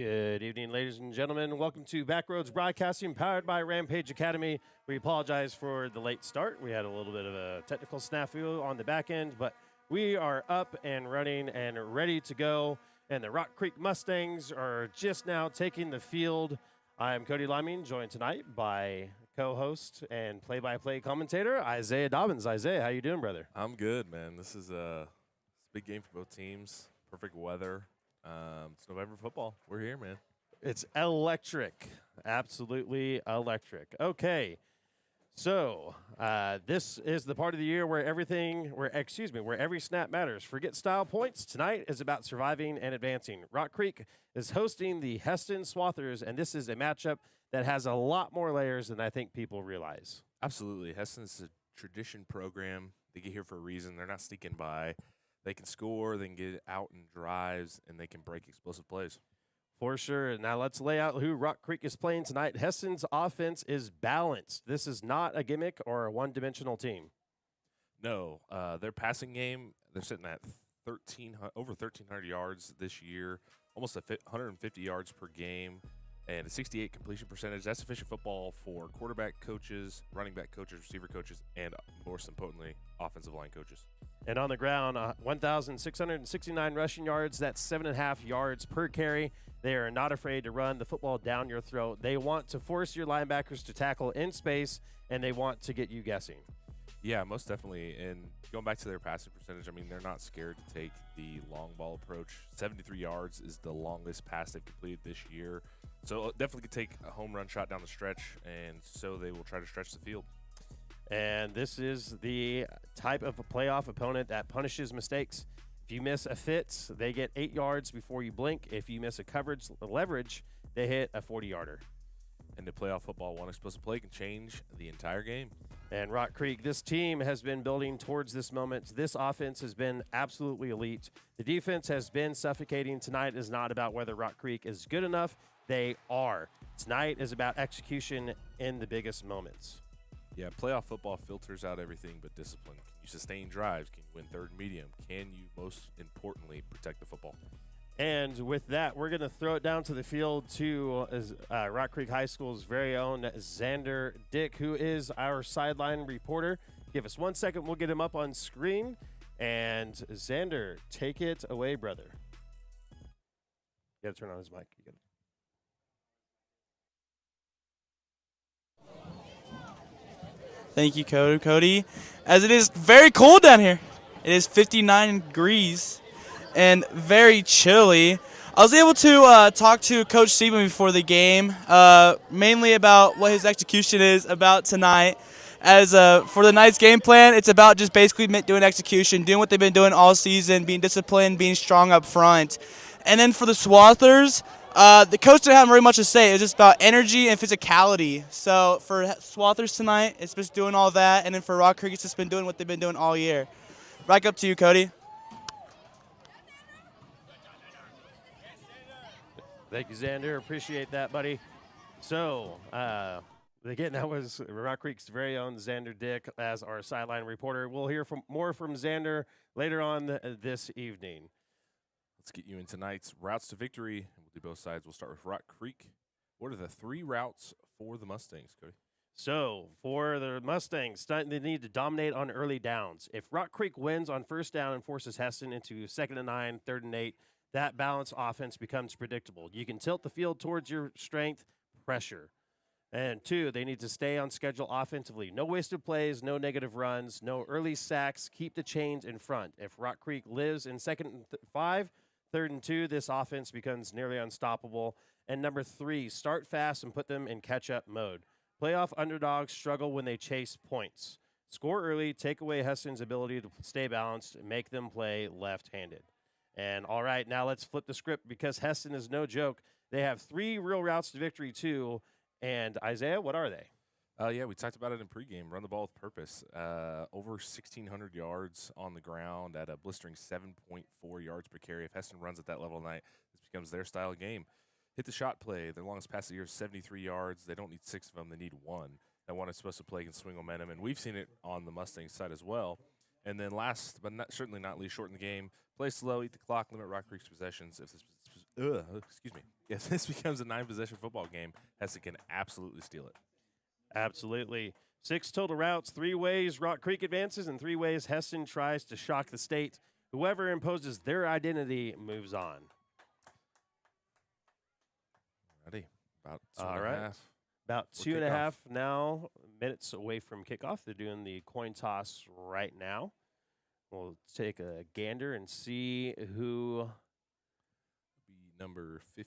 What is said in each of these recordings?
Good evening, ladies and gentlemen. Welcome to Backroads Broadcasting, powered by Rampage Academy. We apologize for the late start. We had a little bit of a technical snafu on the back end, but we are up and running and ready to go. And the Rock Creek Mustangs are just now taking the field. I'm Cody Liming, joined tonight by co-host and play-by-play commentator Isaiah Dobbins. Isaiah, how you doing, brother? I'm good, man. This is a big game for both teams. Perfect weather. It's November football. We're here, man. It's electric, absolutely electric. Okay, so this is the part of the year where where every snap matters. Forget style points. Tonight is about surviving and advancing. Rock Creek is hosting the Hesston Swathers, and this is a matchup that has a lot more layers than I think people realize. Absolutely. Hesston's a tradition program. They get here for a reason. They're not sneaking by. They can score, they can get out in drives, and they can break explosive plays. For sure. Now let's lay out who Rock Creek is playing tonight. Hesston's offense is balanced. This is not a gimmick or a one-dimensional team. No, their passing game, they're sitting at over 1,300 yards this year, almost 150 yards per game, and a 68 completion percentage. That's efficient football for quarterback coaches, running back coaches, receiver coaches, and most importantly, offensive line coaches. And on the ground, 1,669 rushing yards. That's 7.5 yards per carry. They are not afraid to run the football down your throat. They want to force your linebackers to tackle in space, and they want to get you guessing. Yeah, most definitely. And going back to their passing percentage, I mean, they're not scared to take the long ball approach. 73 yards is the longest pass they've completed this year. So definitely could take a home run shot down the stretch, and so they will try to stretch the field. And this is the type of a playoff opponent that punishes mistakes. If you miss a fit, they get 8 yards before you blink. If you miss a leverage, they hit a 40-yarder. And the playoff football, one explosive play can change the entire game. And Rock Creek, this team has been building towards this moment. This offense has been absolutely elite. The defense has been suffocating. Tonight is not about whether Rock Creek is good enough. They are. Tonight is about execution in the biggest moments. Yeah, playoff football filters out everything but discipline. Can you sustain drives? Can you win third and medium? Can you, most importantly, protect the football? And with that, we're going to throw it down to the field to Rock Creek High School's very own Xander Dick, who is our sideline reporter. Give us 1 second. We'll get him up on screen. And Xander, take it away, brother. You got to turn on his mic. You got Thank you, Cody. As it is very cold down here. It is 59 degrees and very chilly. I was able to talk to Coach Siebman before the game, mainly about what his execution is about tonight. As for the night's game plan, it's about just basically doing execution, doing what they've been doing all season, being disciplined, being strong up front. And then for the Swathers, the coach didn't have very much to say. It was just about energy and physicality. So for Swathers tonight, it's just doing all that. And then for Rock Creek, it's just been doing what they've been doing all year. Back up to you, Cody. Thank you, Xander. Appreciate that, buddy. So, again, that was Rock Creek's very own Xander Dick as our sideline reporter. We'll hear more from Xander later on this evening. Let's get you in tonight's routes to victory. And we'll do both sides. We'll start with Rock Creek. What are the 3 routes for the Mustangs, Cody? So, for the Mustangs, they need to dominate on early downs. If Rock Creek wins on first down and forces Hesston into 2nd and 9, 3rd and 8, that balanced offense becomes predictable. You can tilt the field towards your strength, pressure. And 2, they need to stay on schedule offensively. No wasted plays, no negative runs, no early sacks. Keep the chains in front. If Rock Creek lives in 2nd and 5, 3rd and 2, this offense becomes nearly unstoppable. And number 3, start fast and put them in catch-up mode. Playoff underdogs struggle when they chase points. Score early, take away Hesston's ability to stay balanced, and make them play left-handed. And all right, now let's flip the script because Hesston is no joke. They have 3 real routes to victory, too. And Isaiah, what are they? Yeah, we talked about it in pregame. Run the ball with purpose. Over 1,600 yards on the ground at a blistering 7.4 yards per carry. If Hesston runs at that level tonight, this becomes their style of game. Hit the shot play. Their longest pass of the year is 73 yards. They don't need 6 of them. They need 1. That one is supposed to play can swing momentum, and we've seen it on the Mustangs side as well. And then last, but certainly not least, shorten the game. Play slow, eat the clock, limit Rock Creek's possessions. excuse me. If this becomes a 9-possession football game, Hesston can absolutely steal it. Absolutely. 6 total routes, 3 ways Rock Creek advances, and 3 ways Hesston tries to shock the state. Whoever imposes their identity moves on. Ready? About two All and a right. half. About For 2.5 now minutes away from kickoff. They're doing the coin toss right now. We'll take a gander and see who. Be number 15,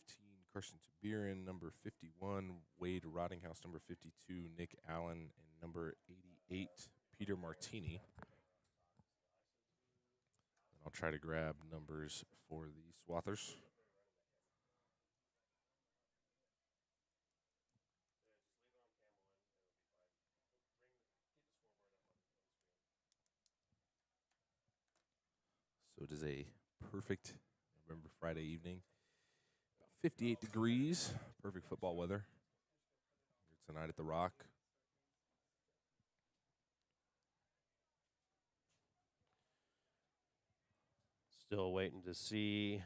Carson Tabiran, number 51, Wade Rottinghouse, number 52, Nick Allen, and number 88, Peter Martini. And I'll try to grab numbers for the Swathers. So it is a perfect November Friday evening. About 58 degrees, perfect football weather here tonight at the Rock. Still waiting to see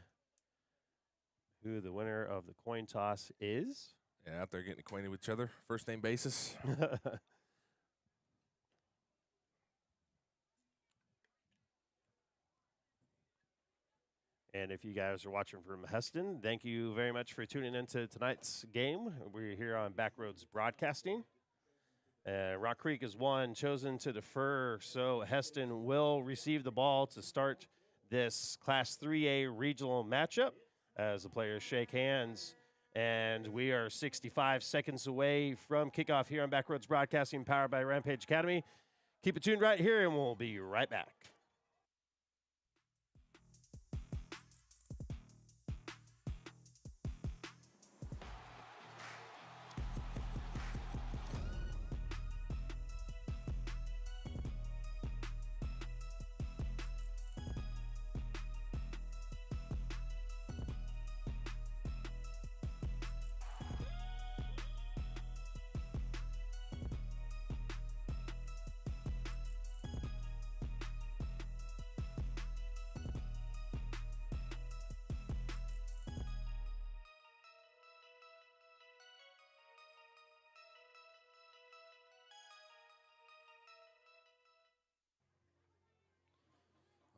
who the winner of the coin toss is. Yeah, out there getting acquainted with each other, first name basis. And if you guys are watching from Hesston, thank you very much for tuning into tonight's game. We're here on Backroads Broadcasting. Rock Creek is one chosen to defer, so Hesston will receive the ball to start this Class 3A regional matchup as the players shake hands. And we are 65 seconds away from kickoff here on Backroads Broadcasting, powered by Rampage Academy. Keep it tuned right here, and we'll be right back.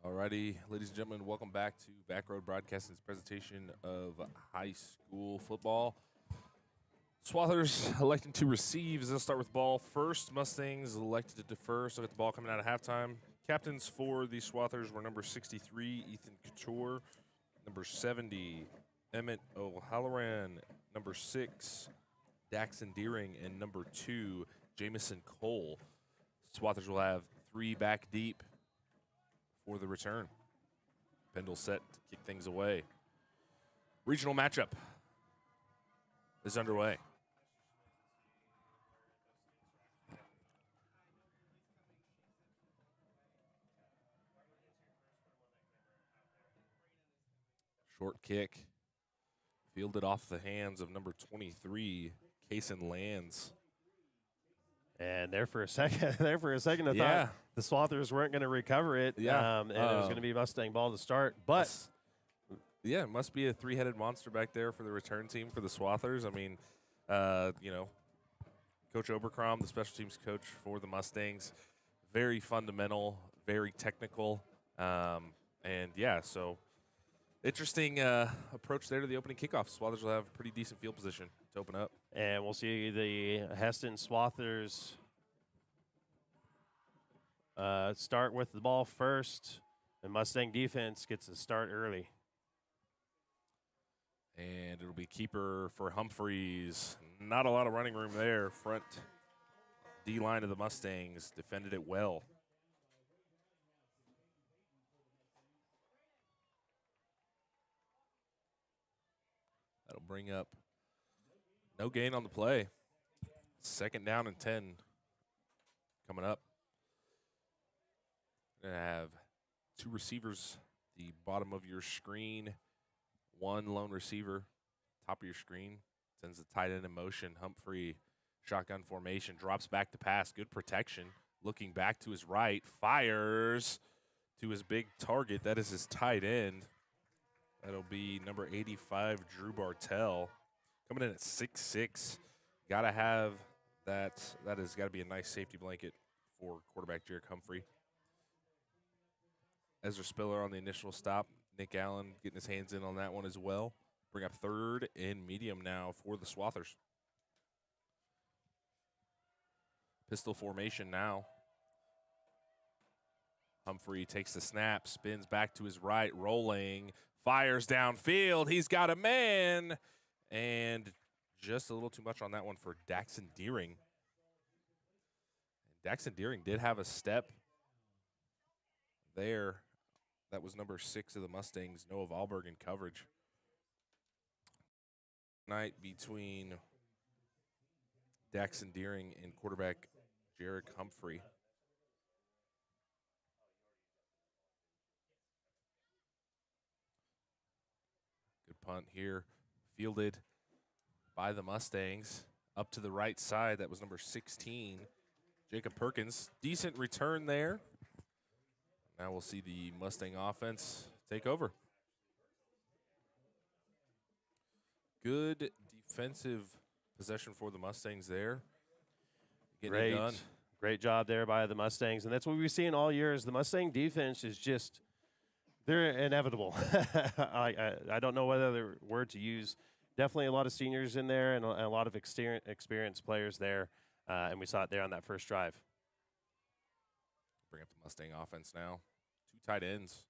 Alrighty, ladies and gentlemen, welcome back to Backroad Broadcasting's presentation of high school football. Swathers electing to receive. They'll start with ball first. Mustangs elected to defer, so get the ball coming out of halftime. Captains for the Swathers were number 63, Ethan Couture, number 70, Emmett O'Halloran, number 6, Daxon Deering, and number 2, Jamison Cole. Swathers will have 3 back deep for the return. Pendle set to kick things away. Regional matchup is underway. Short kick, fielded off the hands of number 23, Kaysen Lands. And there for a second, I Yeah. thought the Swathers weren't going to recover it. Yeah. And it was going to be Mustang ball to start. But Yeah, it must be a 3-headed monster back there for the return team for the Swathers. I mean, Coach Oberkrom, the special teams coach for the Mustangs, very fundamental, very technical. So interesting approach there to the opening kickoff. Swathers will have pretty decent field position to open up. And we'll see the Hesston Swathers start with the ball first. The Mustang defense gets a start early. And it'll be keeper for Humphreys. Not a lot of running room there. Front D-line of the Mustangs defended it well. That'll bring up no gain on the play. 2nd down and 10 coming up. Gonna have 2 receivers, the bottom of your screen. 1 lone receiver, top of your screen. Sends the tight end in motion. Humphrey, shotgun formation, drops back to pass. Good protection. Looking back to his right, fires to his big target. That is his tight end. That'll be number 85, Drew Bartell, coming in at 6'6". Got to have that. That has got to be a nice safety blanket for quarterback Jarek Humphrey. Ezra Spiller on the initial stop. Nick Allen getting his hands in on that one as well. Bring up third and medium now for the Swathers. Pistol formation now. Humphrey takes the snap, spins back to his right, rolling, fires downfield. He's got a man, and just a little too much on that one for Daxon Deering. And Daxon Deering did have a step there. That was number 6 of the Mustangs, Noah Valberg, in coverage. Night between Daxon Deering and quarterback Jarek Humphrey. Good punt here, fielded by the Mustangs. Up to the right side, that was number 16, Jacob Perkins. Decent return there. Now we'll see the Mustang offense take over. Good defensive possession for the Mustangs there. Getting it done. Great job there by the Mustangs. And that's what we've seen all year is the Mustang defense is just, they're inevitable. I don't know whether the word to use. Definitely a lot of seniors in there and a lot of experienced players there. And we saw it there on that first drive. Bring up the Mustang offense now. 2 tight ends.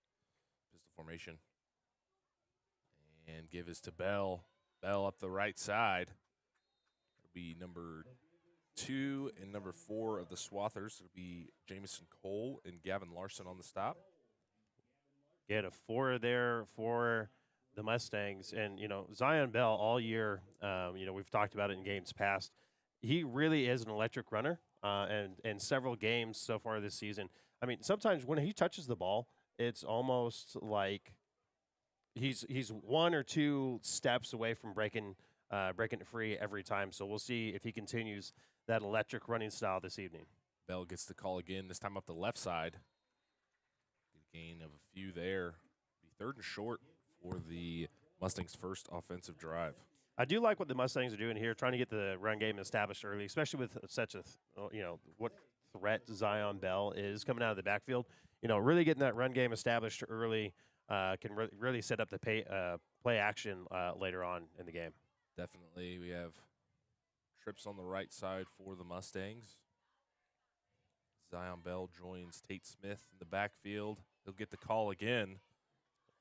Pistol formation. And give is to Bell. Bell up the right side. It'll be number 2 and number 4 of the Swathers. It'll be Jamison Cole and Gavin Larson on the stop. Get a 4 there for the Mustangs. And, you know, Zion Bell all year, you know, we've talked about it in games past. He really is an electric runner, and in several games so far this season. I mean, sometimes when he touches the ball, it's almost like he's 1 or 2 steps away from breaking it free every time. So we'll see if he continues that electric running style this evening. Bell gets the call again, this time up the left side. Good gain of a few there. Be 3rd and short for the Mustangs' first offensive drive. I do like what the Mustangs are doing here, trying to get the run game established early, especially with such a, you know, what threat Zion Bell is coming out of the backfield. You know, really getting that run game established early can really set up the play action later on in the game. Definitely. We have trips on the right side for the Mustangs. Zion Bell joins Tate Smith in the backfield. He'll get the call again.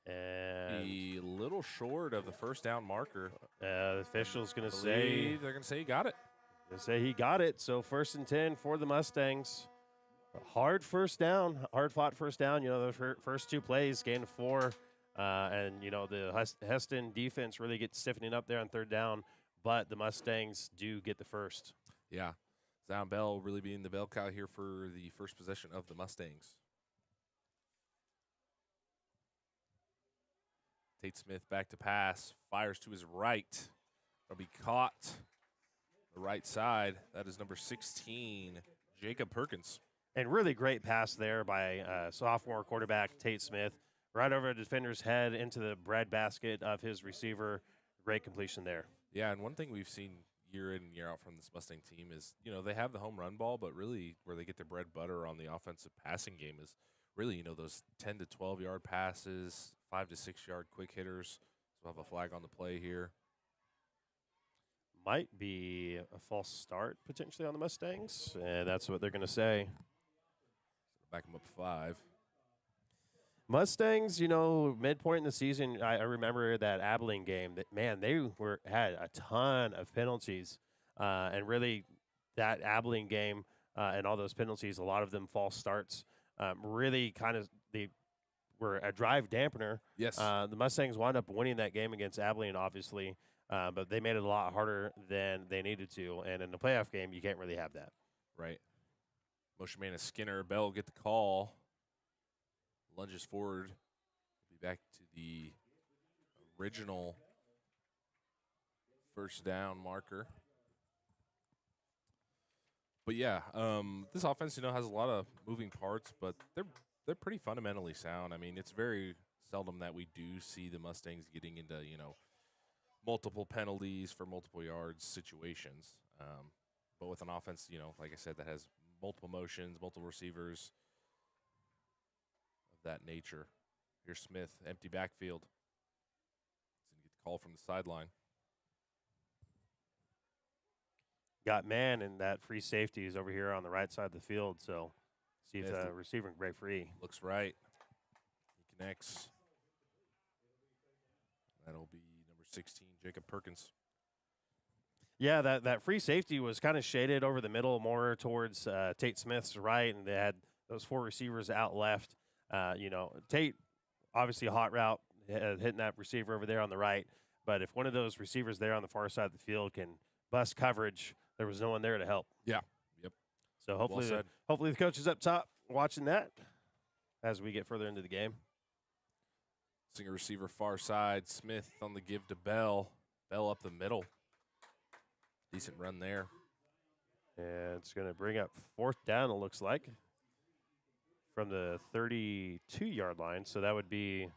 And be a little short of the first down marker. The official's going to say they're going to say he got it. They say he got it. So 1st and 10 for the Mustangs. Hard first down, hard fought first down. You know, the first 2 plays, gain of 4. And, you know, the Hesston defense really gets stiffening up there on 3rd down. But the Mustangs do get the first. Yeah. Zion Bell really being the bell cow here for the first possession of the Mustangs. Tate Smith back to pass, fires to his right. It'll be caught the right side. That is number 16, Jacob Perkins. And really great pass there by sophomore quarterback Tate Smith. Right over the defender's head into the breadbasket of his receiver. Great completion there. Yeah, and one thing we've seen year in and year out from this Mustang team is, you know, they have the home run ball, but really where they get their bread butter on the offensive passing game is really, you know, those 10 to 12-yard passes, 5 to 6-yard quick hitters. So we'll have a flag on the play here. Might be a false start potentially on the Mustangs, and that's what they're going to say. Back them up 5. Mustangs, you know, midpoint in the season, I remember that Abilene game. That man, they had a ton of penalties, and really that Abilene game and all those penalties, a lot of them false starts, really kind of they were a drive dampener. Yes. The Mustangs wound up winning that game against Abilene, obviously, but they made it a lot harder than they needed to. And in the playoff game, you can't really have that. Right. Motion man is Skinner. Bell will get the call. Lunges forward. We'll be back to the original first down marker. But yeah, this offense, you know, has a lot of moving parts, but they're pretty fundamentally sound. I mean, it's very seldom that we do see the Mustangs getting into, multiple penalties for multiple yards situations. But with an offense, like I said, that has multiple motions, multiple receivers of that nature. Here's Smith, empty backfield. He's going to get the call from the sideline. Got man, and that free safety is over here on the right side of the field. So see if Smith the receiver can break free. looks right. He connects. That'll be number 16, Jacob Perkins. Yeah, that free safety was kind of shaded over the middle, more towards Tate Smith's right, and they had those 4 receivers out left. Tate, obviously a hot route, hitting that receiver over there on the right. But if one of those receivers there on the far side of the field can bust coverage, there was no one there to help. Yeah. Yep. So hopefully, said. hopefully the coach is up top watching that as we get further into the game. Singer receiver far side. Smith on the give to Bell. Bell up the middle. Decent run there. And it's going to bring up 4th down, it looks like, from the 32-yard line. So that would be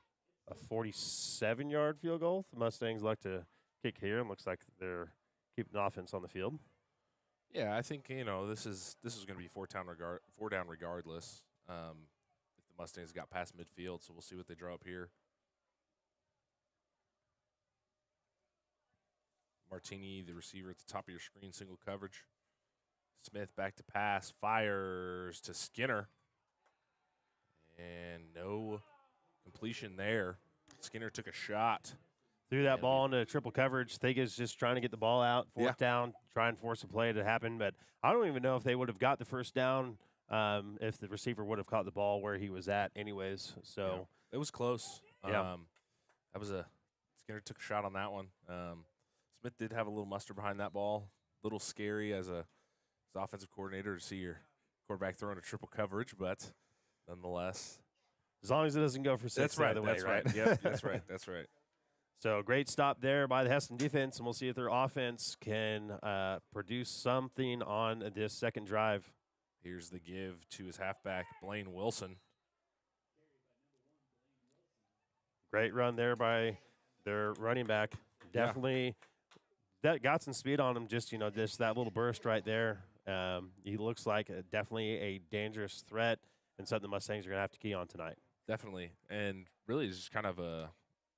a 47-yard field goal. The Mustangs like to kick here, and looks like they're keeping the offense on the field. Yeah, I think this is going to be 4 down regardless. If the Mustangs got past midfield, so we'll see what they draw up here. Martini, the receiver at the top of your screen, single coverage. Smith back to pass, fires to Skinner, and no completion there. Skinner took a shot. Threw that ball into triple coverage. Think is just trying to get the ball out, 4th down, try and force a play to happen. But I don't even know if they would have got the 1st down if the receiver would have caught the ball where he was at anyways. So it was close. Yeah. That was Skinner took a shot on that one. Smith did have a little muster behind that ball. A little scary as offensive coordinator to see your quarterback throwing a triple coverage, but nonetheless. As long as it doesn't go for 6 That's right. the way, That's right. Yep, that's right. That's right. So great stop there by the Hesston defense, and we'll see if their offense can produce something on this second drive. Here's the give to his halfback, Blaine Wilson. Great run there by their running back. Definitely that got some speed on him, just that little burst right there. He looks like definitely a dangerous threat and something the Mustangs are going to have to key on tonight. Definitely. And really it's just kind of a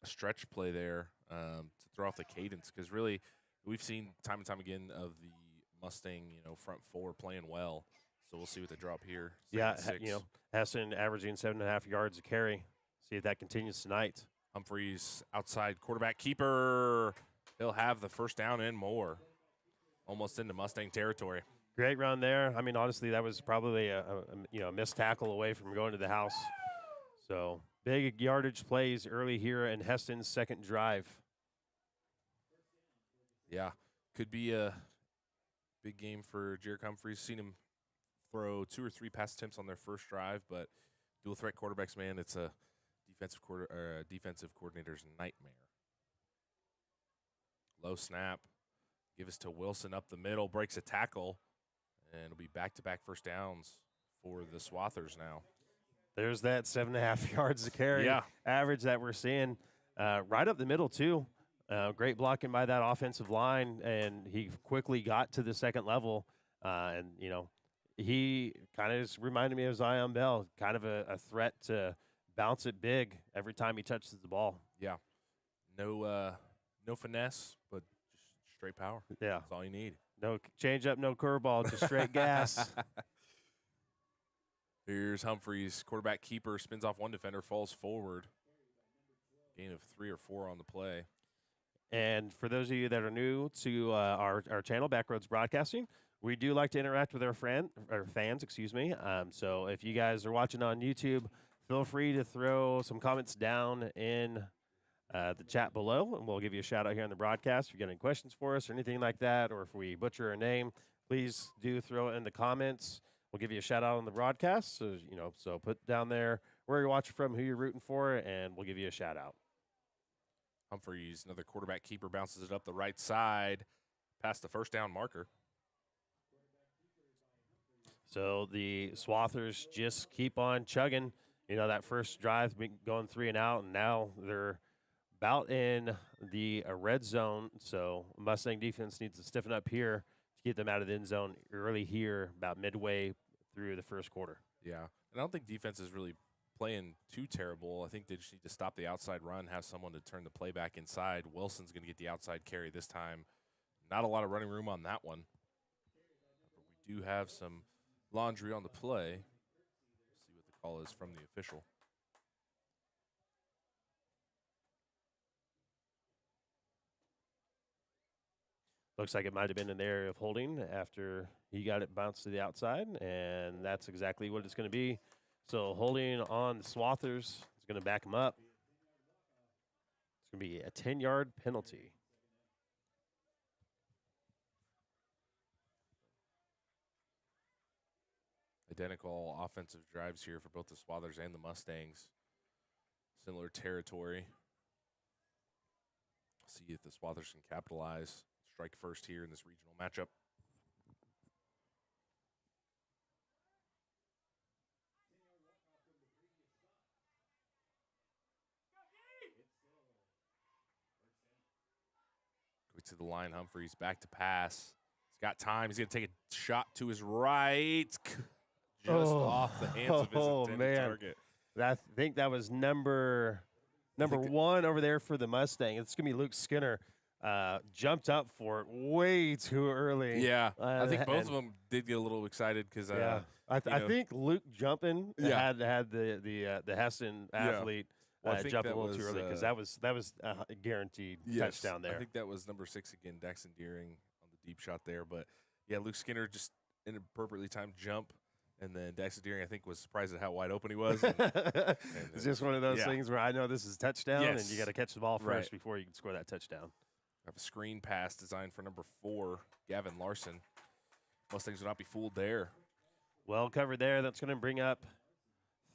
stretch play there to throw off the cadence, because really we've seen time and time again of the Mustang, front 4 playing well. So we'll see what they drop here. Yeah, Hesston averaging 7.5 yards a carry. See if that continues tonight. Humphreys outside quarterback keeper. He'll have the 1st down and more. Almost into Mustang territory. Great run there. I mean, honestly, that was probably a missed tackle away from going to the house. So big yardage plays early here in Hesston's second drive. Yeah, could be a big game for Jarek Humphreys. Seen him throw 2 or 3 pass attempts on their first drive, but dual threat quarterbacks, man, it's a defensive coordinator's nightmare. Low snap. Give us to Wilson up the middle, breaks a tackle, and it'll be back-to-back 1st downs for the Swathers now. There's that 7.5 yards a carry average that we're seeing right up the middle, too. Great blocking by that offensive line, and he quickly got to the second level. He kind of reminded me of Zion Bell, kind of a threat to bounce it big every time he touches the ball. Yeah. No finesse, but just straight power. Yeah. That's all you need. No change up, no curveball, just straight gas. Here's Humphreys, quarterback keeper, spins off one defender, falls forward. Gain of 3 or 4 on the play. And for those of you that are new to our channel, Backroads Broadcasting, we do like to interact with our fans. So if you guys are watching on YouTube, feel free to throw some comments down in the chat below, and we'll give you a shout out here on the broadcast. If you got any questions for us or anything like that, or if we butcher a name, please do throw it in the comments. We'll give you a shout out on the broadcast. So put down there where you're watching from, who you're rooting for, and we'll give you a shout out. Humphreys, another quarterback keeper, bounces it up the right side, past the 1st down marker. So the Swathers just keep on chugging, That first drive going 3 and out, and now they're about in the red zone. So Mustang defense needs to stiffen up here to get them out of the end zone early here, about midway through the first quarter. Yeah, and I don't think defense is really playing too terrible. I think they just need to stop the outside run, have someone to turn the play back inside. Wilson's going to get the outside carry this time. Not a lot of running room on that one. But we do have some laundry on the play. See what the call is from the official. Looks like it might have been in the area of holding after he got it bounced to the outside, and that's exactly what it's going to be. So holding on Swathers is going to back him up. It's going to be a 10-yard penalty. Identical offensive drives here for both the Swathers and the Mustangs. Similar territory. See if the Swathers can capitalize. Strike first here in this regional matchup. Go to the line, Humphreys. Back to pass. He's got time. He's going to take a shot to his right. Just off the hands of his intended target. I think that was number one over there for the Mustang. It's going to be Luke Skinner. Jumped up for it way too early. Yeah, I think both of them did get a little excited because I think Luke jumping had the Hesston athlete jump a little too early because that was a guaranteed touchdown there. I think that was number 6 again, Daxton Deering on the deep shot there. But yeah, Luke Skinner just an appropriately timed jump. And then Daxton Deering, I think, was surprised at how wide open he was. It's just one of those things where I know this is a touchdown, and you got to catch the ball first before you can score that touchdown. Have a screen pass designed for number 4, Gavin Larson. Mustangs will not be fooled there. Well covered there. That's going to bring up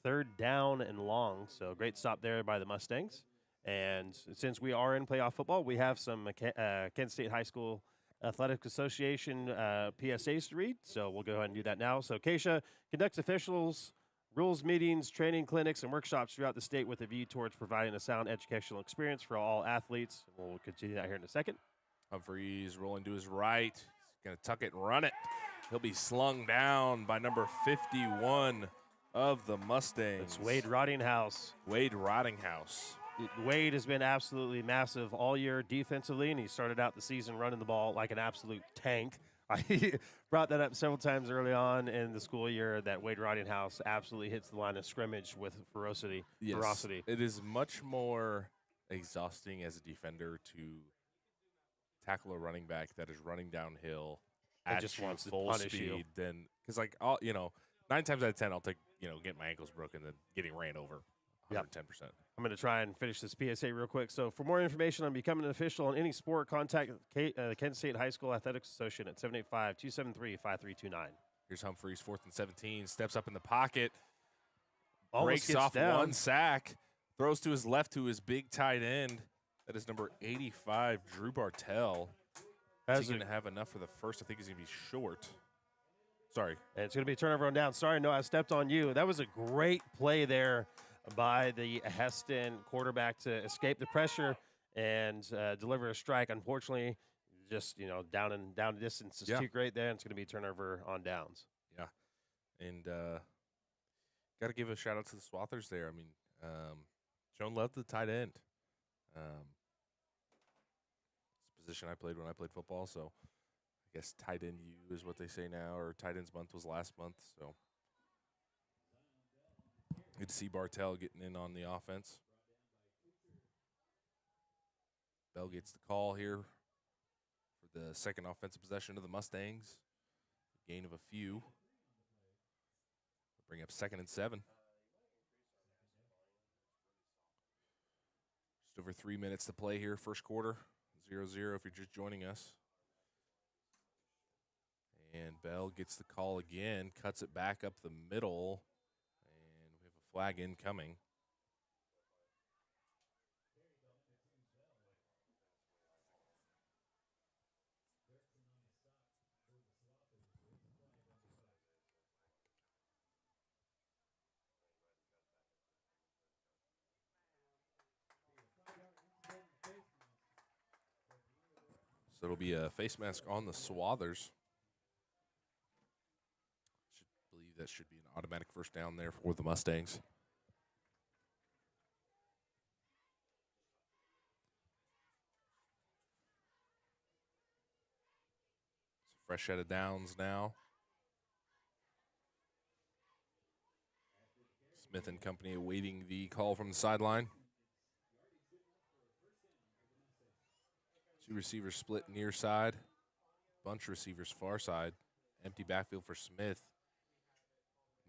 3rd down and long. So great stop there by the Mustangs. And since we are in playoff football, we have some Kent State High School Athletic Association PSAs to read. So we'll go ahead and do that now. So Keisha conducts officials, rules meetings, training clinics, and workshops throughout the state with a view towards providing a sound educational experience for all athletes. We'll continue that here in a second. Humphreys rolling to his right. He's going to tuck it and run it. He'll be slung down by number 51 of the Mustangs. It's Wade Rottinghouse. Wade Rottinghouse. Wade has been absolutely massive all year defensively, and he started out the season running the ball like an absolute tank. I brought that up several times early on in the school year that Wade Rottinghouse absolutely hits the line of scrimmage with ferocity. It is much more exhausting as a defender to tackle a running back that is running downhill at just you wants to full punish speed you. than because 9 times out of 10 I'll take getting my ankles broken than getting ran over. 110%. I'm going to try and finish this PSA real quick. So for more information on becoming an official in any sport, contact the Kent State High School Athletics Association at 785-273-5329. Here's Humphreys, 4th and 17. Steps up in the pocket. Almost breaks off down. 1 sack. Throws to his left to his big tight end. That is number 85, Drew Bartell. Is he going to have enough for the first? I think he's going to be short. Sorry. And it's going to be a turnover on down. Sorry, no, I stepped on you. That was a great play there by the Hesston quarterback to escape the pressure and deliver a strike. Unfortunately, just down distance is too great there, and it's going to be a turnover on downs. Yeah, and got to give a shout out to the Swathers there. I mean, shown love to the tight end. It's a position I played when I played football, so I guess tight end U is what they say now, or tight ends month was last month, so. Good to see Bartell getting in on the offense. Bell gets the call here for the second offensive possession of the Mustangs. Gain of a few. Bring up 2nd and 7. Just over 3 minutes to play here, first quarter. 0-0 if you're just joining us. And Bell gets the call again, cuts it back up the middle. Flag incoming. So it'll be a face mask on the Swathers. Believe that should be an automatic first down there for the Mustangs. Fresh set of downs now. Smith and company awaiting the call from the sideline. Two receivers split near side. Bunch of receivers far side. Empty backfield for Smith.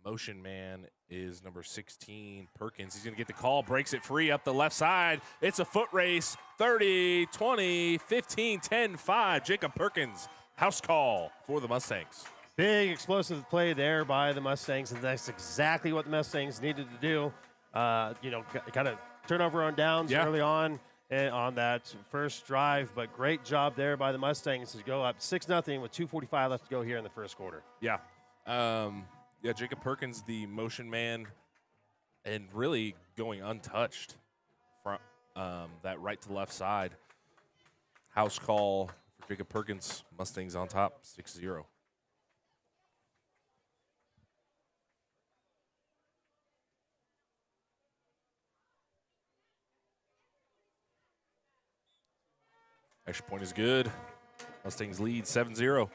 Motion man is number 16, Perkins. He's going to get the call, breaks it free up the left side. It's a foot race, 30, 20, 15, 10, 5. Jacob Perkins, house call for the Mustangs. Big explosive play there by the Mustangs, and that's exactly what the Mustangs needed to do. Kind of turnover on downs early on on that first drive, but great job there by the Mustangs to go up 6-0 with 2:45 left to go here in the first quarter. Yeah. Jacob Perkins, the motion man, and really going untouched from that right to left side. House call for Jacob Perkins. Mustangs on top, 6-0. Extra point is good. Mustangs lead 7-0.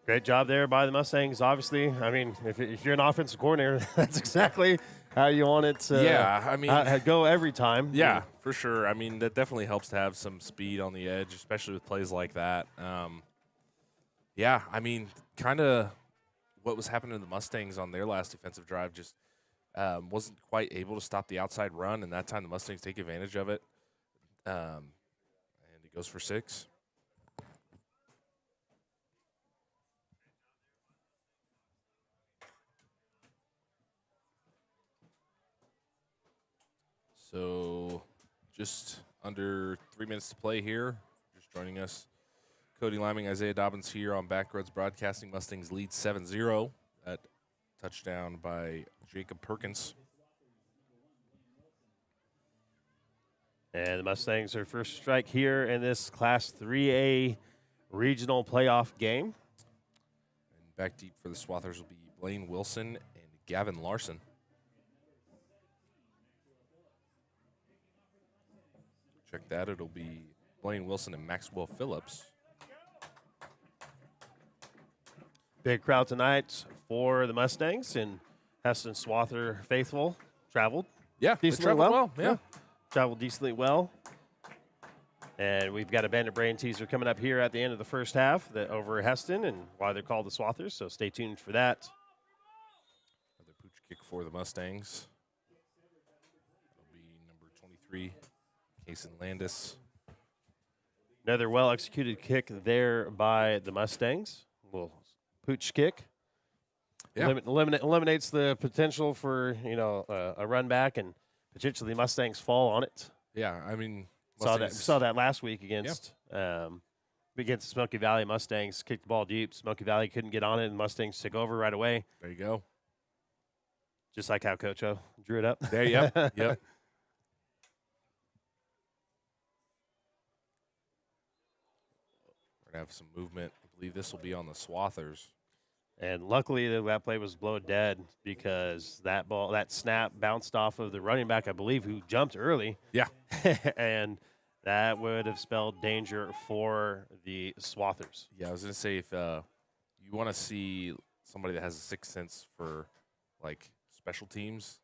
Great job there by the Mustangs, obviously. I mean, if you're an offensive coordinator, that's exactly how you want it to go every time. Yeah, for sure. I mean, that definitely helps to have some speed on the edge, especially with plays like that. I mean, kind of what was happening to the Mustangs on their last defensive drive just wasn't quite able to stop the outside run, and that time the Mustangs take advantage of it. And it goes for 6. So just under 3 minutes to play here. Just joining us, Cody Liming, Isaiah Dobbins here on Backroads Broadcasting. Mustangs lead 7-0. That touchdown by Jacob Perkins. And the Mustangs are first strike here in this Class 3A regional playoff game. And back deep for the Swathers will be Blaine Wilson and Gavin Larson. Check that. It'll be Blaine Wilson and Maxwell Phillips. Big crowd tonight for the Mustangs, and Hesston Swather faithful traveled. Yeah, decently well. Yeah. Traveled decently well. And we've got a Bandit Brain teaser coming up here at the end of the first half over Hesston and why they're called the Swathers, so stay tuned for that. Another pooch kick for the Mustangs. That'll be number 23. Cason Landis. Another well-executed kick there by the Mustangs. Well, pooch kick. Yeah. Eliminates the potential for a run back and potentially Mustangs fall on it. Yeah, I mean, saw that last week against Smoky Valley. Mustangs kicked the ball deep. Smoky Valley couldn't get on it, and Mustangs took over right away. There you go. Just like how Coach O drew it up. There, yep. We're going to have some movement. I believe this will be on the Swathers. And luckily, that play was blown dead because that snap bounced off of the running back, I believe, who jumped early. Yeah. And that would have spelled danger for the Swathers. Yeah, I was going to say, if you want to see somebody that has a sixth sense for, special teams,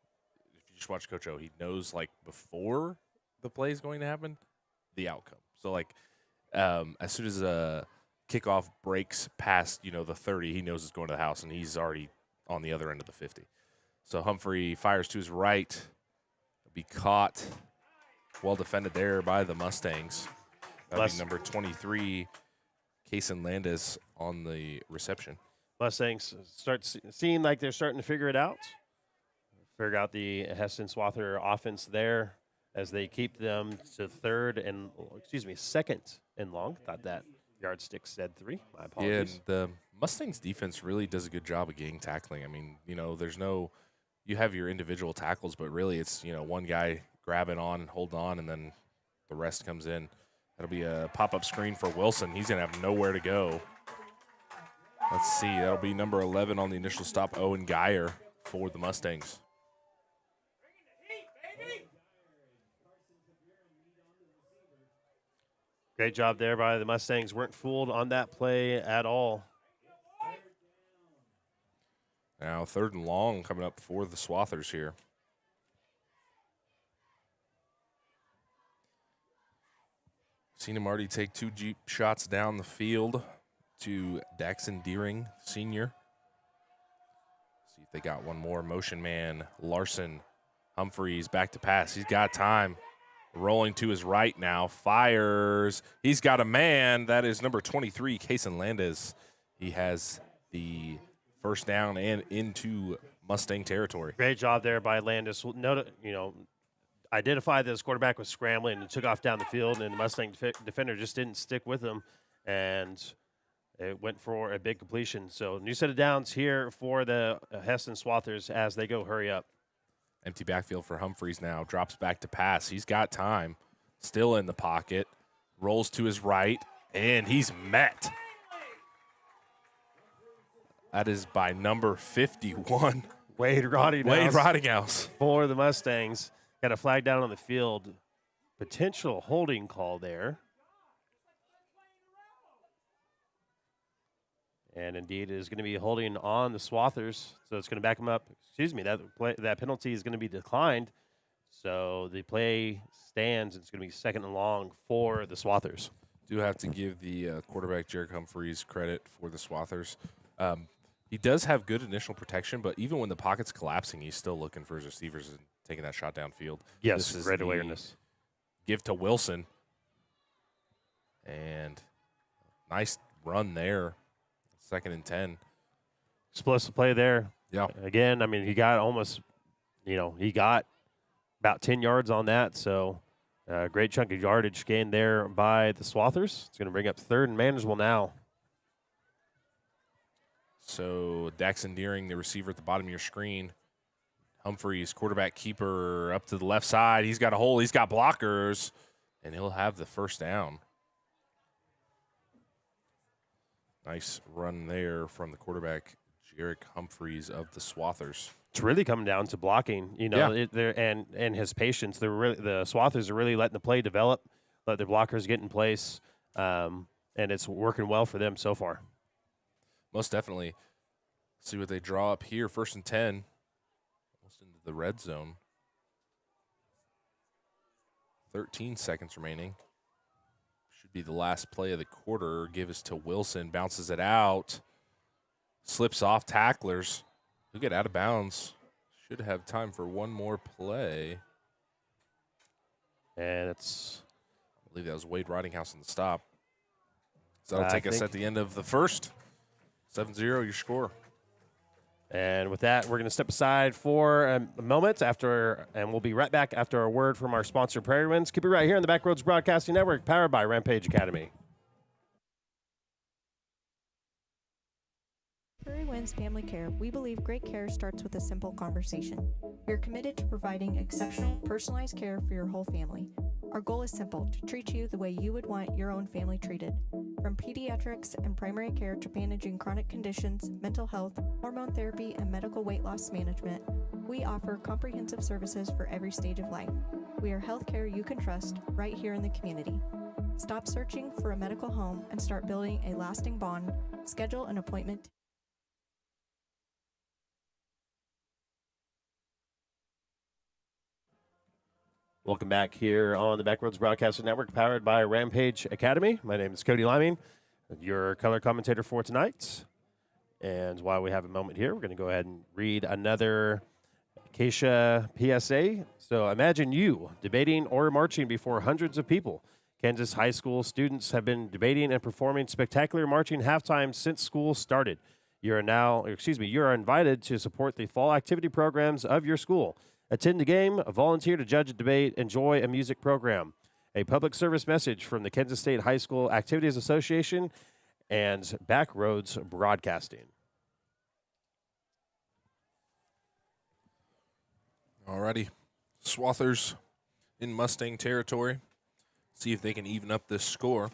if you just watch Coach O, he knows, before the play is going to happen, the outcome. So, as soon as kickoff breaks past, the 30, he knows it's going to the house, and he's already on the other end of the 50. So Humphrey fires to his right. Be caught. Well defended there by the Mustangs. That'll be number 23, Cason Landis, on the reception. Mustangs seem like they're starting to figure it out. Figure out the Hesston Swather offense there as they keep them to second and long. Thought that yardstick said 3. My apologies. Yeah, and the Mustangs defense really does a good job of getting tackling. I mean, you have your individual tackles, but really it's, one guy grabbing on and holding on, and then the rest comes in. That'll be a pop-up screen for Wilson. He's going to have nowhere to go. Let's see. That'll be number 11 on the initial stop, Owen Geyer, for the Mustangs. Great job there by the Mustangs. Weren't fooled on that play at all. Now 3rd and long coming up for the Swathers here. Seen him already take 2 deep shots down the field to Daxon Deering, senior. See if they got one more. Motion man, Larson, Humphreys, back to pass. He's got time. Rolling to his right now, fires. He's got a man. That is number 23, Kason Landez. He has the first down and into Mustang territory. Great job there by Landis. Identified that his quarterback was scrambling and took off down the field, and the Mustang defender just didn't stick with him, and it went for a big completion. So new set of downs here for the Hesston Swathers as they go hurry up. Empty backfield for Humphreys now. Drops back to pass. He's got time. Still in the pocket. Rolls to his right, and he's met. That is by number 51. Wade Rottinghouse. For the Mustangs. Got a flag down on the field. Potential holding call there. And indeed, it is going to be holding on the Swathers. So it's going to back them up. Excuse me, that penalty is going to be declined. So the play stands. It's going to be 2nd and long for the Swathers. Do have to give the quarterback, Jarek Humphreys, credit for the Swathers. He does have good initial protection, but even when the pocket's collapsing, he's still looking for his receivers and taking that shot downfield. Yes, this is great awareness. Give to Wilson. And nice run there. 2nd and 10. Explosive play there. Yeah. Again, I mean, he got almost, he got about 10 yards on that. So great chunk of yardage gained there by the Swathers. It's going to bring up 3rd and manageable now. So Daxon Deering, the receiver at the bottom of your screen. Humphreys, quarterback keeper up to the left side. He's got a hole. He's got blockers. And he'll have the first down. Nice run there from the quarterback, Jarek Humphreys of the Swathers. It's really coming down to blocking, and his patience. The Swathers are really letting the play develop, let their blockers get in place, and it's working well for them so far. Most definitely. See what they draw up here. 1st and 10. Almost into the red zone. 13 seconds remaining. Should be the last play of the quarter. Give us to Wilson. Bounces it out. Slips off tacklers. He'll get out of bounds. Should have time for one more play. And I believe that was Wade Rottinghouse on the stop. So that'll take us at the end of the first. 7-0, your score. And with that, we're going to step aside for a moment and we'll be right back after a word from our sponsor, Prairie Winds. Keep it right here on the Backroads Broadcasting Network, powered by Rampage Academy. Prairie Winds Family Care, we believe great care starts with a simple conversation. We are committed to providing exceptional, personalized care for your whole family. Our goal is simple, to treat you the way you would want your own family treated. From pediatrics and primary care to managing chronic conditions, mental health, hormone therapy, and medical weight loss management, we offer comprehensive services for every stage of life. We are healthcare you can trust right here in the community. Stop searching for a medical home and start building a lasting bond. Schedule an appointment. Welcome back here on the Backroads Broadcasting Network, powered by Rampage Academy. My name is Cody Liming, your color commentator for tonight. And while we have a moment here, we're going to go ahead and read another Acacia PSA. So imagine you debating or marching before hundreds of people. Kansas high school students have been debating and performing spectacular marching halftime since school started. You are invited to support the fall activity programs of your school. Attend the game, volunteer to judge a debate, enjoy a music program. A public service message from the Kansas State High School Activities Association and Backroads Broadcasting. Alrighty. Swathers in Mustang territory. see if they can even up this score.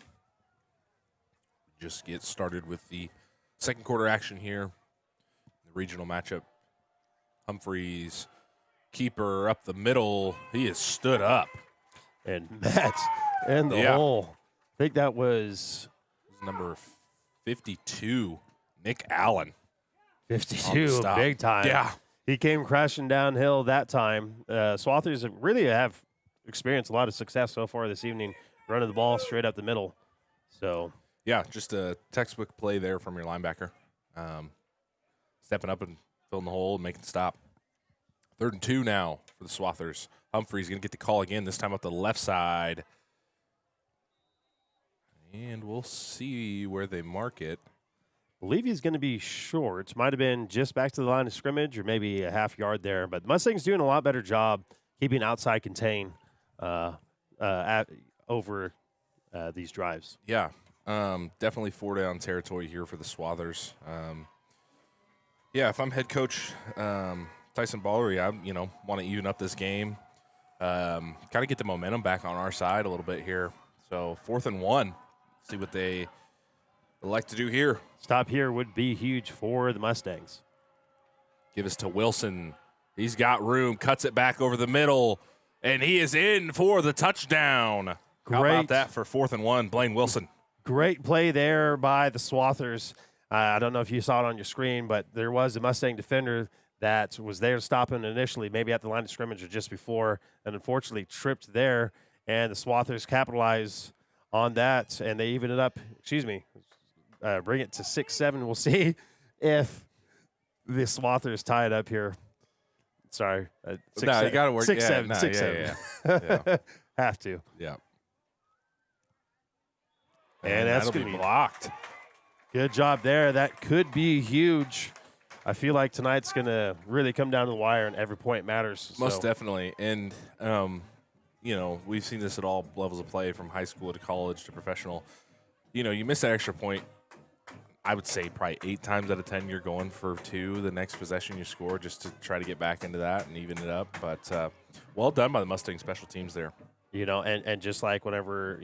Just get started with the second quarter action here. The regional matchup. Humphreys, keeper up the middle. He is stood up. And Matt's in the hole. I think that was number 52, Nick Allen. 52, big time. Yeah. He came crashing downhill that time. Swathers really have experienced a lot of success so far this evening, running the ball straight up the middle. So, yeah, just a textbook play there from your linebacker. Stepping up and filling the hole and making the stop. 3rd and 2 now for the Swathers. Humphrey's going to get the call again, this time up the left side. And we'll see where they mark it. I believe he's going to be short. Might have been just back to the line of scrimmage or maybe a half yard there. But Mustangs doing a lot better job keeping outside contain over these drives. Yeah, definitely 4-down territory here for the Swathers. Yeah, if I'm head coach Tyson Ballery, I want to even up this game. Kind of get the momentum back on our side a little bit here. So 4th and 1. See what they like to do here. Stop here would be huge for the Mustangs. Give us to Wilson. He's got room, cuts it back over the middle, and he is in for the touchdown. Great. How about that for 4th and 1, Blaine Wilson? Great play there by the Swathers. I don't know if you saw it on your screen, but there was a Mustang defender that was there to stop him initially, maybe at the line of scrimmage or just before, and unfortunately tripped there. And the Swathers capitalize on that, and they even it up. Bring it to 6-7. We'll see if the Swathers tie it up here. Sorry, you got to work 6-7. Yeah, 6-7. Yeah. Have to. Yeah. And that's that'll going be to be blocked. Good job there. That could be huge. I feel like tonight's going to really come down to the wire, and every point matters. Most definitely. And, we've seen this at all levels of play, from high school to college to professional. You miss that extra point, I would say probably 8 times out of 10 you're going for 2 the next possession you score, just to try to get back into that and even it up. But well done by the Mustang special teams there. And just like whenever,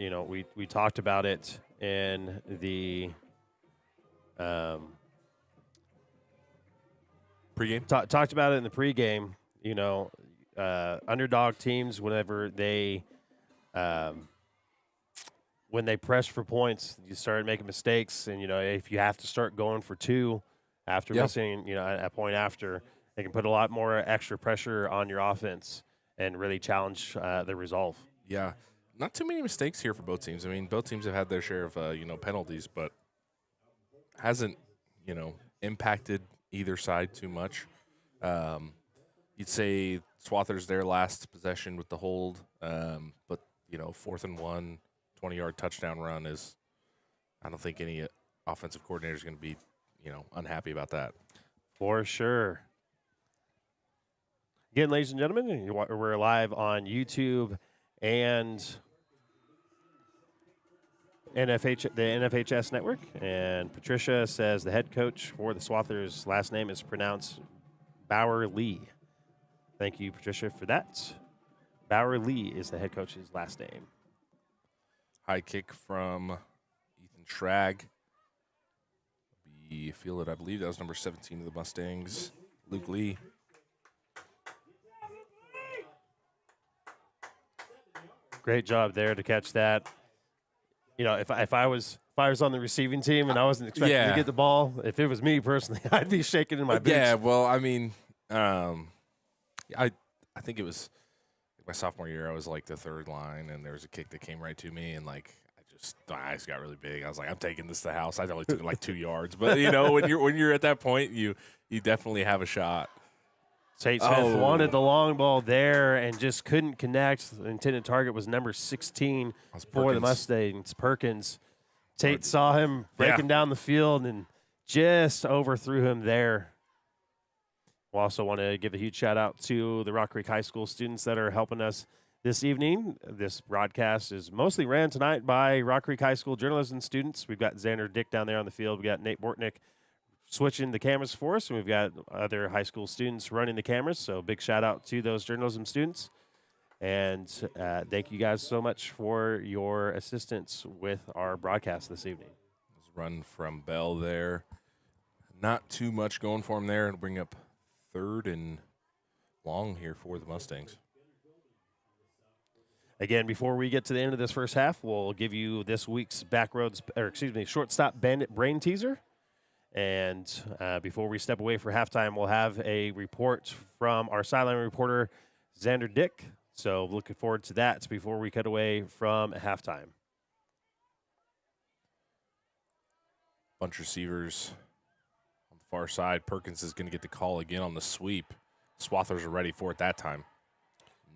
we talked about it in the pregame. Talked about it in the pregame. Underdog teams, whenever they when they press for points, you start making mistakes, and if you have to start going for 2 after missing, a point after, they can put a lot more extra pressure on your offense and really challenge the resolve. Yeah, not too many mistakes here for both teams. I mean, both teams have had their share of penalties, but hasn't impacted either side too much. You'd say Swathers their last possession with the hold, but 4th and 1, 20-yard touchdown run is. I don't think any offensive coordinator is going to be unhappy about that. For sure. Again, ladies and gentlemen, we're live on YouTube and the NFHS network. And Patricia says the head coach for the Swathers' last name is pronounced Bauer Lee. Thank you, Patricia, for that. Bauer Lee is the head coach's last name. High kick from Ethan Schrag. Be fielded, I believe that was number 17 of the Mustangs, Luke Lee. Great job there to catch that. If I was on the receiving team and I wasn't expecting to get the ball, if it was me personally, I'd be shaking in my boots. Yeah, well, I mean, I think it was my sophomore year. I was like the 3rd line, and there was a kick that came right to me, and my eyes got really big. I was like, I'm taking this to the house. I only took it like 2 yards, but when you're at that point, you definitely have a shot. Tate Smith wanted the long ball there and just couldn't connect. The intended target was number 16 for the Mustangs, Perkins. Tate saw him breaking down the field and just overthrew him there. We also want to give a huge shout-out to the Rock Creek High School students that are helping us this evening. This broadcast is mostly ran tonight by Rock Creek High School journalism students. We've got Xander Dick down there on the field. We've got Nate Bortnick switching the cameras for us, and we've got other high school students running the cameras, so big shout-out to those journalism students. And thank you guys so much for your assistance with our broadcast this evening. Run from Bell there. Not too much going for him there. It'll bring up 3rd and long here for the Mustangs. Again, before we get to the end of this first half, we'll give you this week's shortstop bandit brain teaser. And before we step away for halftime, we'll have a report from our sideline reporter, Xander Dick. So looking forward to that before we cut away from halftime. Bunch receivers on the far side. Perkins is going to get the call again on the sweep. Swathers are ready for it that time.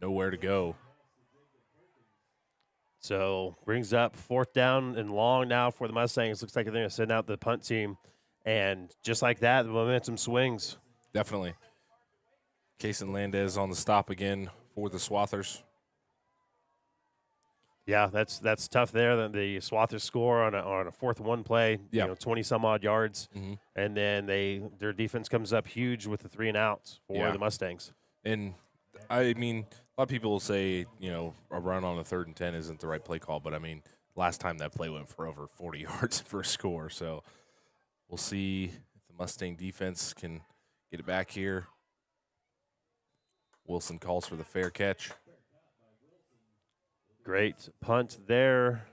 Nowhere to go. So brings up 4th down and long now for the Mustangs. Looks like they're going to send out the punt team. And just like that, the momentum swings. Definitely. Case and Landez on the stop again for the Swathers. Yeah, that's tough there. The Swathers score on a 4th-1 play, 20-some-odd yards. Mm-hmm. And then their defense comes up huge with the 3-and-outs for the Mustangs. And, I mean, a lot of people will say, a run on a 3rd and 10 isn't the right play call. But, I mean, last time that play went for over 40 yards for a score. So we'll see if the Mustang defense can get it back here. Wilson calls for the fair catch. Great punt there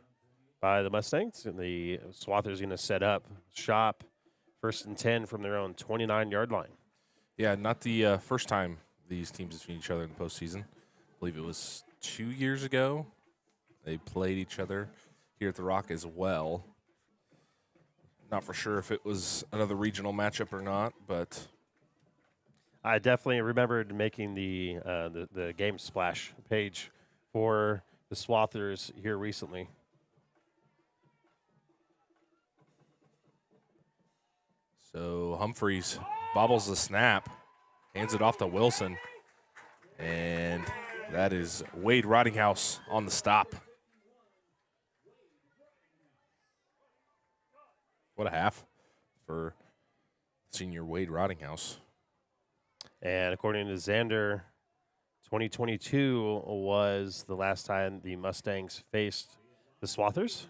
by the Mustangs. And the Swathers going to set up shop 1st and 10 from their own 29-yard line. Yeah, not the first time these teams have seen each other in the postseason. I believe it was 2 years ago. They played each other here at the Rock as well. Not for sure if it was another regional matchup or not, but I definitely remembered making the Game Splash page for the Swathers here recently. So Humphreys bobbles the snap, hands it off to Wilson, and that is Wade Rottinghouse on the stop. What a half for senior Wade Rottinghouse. And according to Xander, 2022 was the last time the Mustangs faced the Swathers.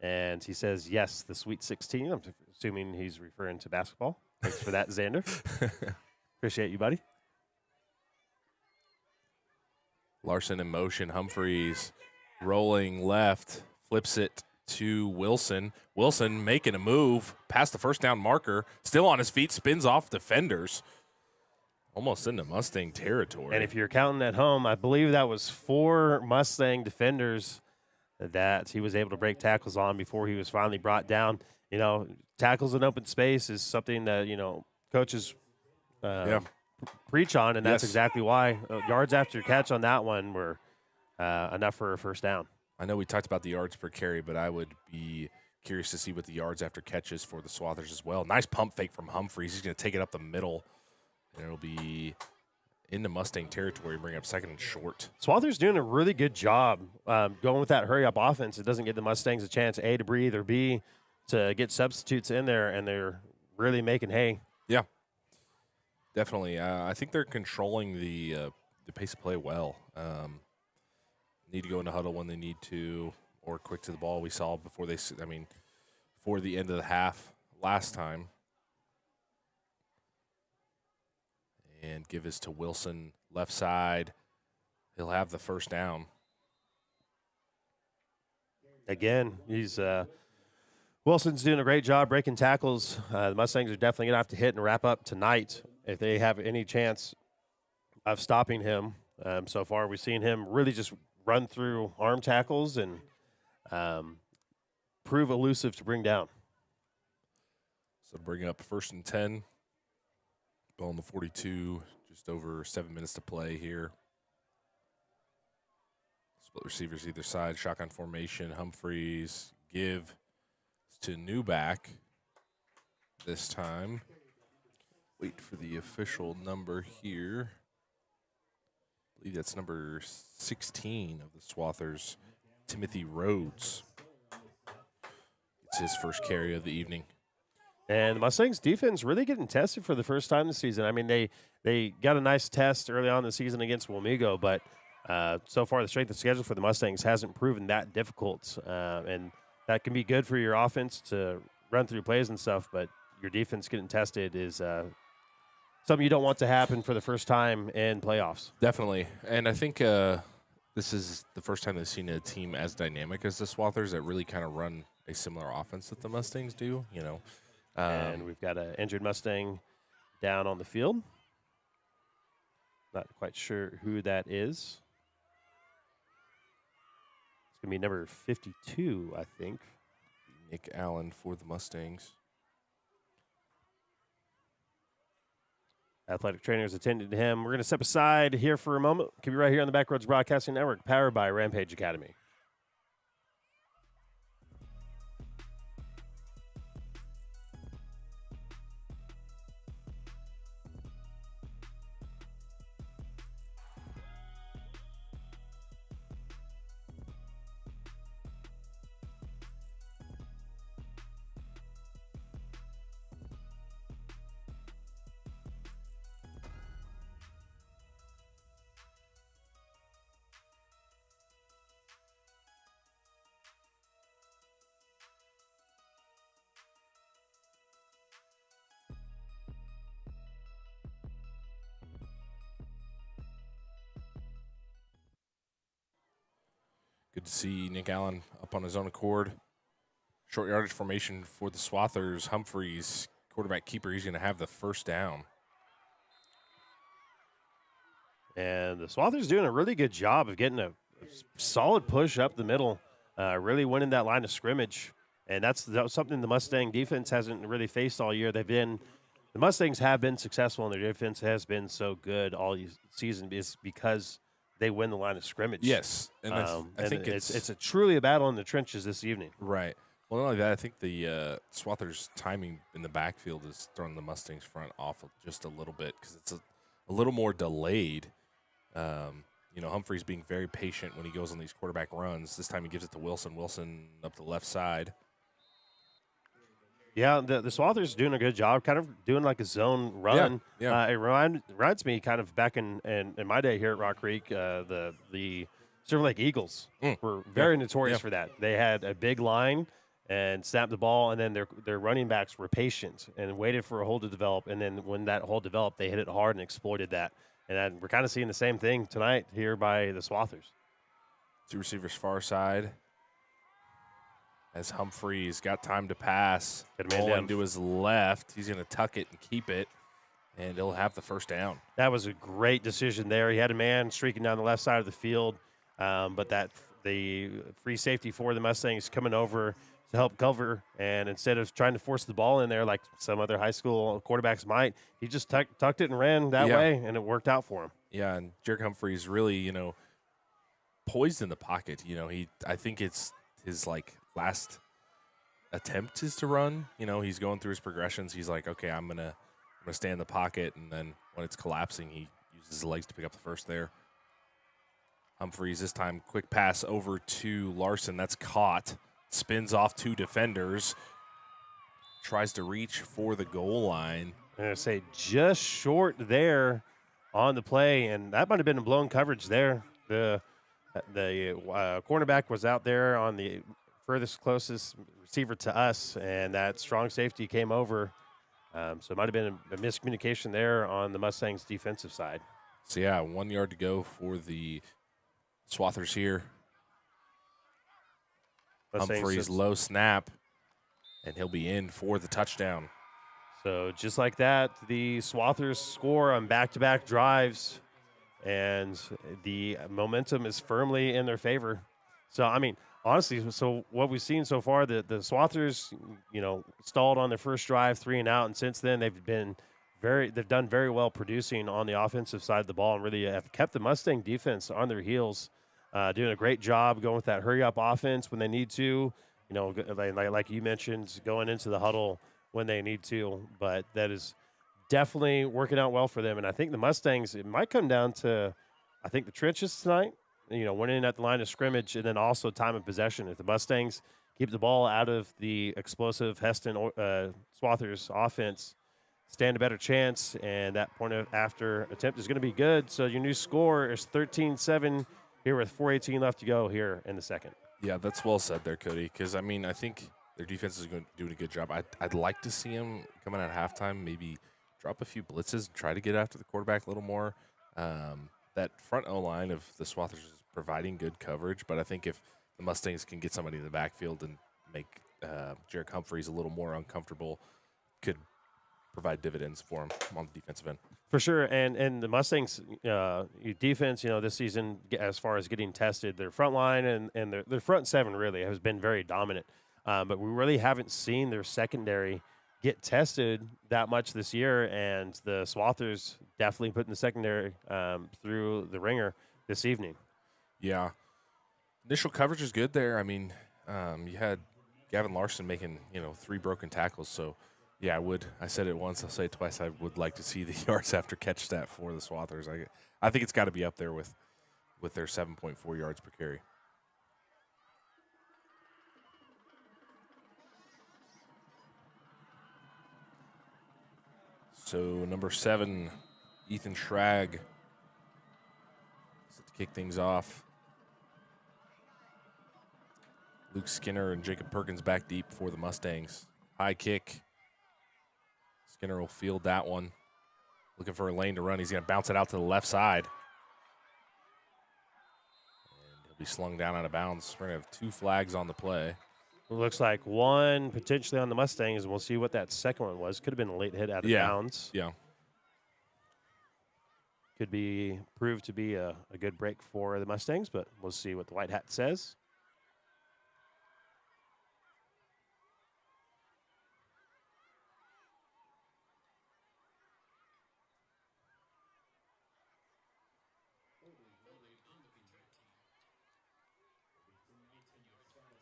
And he says, yes, the Sweet 16. I'm assuming he's referring to basketball. Thanks for that, Xander. Appreciate you, buddy. Larson in motion. Humphreys rolling left, flips it to Wilson. Wilson making a move past the first down marker, still on his feet, spins off defenders. Almost into Mustang territory. And if you're counting at home, I believe that was 4 Mustang defenders that he was able to break tackles on before he was finally brought down. Tackles in open space is something that, coaches preach on, and that's exactly why. Yards after catch on that one were enough for a first down. I know we talked about the yards per carry, but I would be curious to see what the yards after catches for the Swathers as well. Nice pump fake from Humphreys. He's going to take it up the middle, and it'll be into Mustang territory, bring up 2nd and short. Swathers doing a really good job going with that hurry-up offense. It doesn't give the Mustangs a chance, A, to breathe, or B, to get substitutes in there, and they're really making hay. Yeah, definitely. I think they're controlling the pace of play well. Need to go into huddle when they need to, or quick to the ball. We saw before before the end of the half last time. And give this to Wilson, left side. He'll have the first down. Again, Wilson's doing a great job breaking tackles. The Mustangs are definitely going to have to hit and wrap up tonight if they have any chance of stopping him. So far, we've seen him really just run through arm tackles and prove elusive to bring down. So bring up 1st and 10. Ball on the 42, just over 7 minutes to play here. Split receivers either side, shotgun formation. Humphreys give to Newback this time. Wait for the official number here. I believe that's number 16 of the Swathers, Timothy Rhodes. It's his first carry of the evening. And the Mustangs defense really getting tested for the first time this season. I mean, they got a nice test early on in the season against Wamego, but so far the strength of schedule for the Mustangs hasn't proven that difficult. And that can be good for your offense to run through plays and stuff, but your defense getting tested is something you don't want to happen for the first time in playoffs. Definitely. And I think this is the first time they've seen a team as dynamic as the Swathers that really kind of run a similar offense that the Mustangs do, you know. And we've got an injured Mustang down on the field. Not quite sure who that is. It's going to be number 52, I think. Nick Allen for the Mustangs. Athletic trainers attending to him. We're going to step aside here for a moment. Keep you right here on the Backroads Broadcasting Network, powered by Rampage Academy. Good to see Nick Allen up on his own accord. Short yardage formation for the Swathers. Humphreys, quarterback keeper, he's going to have the first down. And the Swathers doing a really good job of getting a solid push up the middle, really winning that line of scrimmage. And that was something the Mustang defense hasn't really faced all year. The Mustangs have been successful, and their defense has been so good all season is because they win the line of scrimmage. Yes, and I think it's a truly a battle in the trenches this evening. Right. Well, not only that, I think the Swathers' timing in the backfield is throwing the Mustangs front off just a little bit because it's a little more delayed. Humphreys being very patient when he goes on these quarterback runs. This time he gives it to Wilson. Wilson up the left side. Yeah, the Swathers doing a good job, kind of doing like a zone run. Yeah. It reminds me kind of back in my day here at Rock Creek, the Silver Lake Eagles were very notorious for that. They had a big line and snapped the ball, and then their running backs were patient and waited for a hole to develop, and then when that hole developed, they hit it hard and exploited that. And we're kind of seeing the same thing tonight here by the Swathers. Two receivers far side. As Humphreys got time to pass, going to his left. He's going to tuck it and keep it, and he'll have the first down. That was a great decision there. He had a man streaking down the left side of the field, but the free safety for the Mustangs coming over to help cover, and instead of trying to force the ball in there like some other high school quarterbacks might, he just tucked it and ran that way, and it worked out for him. Yeah, and Jerick Humphreys really, poised in the pocket. I think it's his last attempt is to run. He's going through his progressions. He's like, okay, I'm gonna stay in the pocket, and then when it's collapsing, he uses his legs to pick up the first there. Humphreys this time, quick pass over to Larson. That's caught. Spins off two defenders. Tries to reach for the goal line. I'm gonna say just short there on the play, and that might have been a blown coverage there. The cornerback was out there on the closest receiver to us, and that strong safety came over. So it might have been a miscommunication there on the Mustangs' defensive side. So, 1 yard to go for the Swathers here. Humphreys low snap, and he'll be in for the touchdown. So just like that, the Swathers score on back-to-back drives, and the momentum is firmly in their favor. So, I mean, honestly, so what we've seen so far, the Swathers, stalled on their first drive, 3 and out, and since then they've done very well producing on the offensive side of the ball and really have kept the Mustang defense on their heels, doing a great job going with that hurry-up offense when they need to, like you mentioned, going into the huddle when they need to, but that is definitely working out well for them. And I think the Mustangs, it might come down to, I think, the trenches tonight, winning at the line of scrimmage and then also time of possession. If the Mustangs keep the ball out of the explosive Hesston Swathers offense, stand a better chance, and that point of after attempt is going to be good. So your new score is 13-7 here with 4:18 left to go here in the second. Yeah, that's well said there, Cody, because, I mean, I think their defense is doing a good job. I'd like to see them coming at halftime, maybe drop a few blitzes, try to get after the quarterback a little more. That front O-line of the Swathers is providing good coverage, but I think if the Mustangs can get somebody in the backfield and make Jarek Humphreys a little more uncomfortable, could provide dividends for him on the defensive end. For sure, and the Mustangs defense, this season, as far as getting tested, their front line and their front seven really has been very dominant. But we really haven't seen their secondary get tested that much this year, and the Swathers definitely putting the secondary through the ringer this evening. Yeah. Initial coverage is good there. I mean, you had Gavin Larson making, 3 broken tackles. So, yeah, I said it once, I'll say it twice. I would like to see the yards after catch stat for the Swathers. I think it's got to be up there with their 7.4 yards per carry. So, number 7, Ethan Schrag, set to kick things off. Luke Skinner and Jacob Perkins back deep for the Mustangs. High kick. Skinner will field that one. Looking for a lane to run. He's going to bounce it out to the left side. And he'll be slung down out of bounds. We're going to have 2 flags on the play. It looks like one potentially on the Mustangs, and we'll see what that second one was. Could have been a late hit out of bounds. Yeah. Could be proved to be a good break for the Mustangs, but we'll see what the white hat says.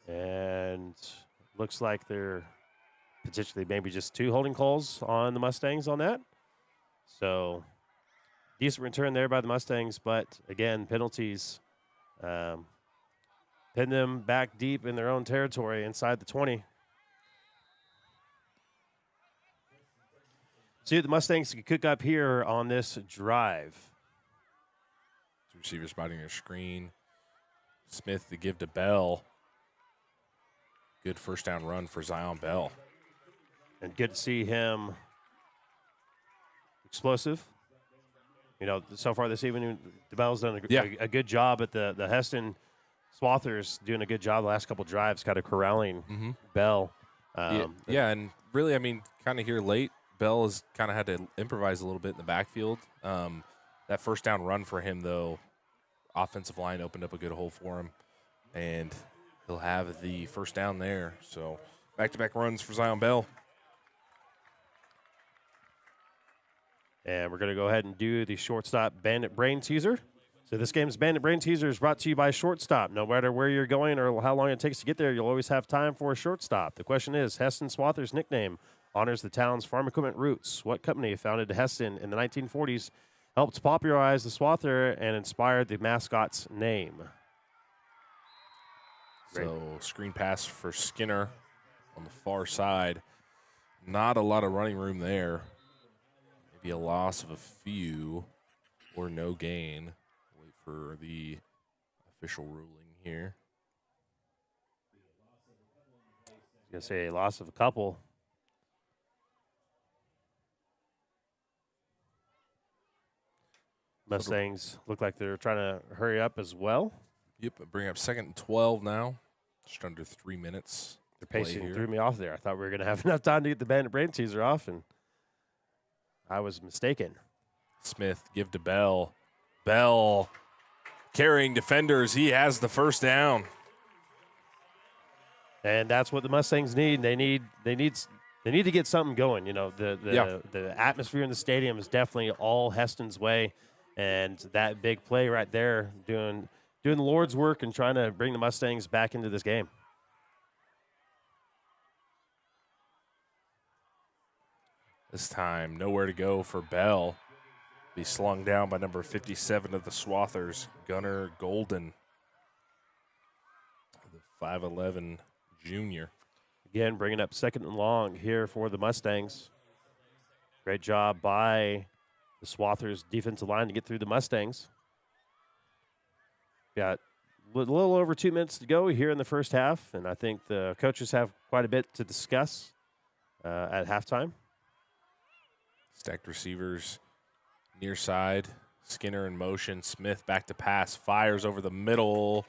And looks like they're potentially maybe just 2 holding calls on the Mustangs on that. So decent return there by the Mustangs, but again, penalties pin them back deep in their own territory inside the 20. See what the Mustangs can cook up here on this drive. Two receivers spotting their screen. Smith to give to Bell. Good first down run for Zion Bell. And good to see him explosive. So far this evening, DeBell's done a good job at the Hesston Swathers, doing a good job the last couple drives, kind of corralling Bell. And really, I mean, kind of here late, Bell has kind of had to improvise a little bit in the backfield. That first down run for him, though, offensive line opened up a good hole for him, and he'll have the first down there. So back-to-back runs for Zion Bell. And we're going to go ahead and do the shortstop Bandit Brain Teaser. So this game's Bandit Brain Teaser is brought to you by Shortstop. No matter where you're going or how long it takes to get there, you'll always have time for a shortstop. The question is, Hesston Swathers' nickname honors the town's farm equipment roots. What company founded Hesston in the 1940s helped popularize the Swather and inspired the mascot's name? So screen pass for Skinner on the far side. Not a lot of running room there. Maybe a loss of a few or no gain. Wait for the official ruling here. I was going to say a loss of a couple. Mustangs look like they're trying to hurry up as well. Yep, bring up 2nd and 12 now. Just under 3 minutes. The pacing threw me off there. I thought we were going to have enough time to get the Bandit Brain Teaser off, and I was mistaken. Smith give to Bell. Bell carrying defenders. He has the first down. And that's what the Mustangs need. They need to get something going. The atmosphere in the stadium is definitely all Hesston's way, and that big play right there doing the Lord's work and trying to bring the Mustangs back into this game. This time, nowhere to go for Bell. Be slung down by number 57 of the Swathers, Gunnar Golden. The 5'11" junior. Again, bringing up 2nd and long here for the Mustangs. Great job by the Swathers defensive line to get through the Mustangs. Got a little over 2 minutes to go here in the first half, and I think the coaches have quite a bit to discuss at halftime. Stacked receivers near side. Skinner in motion. Smith back to pass. Fires over the middle.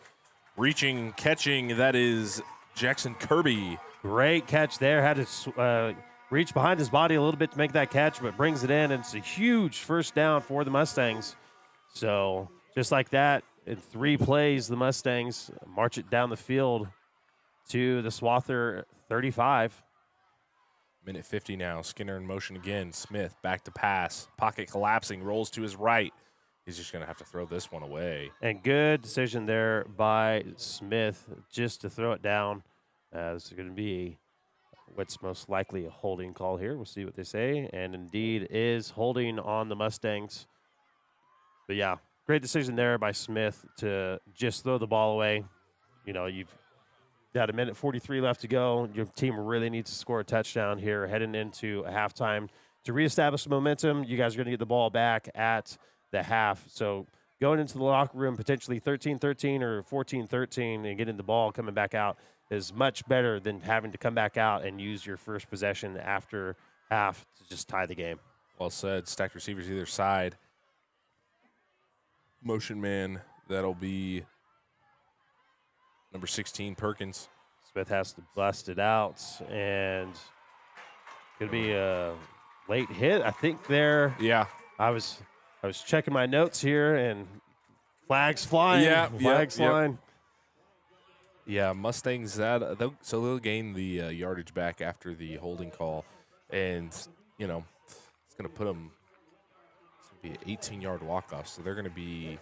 Reaching, catching. That is Jackson Kirby. Great catch there. Had to reach behind his body a little bit to make that catch, but brings it in, and it's a huge first down for the Mustangs. So just like that, in 3 plays, the Mustangs march it down the field to the Swather 35. Minute 50 now. Skinner in motion again. Smith back to pass. Pocket collapsing. Rolls to his right. He's just going to have to throw this one away. And good decision there by Smith just to throw it down. This is going to be what's most likely a holding call here. We'll see what they say. And indeed is holding on the Mustangs. But yeah, great decision there by Smith to just throw the ball away. You know, you've got a minute 43 left to go. Your team really needs to score a touchdown here heading into a halftime. To reestablish the momentum, you guys are going to get the ball back at the half. So going into the locker room, potentially 13-13 or 14-13 and getting the ball coming back out is much better than having to come back out and use your first possession after half to just tie the game. Well said. Stacked receivers either side. Motion man, that'll be number 16, Perkins. Smith has to bust it out, and could be a late hit, I think, there. Yeah. I was checking my notes here, and flags flying. Flags flying. Yeah, Mustangs, they'll gain the yardage back after the holding call. And, you know, it's going to put them, it's going to be an 18-yard walk-off. So they're going to be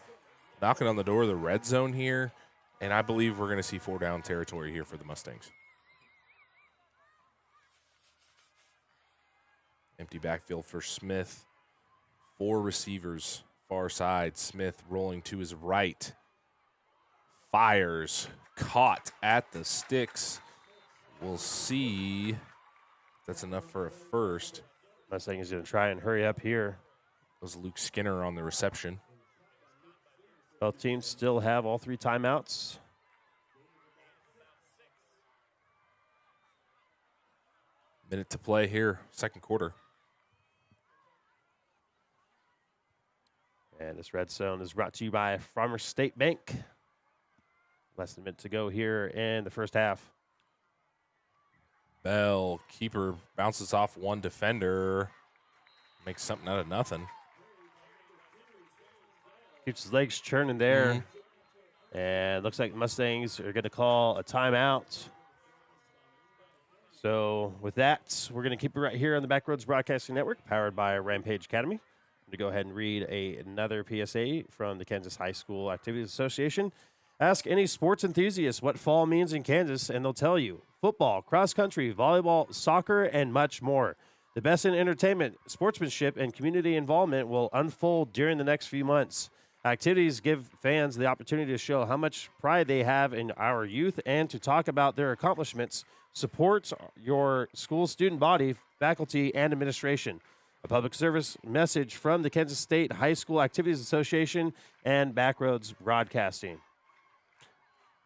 knocking on the door of the red zone here. And I believe we're going to see 4-down territory here for the Mustangs. Empty backfield for Smith. 4 receivers, far side. Smith rolling to his right. Fires. Caught at the sticks. We'll see if that's enough for a first. Mustang is going to try and hurry up here. That was Luke Skinner on the reception. Both teams still have all 3 timeouts. Minute to play here, second quarter. And this red zone is brought to you by Farmers State Bank. Less than a minute to go here in the first half. Bell, keeper, bounces off one defender. Makes something out of nothing. Keeps his legs churning there. And looks like the Mustangs are going to call a timeout. So with that, we're going to keep it right here on the Backroads Broadcasting Network, powered by Rampage Academy. I'm going to go ahead and read another PSA from the Kansas High School Activities Association. Ask any sports enthusiast what fall means in Kansas, and they'll tell you. Football, cross country, volleyball, soccer, and much more. The best in entertainment, sportsmanship, and community involvement will unfold during the next few months. Activities give fans the opportunity to show how much pride they have in our youth and to talk about their accomplishments. Support your school student body, faculty, and administration. A public service message from the Kansas State High School Activities Association and Backroads Broadcasting.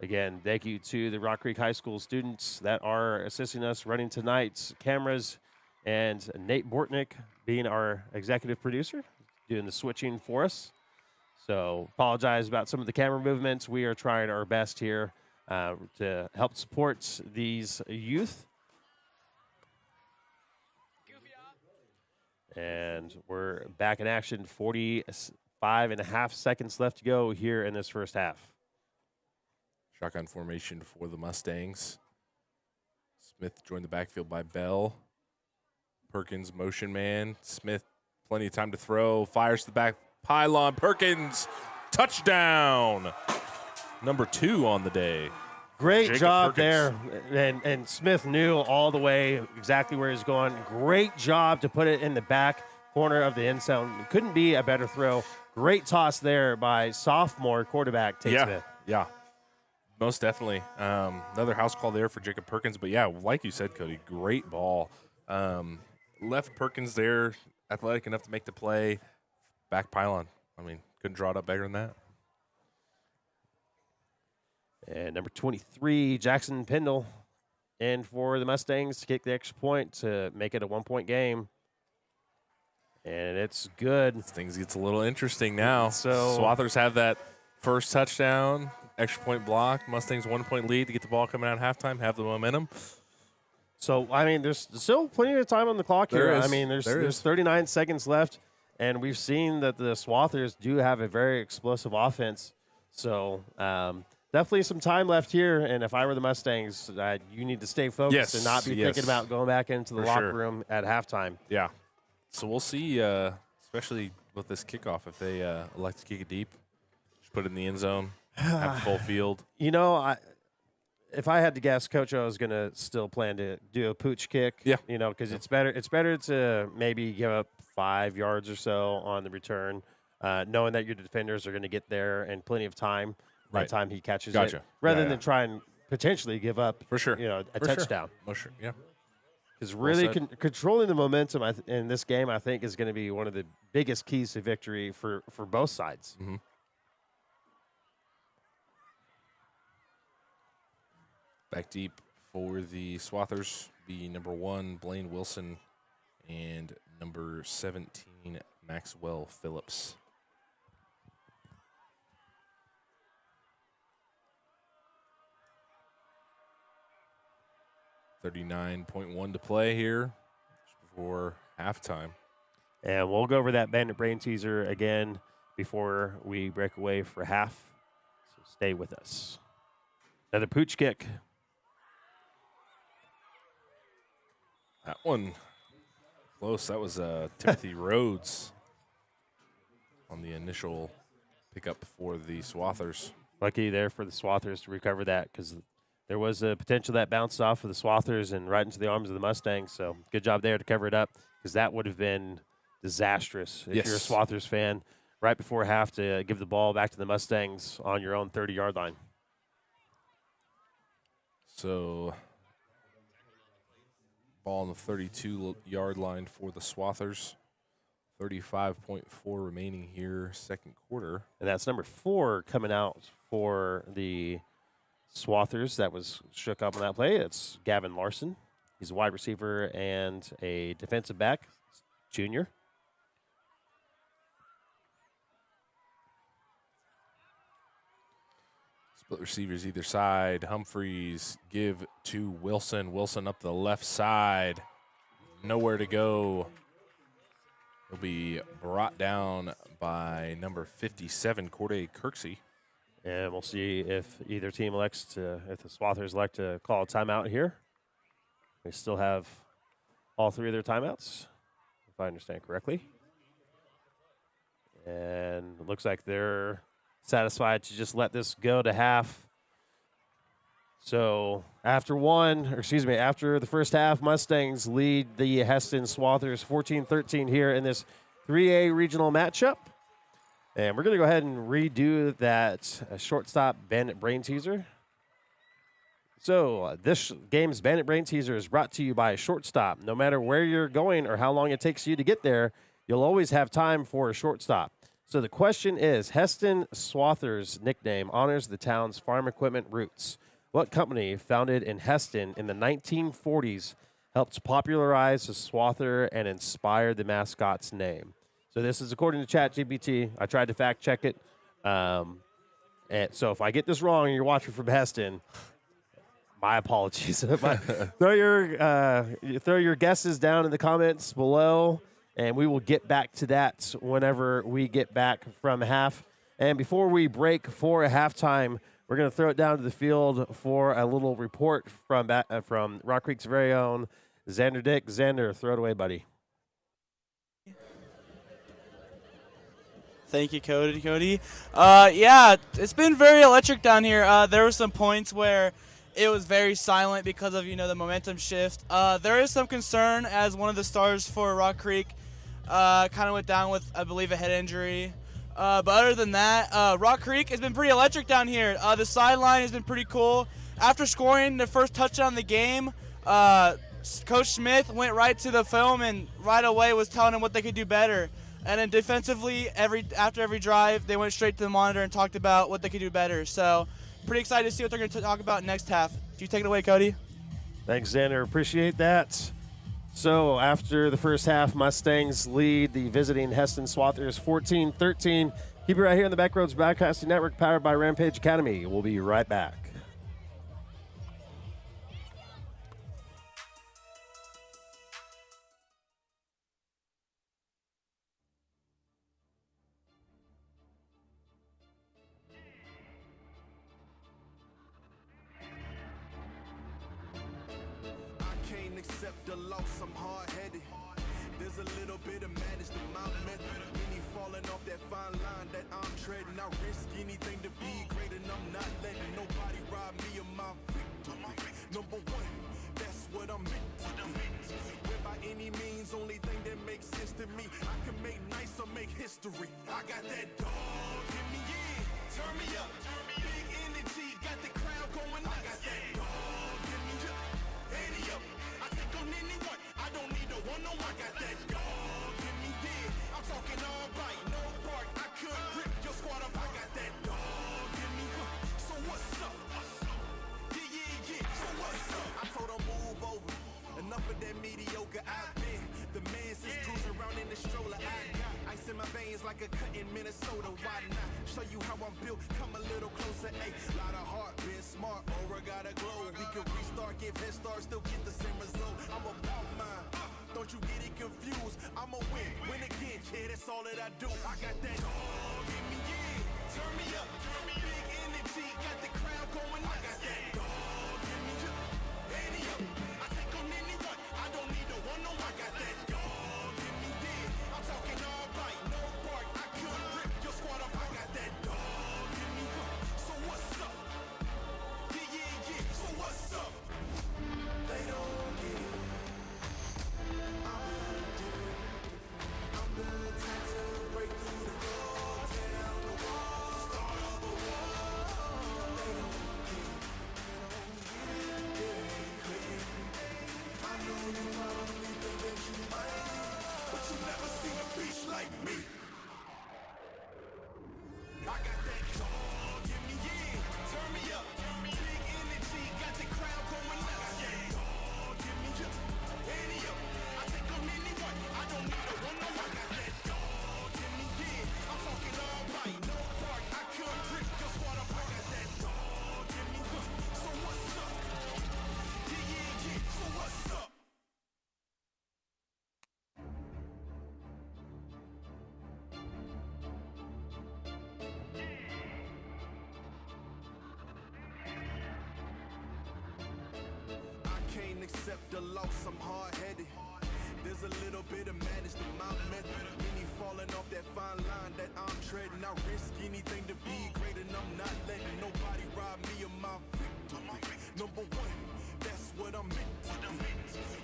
Again, thank you to the Rock Creek High School students that are assisting us running tonight's cameras, and Nate Bortnick being our executive producer, doing the switching for us. So apologize about some of the camera movements. We are trying our best here to help support these youth. And we're back in action, 45.5 seconds left to go here in this first half. Shotgun formation for the Mustangs. Smith joined the backfield by Bell. Perkins, motion man. Smith, plenty of time to throw. Fires to the back pylon. Perkins, touchdown. Number 2 on the day. Great Jacob job Perkins. there. And Smith knew all the way exactly where he's going. Great job to put it in the back corner of the end zone. Couldn't be a better throw. Great toss there by sophomore quarterback Tate Smith. Yeah. Most definitely. Another house call there for Jacob Perkins. But, yeah, like you said, Cody, great ball. Left Perkins there, athletic enough to make the play. Back pylon. I mean, couldn't draw it up better than that. And number 23, Jackson Pendle, in for the Mustangs to kick the extra point to make it a 1-point game. And it's good. Things gets a little interesting now. So Swathers have that first touchdown, extra point block. Mustangs 1-point lead to get the ball coming out at halftime, have the momentum. So, I mean, there's still plenty of time on the clock here. There is. I mean, there's 39 seconds left, and we've seen that the Swathers do have a very explosive offense. So, definitely some time left here, and if I were the Mustangs, you need to stay focused and not be thinking about going back into the locker room at halftime. Yeah. So we'll see, especially with this kickoff, if they elect to kick it deep, just put it in the end zone, have full field. You know, if I had to guess, Coach O is going to still plan to do a pooch kick. Yeah. You know, because it's better to maybe give up 5 yards or so on the return, knowing that your defenders are going to get there and plenty of time by the time he catches it, rather than try and potentially give up a touchdown. Sure. Yeah. Because really controlling the momentum in this game, I think, is going to be one of the biggest keys to victory for both sides. Mm-hmm. Back deep for the Swathers, be number 1, Blaine Wilson, and number 17, Maxwell Phillips. $39.1 to play here just before halftime. And we'll go over that bandit brain teaser again before we break away for half. So stay with us. Another pooch kick. That one close. That was Timothy Rhodes on the initial pickup for the Swathers. Lucky there for the Swathers to recover that, because there was a potential that bounced off of the Swathers and right into the arms of the Mustangs. So good job there to cover it up, because that would have been disastrous if you're a Swathers fan right before half to give the ball back to the Mustangs on your own 30-yard line. So ball on the 32-yard line for the Swathers. 35.4 remaining here, second quarter. And that's number 4 coming out for the Swathers that was shook up on that play. It's Gavin Larson. He's a wide receiver and a defensive back, junior. Split receivers either side. Humphreys give to Wilson. Wilson up the left side. Nowhere to go. He'll be brought down by number 57, Corday Kirksey. And we'll see if either team elects to, if the Swathers elect to call a timeout here. They still have all 3 of their timeouts, if I understand correctly. And it looks like they're satisfied to just let this go to half. So after the first half, Mustangs lead the Hesston Swathers 14-13 here in this 3A regional matchup. And we're going to go ahead and redo that shortstop bandit brain teaser. So this game's bandit brain teaser is brought to you by Shortstop. No matter where you're going or how long it takes you to get there, you'll always have time for a shortstop. So the question is, Hesston Swathers' nickname honors the town's farm equipment roots. What company, founded in Hesston in the 1940s, helped popularize the Swather and inspire the mascot's name? So this is according to ChatGPT. I tried to fact check it. And so if I get this wrong and you're watching from Hesston, my apologies. Throw your guesses down in the comments below, and we will get back to that whenever we get back from half. And before we break for a halftime, we're going to throw it down to the field for a little report from Rock Creek's very own Xander Dick. Xander, throw it away, buddy. Thank you, Cody. Yeah, it's been very electric down here. There were some points where it was very silent because of, the momentum shift. There is some concern as one of the stars for Rock Creek kind of went down with, I believe, a head injury. But other than that, Rock Creek has been pretty electric down here. The sideline has been pretty cool. After scoring the first touchdown of the game, Coach Smith went right to the film and right away was telling them what they could do better. And then defensively, after every drive, they went straight to the monitor and talked about what they could do better. So pretty excited to see what they're going to talk about next half. Do you take it away, Cody? Thanks, Xander. Appreciate that. So after the first half, Mustangs lead the visiting Hesston Swathers 14-13. Keep it right here on the Backroads Broadcasting Network, powered by Rampage Academy. We'll be right back. Accept the loss, I'm hard-headed. There's a little bit of madness to my method. Many falling off that fine line that I'm treading. I risk anything to be great, and I'm not letting nobody rob me of my victory. Number one, that's what I'm meant to do. Where by any means, only thing that makes sense to me, I can make nice or make history. I got that dog in me, yeah. Turn me up, big energy, got the crowd going. I got that dog in me, yeah. 80 up. Anyone, I don't need a one-on-one, I got that dog in me, yeah. I'm talking all bite, no bark, I could rip your squad up, I got that dog in me, So what's up? Yeah, so what's up? I told her move over, enough of that mediocre, I've been the man since cruising around in the stroller. I got ice in my veins like a cut in Minnesota, why not? Show you how I'm built, come a little closer, ayy. Lot of heart, been smart, aura gotta glow. We can restart, give head start, still get the same result. I'm about mine, don't you get it confused. I'ma win again, yeah, that's all that I do. I got that dog in me, yeah. Turn me up, big energy, got the crowd going. I got that dog in me, yeah. 80 up, I take on anyone, I don't need a one-on-one. I got that dog in me, yeah. I'm talking all bite, no bark, I could rip your squad up. I got that dog in me, so what's up? Yeah, so what's up? They don't get it. I'm the type to break through the door, tear down the wall, start up a war. They don't get it. It ain't clicking. I know you probably think that you might, but you never seen a beast like me. I got that dog in me, yeah. Turn me up, big energy, got the crowd going. I got that dog in me, yeah. 80 up, I take on anyone, I don't need a one-on-one. I got that dog in me, yeah. I'm talking all bite, no bark, I could rip your squad up. I got that dog in me, so what's up? Yeah, so what's up? Can't accept the loss, I'm hard-headed. There's a little bit of madness to my method. Many falling off that fine line that I'm treading. I risk anything to be great, and I'm not letting nobody rob me of my victory. Number one, that's what I'm meant to do.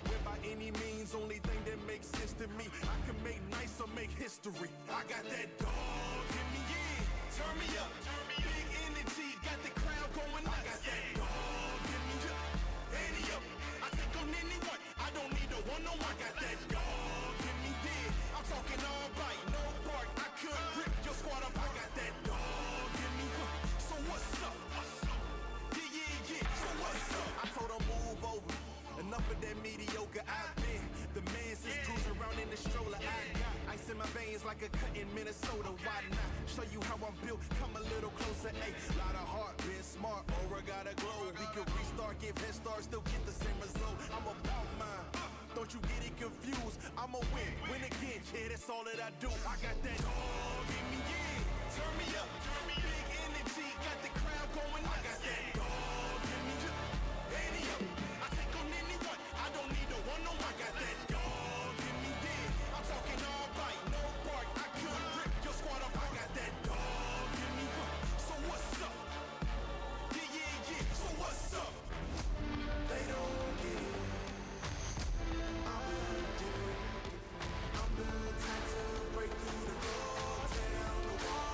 Where by any means, only thing that makes sense to me, I can make nice or make history. I got that dog in me, yeah. Turn me up, big energy, got the crowd going. I got that dog in me, yeah. 80 up, I take on anyone, I don't need a one-on-one. I got that dog in me, yeah. I'm talking all bite, no bark, I could rip your squad up. I got that dog in me, so what's up? Yeah, so what's up? I told her move over, enough of that mediocre. I've been the man since cruising around in the stroller. I got ice in my veins like a cut in Minnesota, why not? Show you how I'm built, come a little closer, ayy. Lot of heart, been smart, aura gotta glow. We can restart, give head start, still get the same result. I'm about mine, don't you get it confused. I'ma win again, yeah, that's all that I do. I got that dog in me, yeah. Turn me up, big energy, got the crowd going. I got that dog in me, yeah. 80 up, I take on anyone, I don't need a one-on-one. I got that dog in me, yeah. I'm talking all bite, no bark, I could rip your squad up. I got that dog in me, so what's up? Yeah, so what's up? They don't get it. I'm different. I'm the type to break through the door, tear down the wall.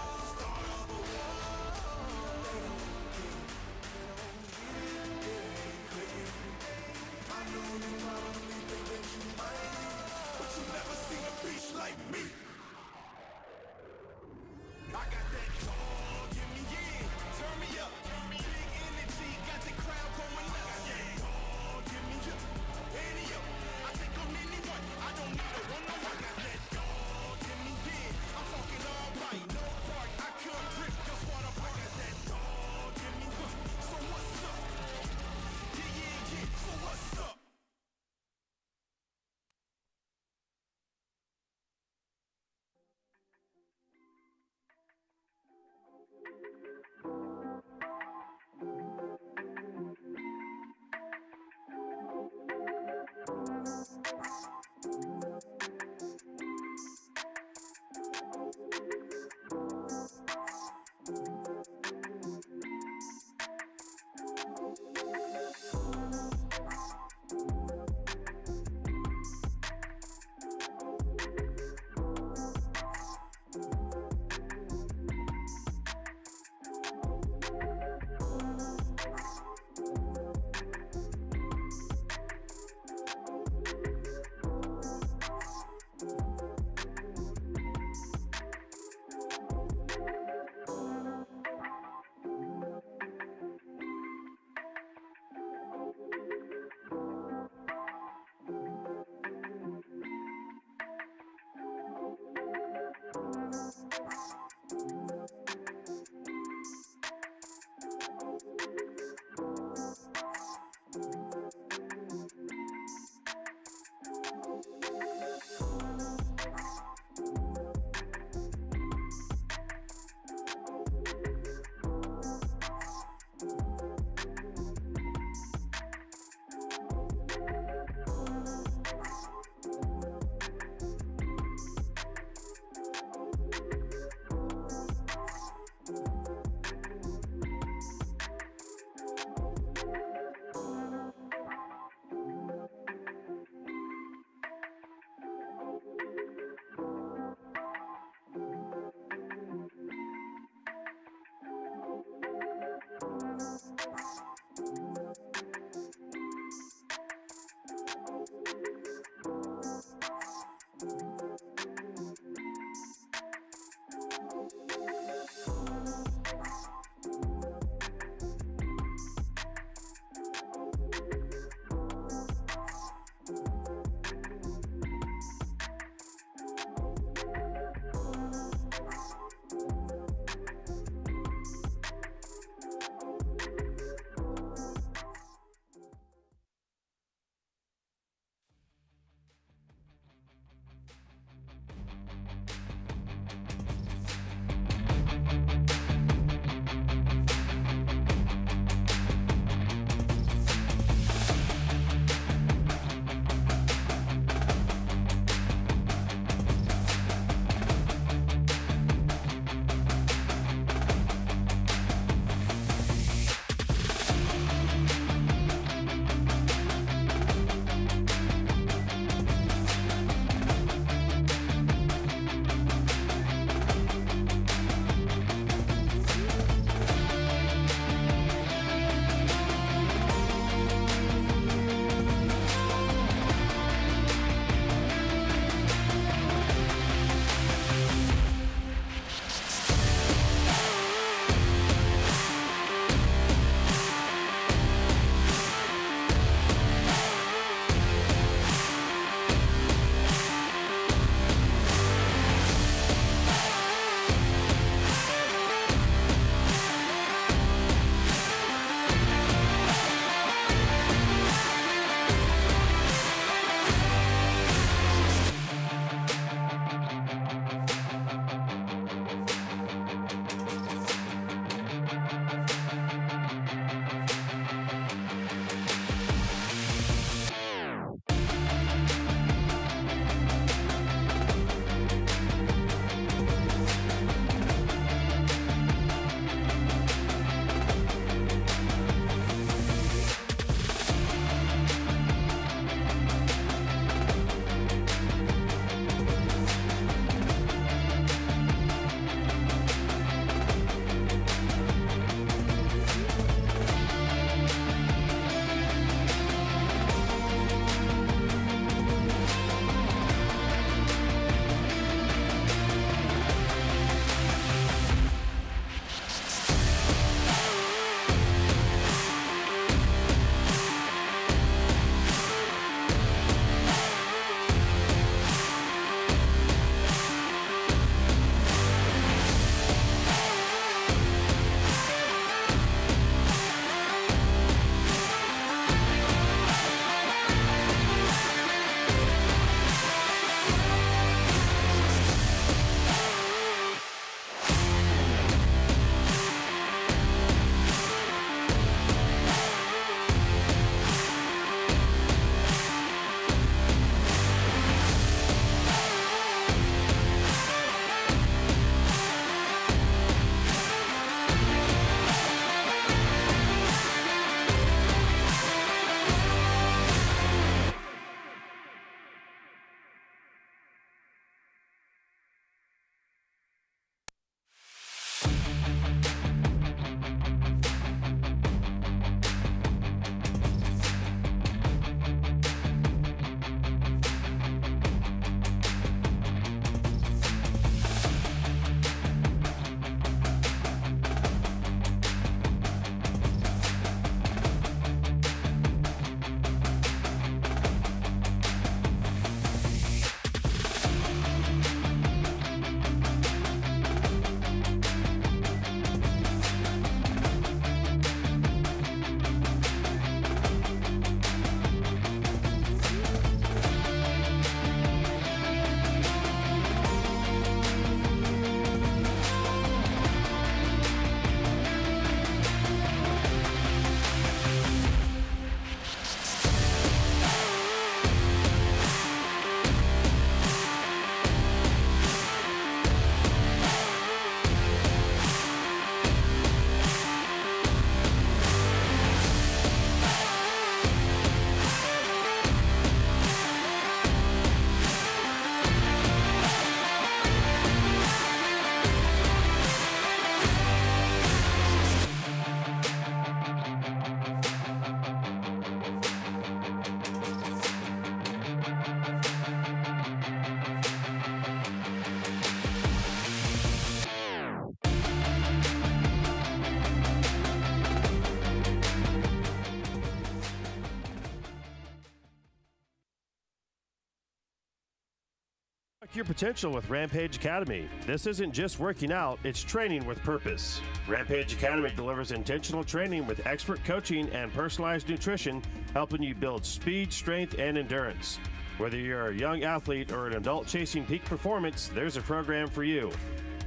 your potential with Rampage Academy. This isn't just working out, it's training with purpose. Rampage Academy delivers intentional training with expert coaching and personalized nutrition, helping you build speed, strength, and endurance. Whether you're a young athlete or an adult chasing peak performance, there's a program for you.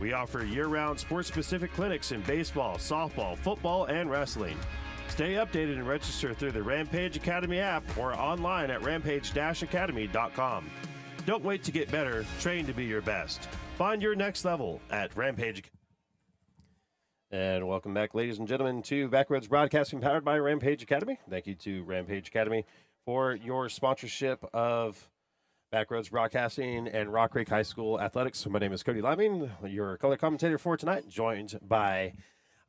We offer year-round sports-specific clinics in baseball, softball, football, and wrestling. Stay updated and register through the Rampage Academy app or online at rampage-academy.com. Don't wait to get better. Train to be your best. Find your next level at Rampage. And welcome back, ladies and gentlemen, to Backroads Broadcasting, powered by Rampage Academy. Thank you to Rampage Academy for your sponsorship of Backroads Broadcasting and Rock Creek High School Athletics. My name is Cody Liming, your color commentator for tonight, joined by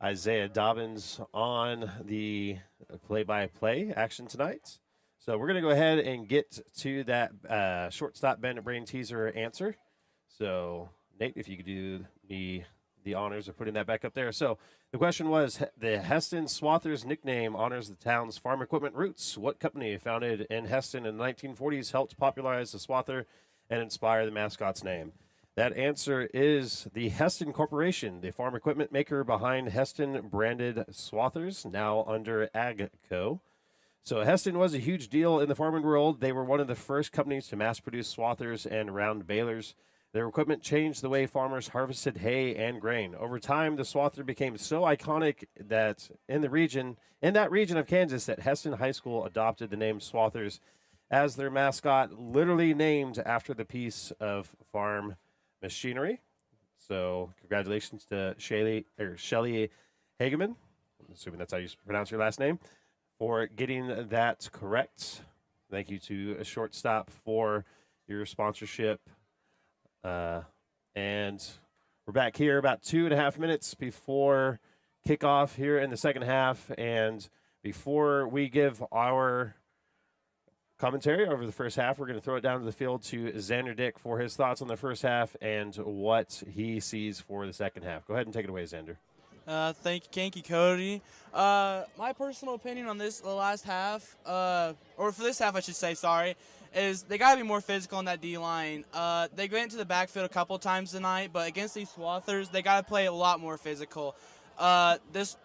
Isaiah Dobbins on the play-by-play action tonight. So we're going to go ahead and get to that shortstop Bandit Brain teaser answer. So, Nate, if you could do me the honors of putting that back up there. So the question was, the Hesston Swathers nickname honors the town's farm equipment roots. What company founded in Hesston in the 1940s helped popularize the Swather and inspire the mascot's name? That answer is the Hesston Corporation, the farm equipment maker behind Hesston branded Swathers, now under AGCO. So Hesston was a huge deal in the farming world. They were one of the first companies to mass produce Swathers and round balers. Their equipment changed the way farmers harvested hay and grain. Over time, the Swather became so iconic that in that region of Kansas, that Hesston High School adopted the name Swathers as their mascot, literally named after the piece of farm machinery. So congratulations to Shelly Hageman, I'm assuming that's how you pronounce your last name, for getting that correct. Thank you to a shortstop for your sponsorship. And we're back here about 2.5 minutes before kickoff here in the second half. And before we give our commentary over the first half, we're going to throw it down to the field to Xander Dick for his thoughts on the first half and what he sees for the second half. Go ahead and take it away, Xander. Thank you, Cody. My personal opinion on the last half, or for this half, I should say, sorry, is they got to be more physical in that D-line. They went into the backfield a couple times tonight, but against these Swathers, they got to play a lot more physical. This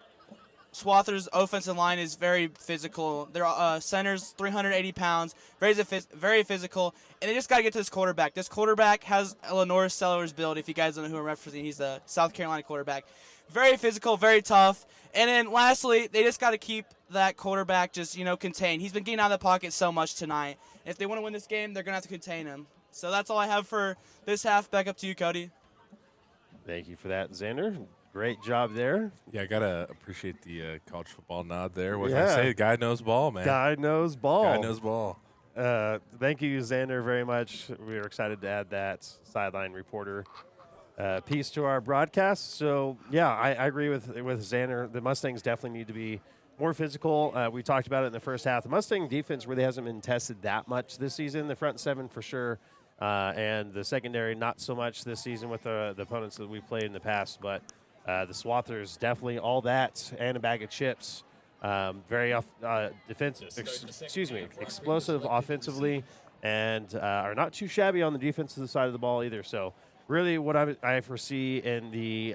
Swathers offensive line is very physical. Their center's 380 pounds, very physical, and they just got to get to this quarterback. This quarterback has Lenore Sellers' build, if you guys don't know who I'm referencing. He's the South Carolina quarterback. Very physical, very tough. And then lastly, they just got to keep that quarterback just, contained. He's been getting out of the pocket so much tonight. If they want to win this game, they're going to have to contain him. So that's all I have for this half. Back up to you, Cody. Thank you for that, Xander. Great job there. Yeah, I got to appreciate the college football nod there. What can I say? Guy knows ball, man. Guy knows ball. Guy knows ball. Thank you, Xander, very much. We are excited to add that sideline reporter piece to our broadcast. So, yeah, I agree with Xander. The Mustangs definitely need to be more physical. We talked about it in the first half. The Mustang defense really hasn't been tested that much this season. The front seven for sure, and the secondary not so much this season with the opponents that we've played in the past. But the Swathers definitely all that and a bag of chips. Very defensive. Explosive offensively, and are not too shabby on the defensive side of the ball either. So really, what I foresee in the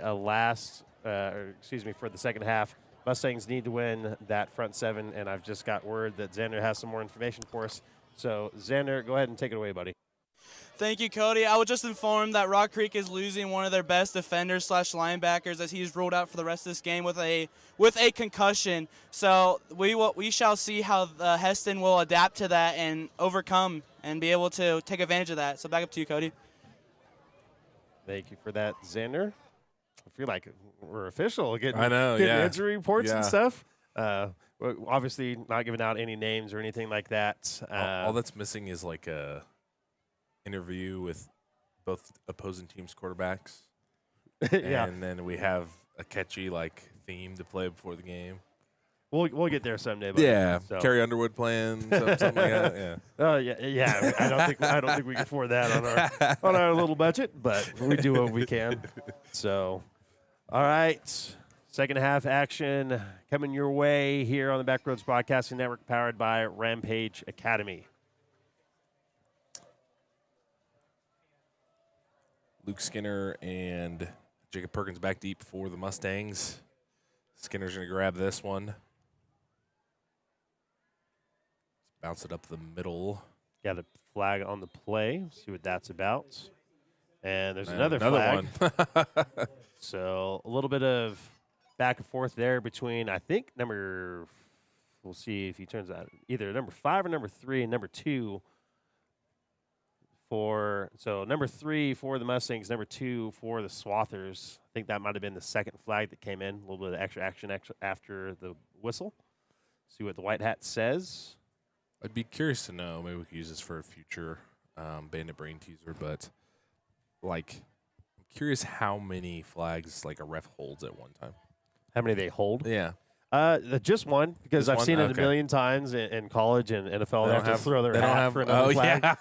for the second half, Mustangs need to win that front seven, and I've just got word that Xander has some more information for us. So, Xander, go ahead and take it away, buddy. Thank you, Cody. I was just informed that Rock Creek is losing one of their best defenders / linebackers as he's ruled out for the rest of this game with a concussion. So we shall see how the Hesston will adapt to that and overcome and be able to take advantage of that. So back up to you, Cody. Thank you for that, Xander. I feel like we're official getting injury reports and stuff. Obviously not giving out any names or anything like that. All that's missing is like a interview with both opposing teams' quarterbacks. Yeah. And then we have a catchy theme to play before the game. We'll get there someday. Buddy. Yeah, so. Carrie Underwood playing something like that. Yeah. Oh yeah. I don't think we can afford that on our little budget, but we do what we can. So, all right, second half action coming your way here on the Backroads Broadcasting Network, powered by Rampage Academy. Luke Skinner and Jacob Perkins back deep for the Mustangs. Skinner's going to grab this one. Bounce it up the middle. Got a flag on the play. See what that's about. And there's another flag. One. So a little bit of back and forth there between, I think, we'll see if he turns out either number 5 or number 3 and number 2 so number 3 for the Mustangs, number 2 for the Swathers. I think that might have been the second flag that came in. A little bit of extra action after the whistle. See what the white hat says. I'd be curious to know. Maybe we could use this for a future Bandit Brain teaser, but I'm curious how many flags a ref holds at one time. How many they hold? Yeah. Just one, because Just I've one? seen it a Okay. million times in college and NFL. They have to throw their they don't hat have for another flag.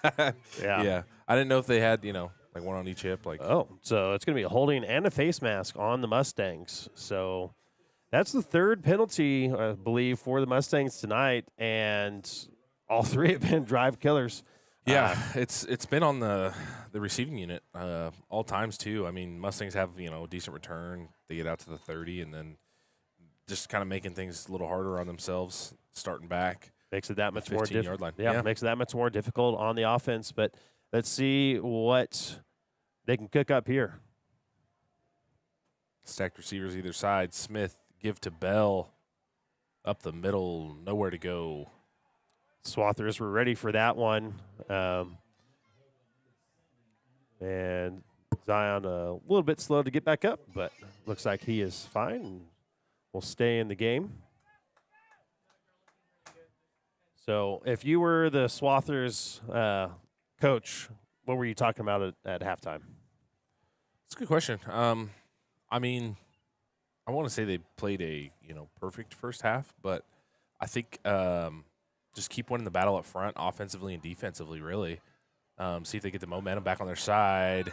Yeah. Yeah. I didn't know if they had one on each hip. So it's going to be a holding and a face mask on the Mustangs. So that's the third penalty, I believe, for the Mustangs tonight, and all three have been drive killers. Yeah, it's been on the receiving unit all times too. I mean, Mustangs have a decent return. They get out to the 30, and then just kind of making things a little harder on themselves, starting back. Makes it that much more 15-yard line. Yeah, makes it that much more difficult on the offense. But let's see what they can cook up here. Stacked receivers either side. Smith give to Bell up the middle, nowhere to go. Swathers were ready for that one. And Zion a little bit slow to get back up, but looks like he is fine and will stay in the game. So if you were the Swathers coach, what were you talking about at halftime? That's a good question. I mean, I want to say they played a perfect first half, but I think just keep winning the battle up front, offensively and defensively, really. See if they get the momentum back on their side.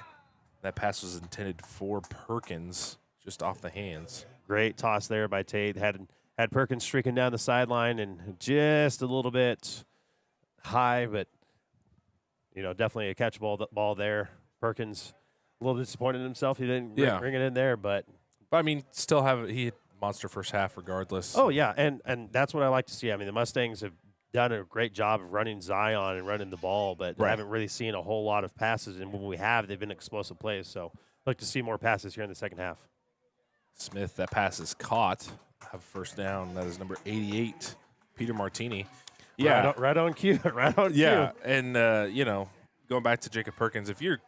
That pass was intended for Perkins, just off the hands. Great toss there by Tate. Had Perkins streaking down the sideline and just a little bit high, but definitely a catchable ball there. Perkins a little disappointed in himself. He didn't bring it in there, but I mean, he had monster first half regardless. Oh yeah, and that's what I like to see. I mean, the Mustangs have done a great job of running Zion and running the ball, but Right. haven't really seen a whole lot of passes. And when we have, they've been explosive plays. So I'd like to see more passes here in the second half. Smith, that pass is caught. Have first down. That is number 88, Peter Martini. Yeah, right on cue. Right on yeah, cue. and going back to Jacob Perkins, if you're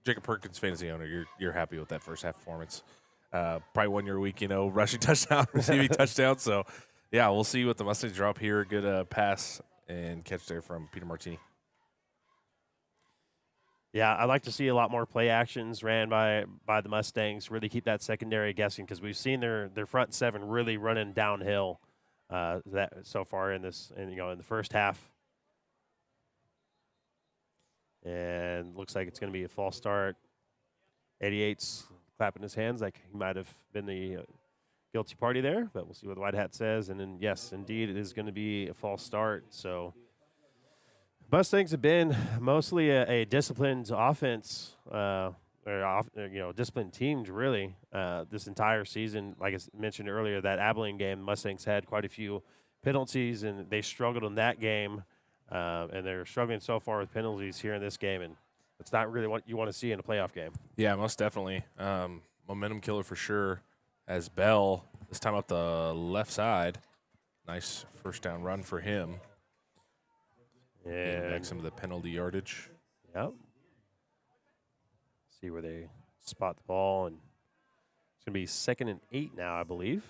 Jacob Perkins fantasy owner, you're happy with that first half performance. Probably won your week, rushing touchdown, receiving touchdown. So, yeah, we'll see what the Mustangs drop here. Good pass and catch there from Peter Martini. Yeah, I'd like to see a lot more play actions ran by the Mustangs. Really keep that secondary guessing, because we've seen their front seven really running downhill that so far in the first half. And looks like it's going to be a false start. 88's clapping his hands like he might have been the guilty party there, but we'll see what the white hat says. And then, yes, indeed, it is going to be a false start. So Mustangs have been mostly a disciplined offense, disciplined teams, really, this entire season. Like I mentioned earlier, that Abilene game, Mustangs had quite a few penalties, and they struggled in that game, and they're struggling so far with penalties here in this game, and it's not really what you want to see in a playoff game. Yeah, most definitely. Momentum killer for sure, as Bell, this time up the left side. Nice first down run for him. Getting back some of the penalty yardage. Yep. See where they spot the ball, and it's going to be 2nd and 8 now, I believe.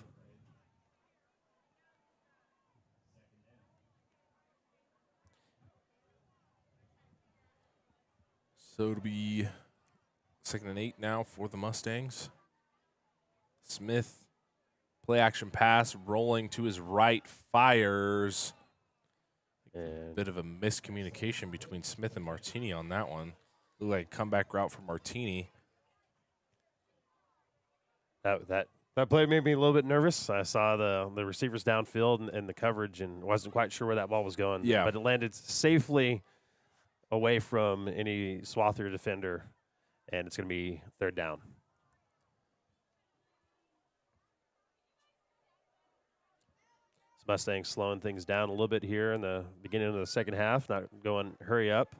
So it'll be 2nd and 8 now for the Mustangs. Smith, play action pass, rolling to his right, fires. And Bit of a miscommunication between Smith and Martini on that one. Looked like a comeback route for Martini. that play made me a little bit nervous. I saw the receivers downfield and the coverage, and wasn't quite sure where that ball was going. Yeah. But it landed safely away from any Swather defender. and it's going to be 3rd down. Mustangs slowing things down a little bit here in the beginning of the second half, not going hurry up.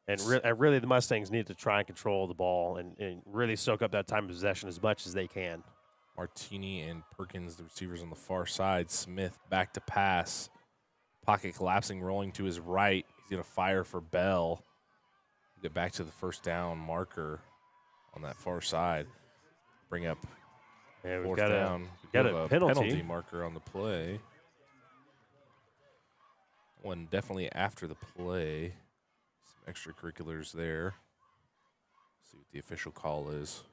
And really the Mustangs need to try and control the ball and really soak up that time of possession as much as they can. Martini and Perkins, the receivers on the far side. Smith back to pass. Pocket collapsing, rolling to his right. He's going to fire for Bell. Get back to the 1st down marker on that far side. Bring up Yeah, we've 4th got down. got a penalty marker on the play. One definitely after the play. Some extracurriculars there. See what the official call is.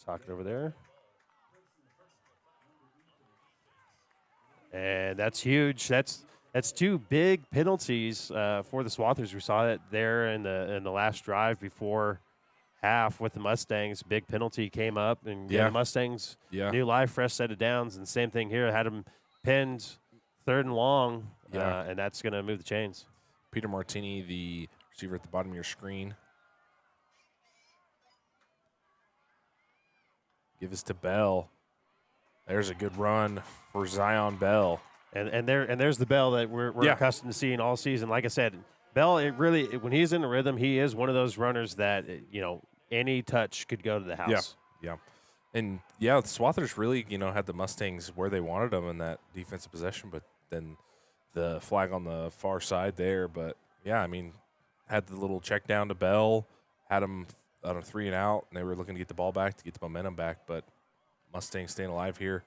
Talking over there. And that's huge. That's 2 big penalties for the Swathers. We saw it there in the last drive before half with the Mustangs. Big penalty came up, and the Mustangs new life, fresh set of downs. And same thing here. Had them pinned 3rd and long, and that's going to move the chains. Peter Martini, the receiver at the bottom of your screen. Give us to Bell. There's a good run for Zion Bell. And there's the Bell that we're accustomed to seeing all season. Like I said, Bell, when he's in the rhythm, he is one of those runners that, any touch could go to the house. Yeah. And, the Swathers really, had the Mustangs where they wanted them in that defensive possession, but then the flag on the far side there. But, had the little check down to Bell, had him on a 3 and out, and they were looking to get the ball back, to get the momentum back, but Mustangs staying alive here.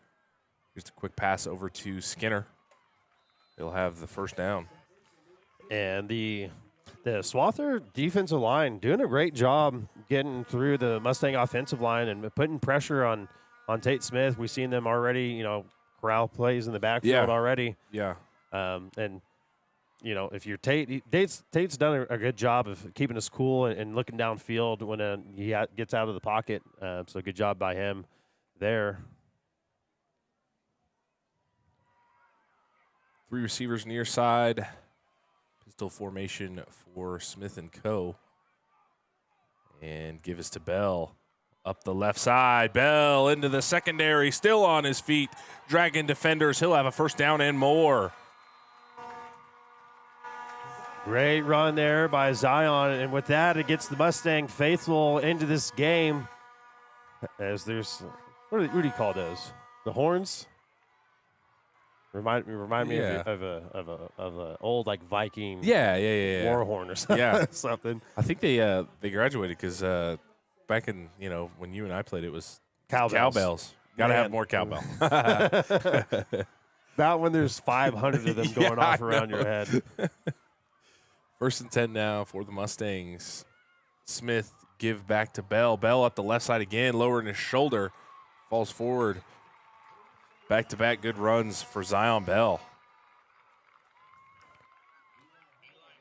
Just a quick pass over to Skinner. They'll have the 1st down. And the Swather defensive line doing a great job getting through the Mustang offensive line and putting pressure on Tate Smith. We've seen them already, corral plays in the backfield already. Yeah. And if you're Tate's done a good job of keeping us cool and looking downfield when he gets out of the pocket. So good job by him there. 3 receivers near side. Pistol formation for Smith and Co. And give us to Bell. Up the left side. Bell into the secondary. Still on his feet. Dragging defenders. He'll have a 1st down and more. Great run there by Zion, and with that, it gets the Mustang faithful into this game. As there's, what do you call those? The horns? Remind me of a old like Viking war horn or something. something. I think they graduated because back in when you and I played, it was cowbells. Got to have more cowbell. Not when there's 500 of them going off around your head. 1st and 10 now for the Mustangs. Smith give back to Bell. Bell up the left side again, lowering his shoulder. Falls forward. Back-to-back good runs for Zion Bell.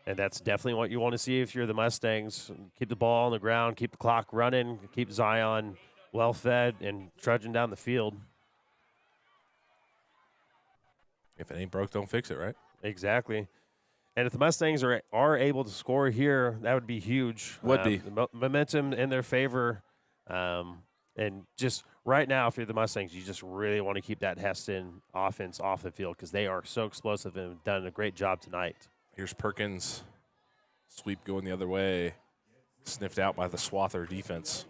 And that's definitely what you want to see if you're the Mustangs. Keep the ball on the ground, keep the clock running, keep Zion well-fed and trudging down the field. If it ain't broke, don't fix it, right? Exactly. And if the Mustangs are able to score here, that would be huge. Would be. The momentum in their favor. And just right now, if you're the Mustangs, you just really want to keep that Hesston offense off the field because they are so explosive and have done a great job tonight. Here's Perkins. Sweep going the other way. Sniffed out by the Swather defense.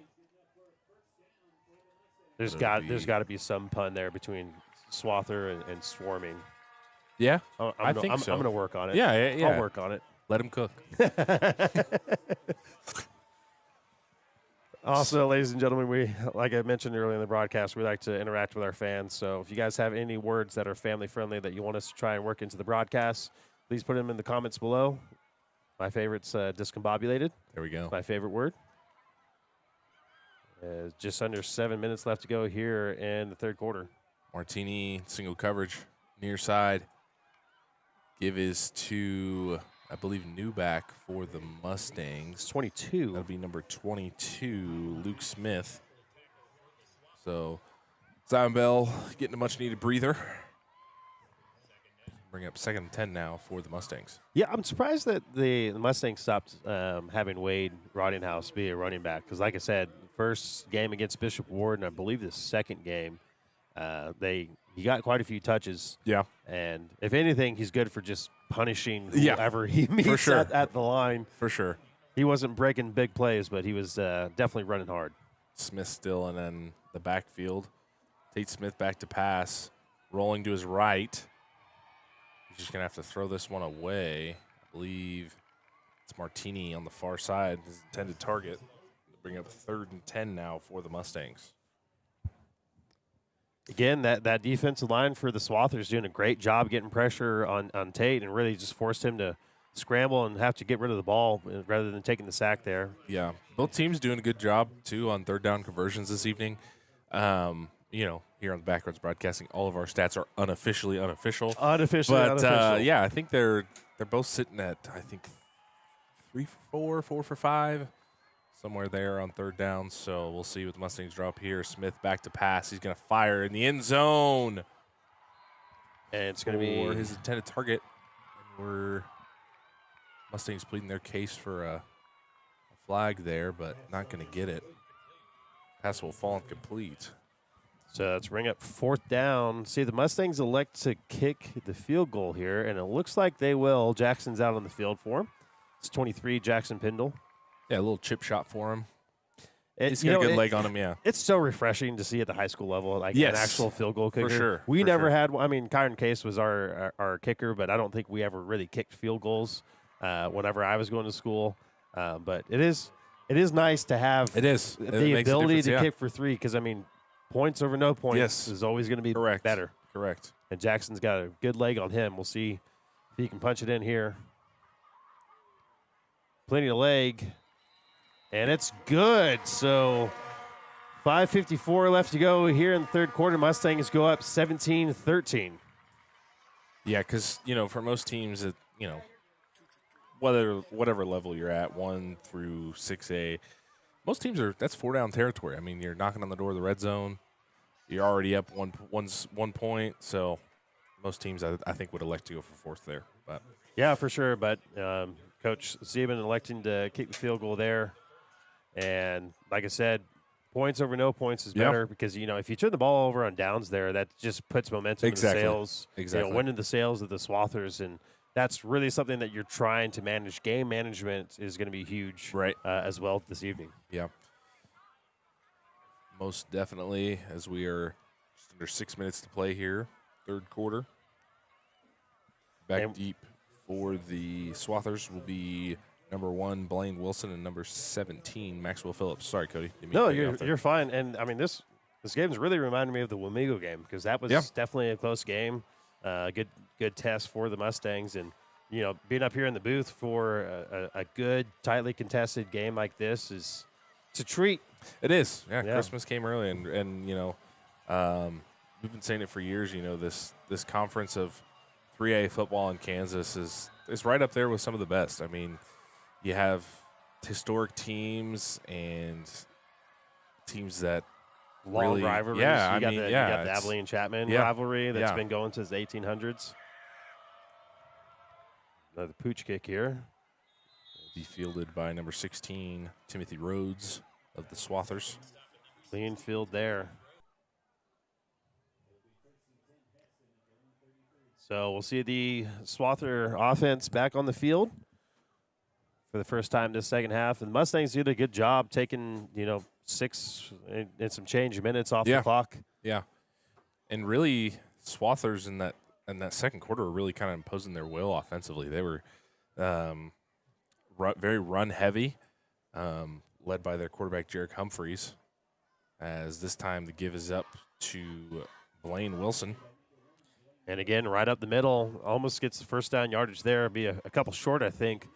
There's got to be some pun there between Swather and swarming. Yeah, I think so. I'm going to work on it. Yeah. I'll work on it. Let him cook. Also, ladies and gentlemen, we, like I mentioned earlier in the broadcast, we like to interact with our fans. So if you guys have any words that are family-friendly that you want us to try and work into the broadcast, please put them in the comments below. My favorite's discombobulated. There we go. My favorite word. Just under 7 minutes left to go here in the 3rd quarter. Martini, single coverage, near side. Give is to, I believe, Newback for the Mustangs. 22. That'll be number 22, Luke Smith. So Zion Bell getting a much-needed breather. Bring up 2nd and 10 now for the Mustangs. Yeah, I'm surprised that the Mustangs stopped having Wade Rottinghouse be a running back because, like I said, first game against Bishop Ward, and I believe the second game, he got quite a few touches. Yeah. And if anything, he's good for just punishing Yeah, whoever he meets sure. at the line. For sure. He wasn't breaking big plays, but he was definitely running hard. Smith still, and then the backfield. Tate Smith back to pass, rolling to his right. He's just going to have to throw this one away. I believe it's Martini on the far side, his intended target. Bring up 3rd and 10 now for the Mustangs. Again, that defensive line for the Swathers doing a great job getting pressure on Tate and really just forced him to scramble and have to get rid of the ball rather than taking the sack there. Yeah, both teams doing a good job, too, on 3rd down conversions this evening. Here on the Backwards Broadcasting, all of our stats are unofficially unofficial. Unofficially but, unofficial. Yeah, I think they're both sitting at, 3 for 4, 4 for 5, somewhere there on 3rd down. So we'll see what the Mustangs drop here. Smith back to pass. He's going to fire in the end zone. And it's going to be his intended target. And Mustangs pleading their case for a flag there, but not going to get it. Pass will fall incomplete. So let's bring up 4th down. See, the Mustangs elect to kick the field goal here, and it looks like they will. Jackson's out on the field for him. It's 23, Jackson Pindle. Yeah, a little chip shot for him. He's You got know, a good leg on him, yeah. It's so refreshing to see at the high school level, like an actual field goal kicker. For sure. We for never sure. had one. I mean, Kyron Case was our kicker, but I don't think we ever really kicked field goals whenever I was going to school. But it is nice to have It is. It the makes a ability difference, to yeah. kick for 3 because, I mean, points over no points Yes. is always going to be Correct. better. Correct. And Jackson's got a good leg on him. We'll see if he can punch it in here. Plenty of leg. And it's good. So 5:54 left to go here in the 3rd quarter. Mustangs go up 17-13. Yeah, because, for most teams, whatever level you're at, 1 through 6A, most teams that's 4-down territory. I mean, you're knocking on the door of the red zone. You're already up one point. So most teams, I think, would elect to go for 4th there. But Yeah, for sure. But Coach Zeben electing to kick the field goal there. And like I said, points over no points is better because, if you turn the ball over on downs there, that just puts momentum in the sails. Exactly. Winning the sails of the Swathers. And that's really something that you're trying to manage. Game management is going to be huge as well this evening. Yeah. Most definitely, as we are just under 6 minutes to play here, 3rd quarter. Back deep for the Swathers will be number 1, Blaine Wilson, and number 17, Maxwell Phillips. Sorry, Cody. No, you're fine. And, I mean, this game's really reminded me of the Wamego game because that was definitely a close game. Good test for the Mustangs. And, being up here in the booth for a good, tightly contested game like this it's a treat. It is. Yeah, Christmas came early, and we've been saying it for years. This conference of 3A football in Kansas is right up there with some of the best. I mean, you have historic teams and teams that long really, rivalries. Yeah, you got the Abilene Chapman rivalry that's been going since the 1800s. Another pooch kick here. Be fielded by number 16, Timothy Rhodes of the Swathers. Clean field there. So we'll see the Swather offense back on the field for the first time this second half. And Mustangs did a good job taking, 6 and some change minutes off the clock. Yeah. And really, Swathers in that second quarter were really kind of imposing their will offensively. They were very run-heavy, led by their quarterback, Jarek Humphreys, as this time the give is up to Blaine Wilson. And again, right up the middle, almost gets the first down yardage there. Be a couple short, I think.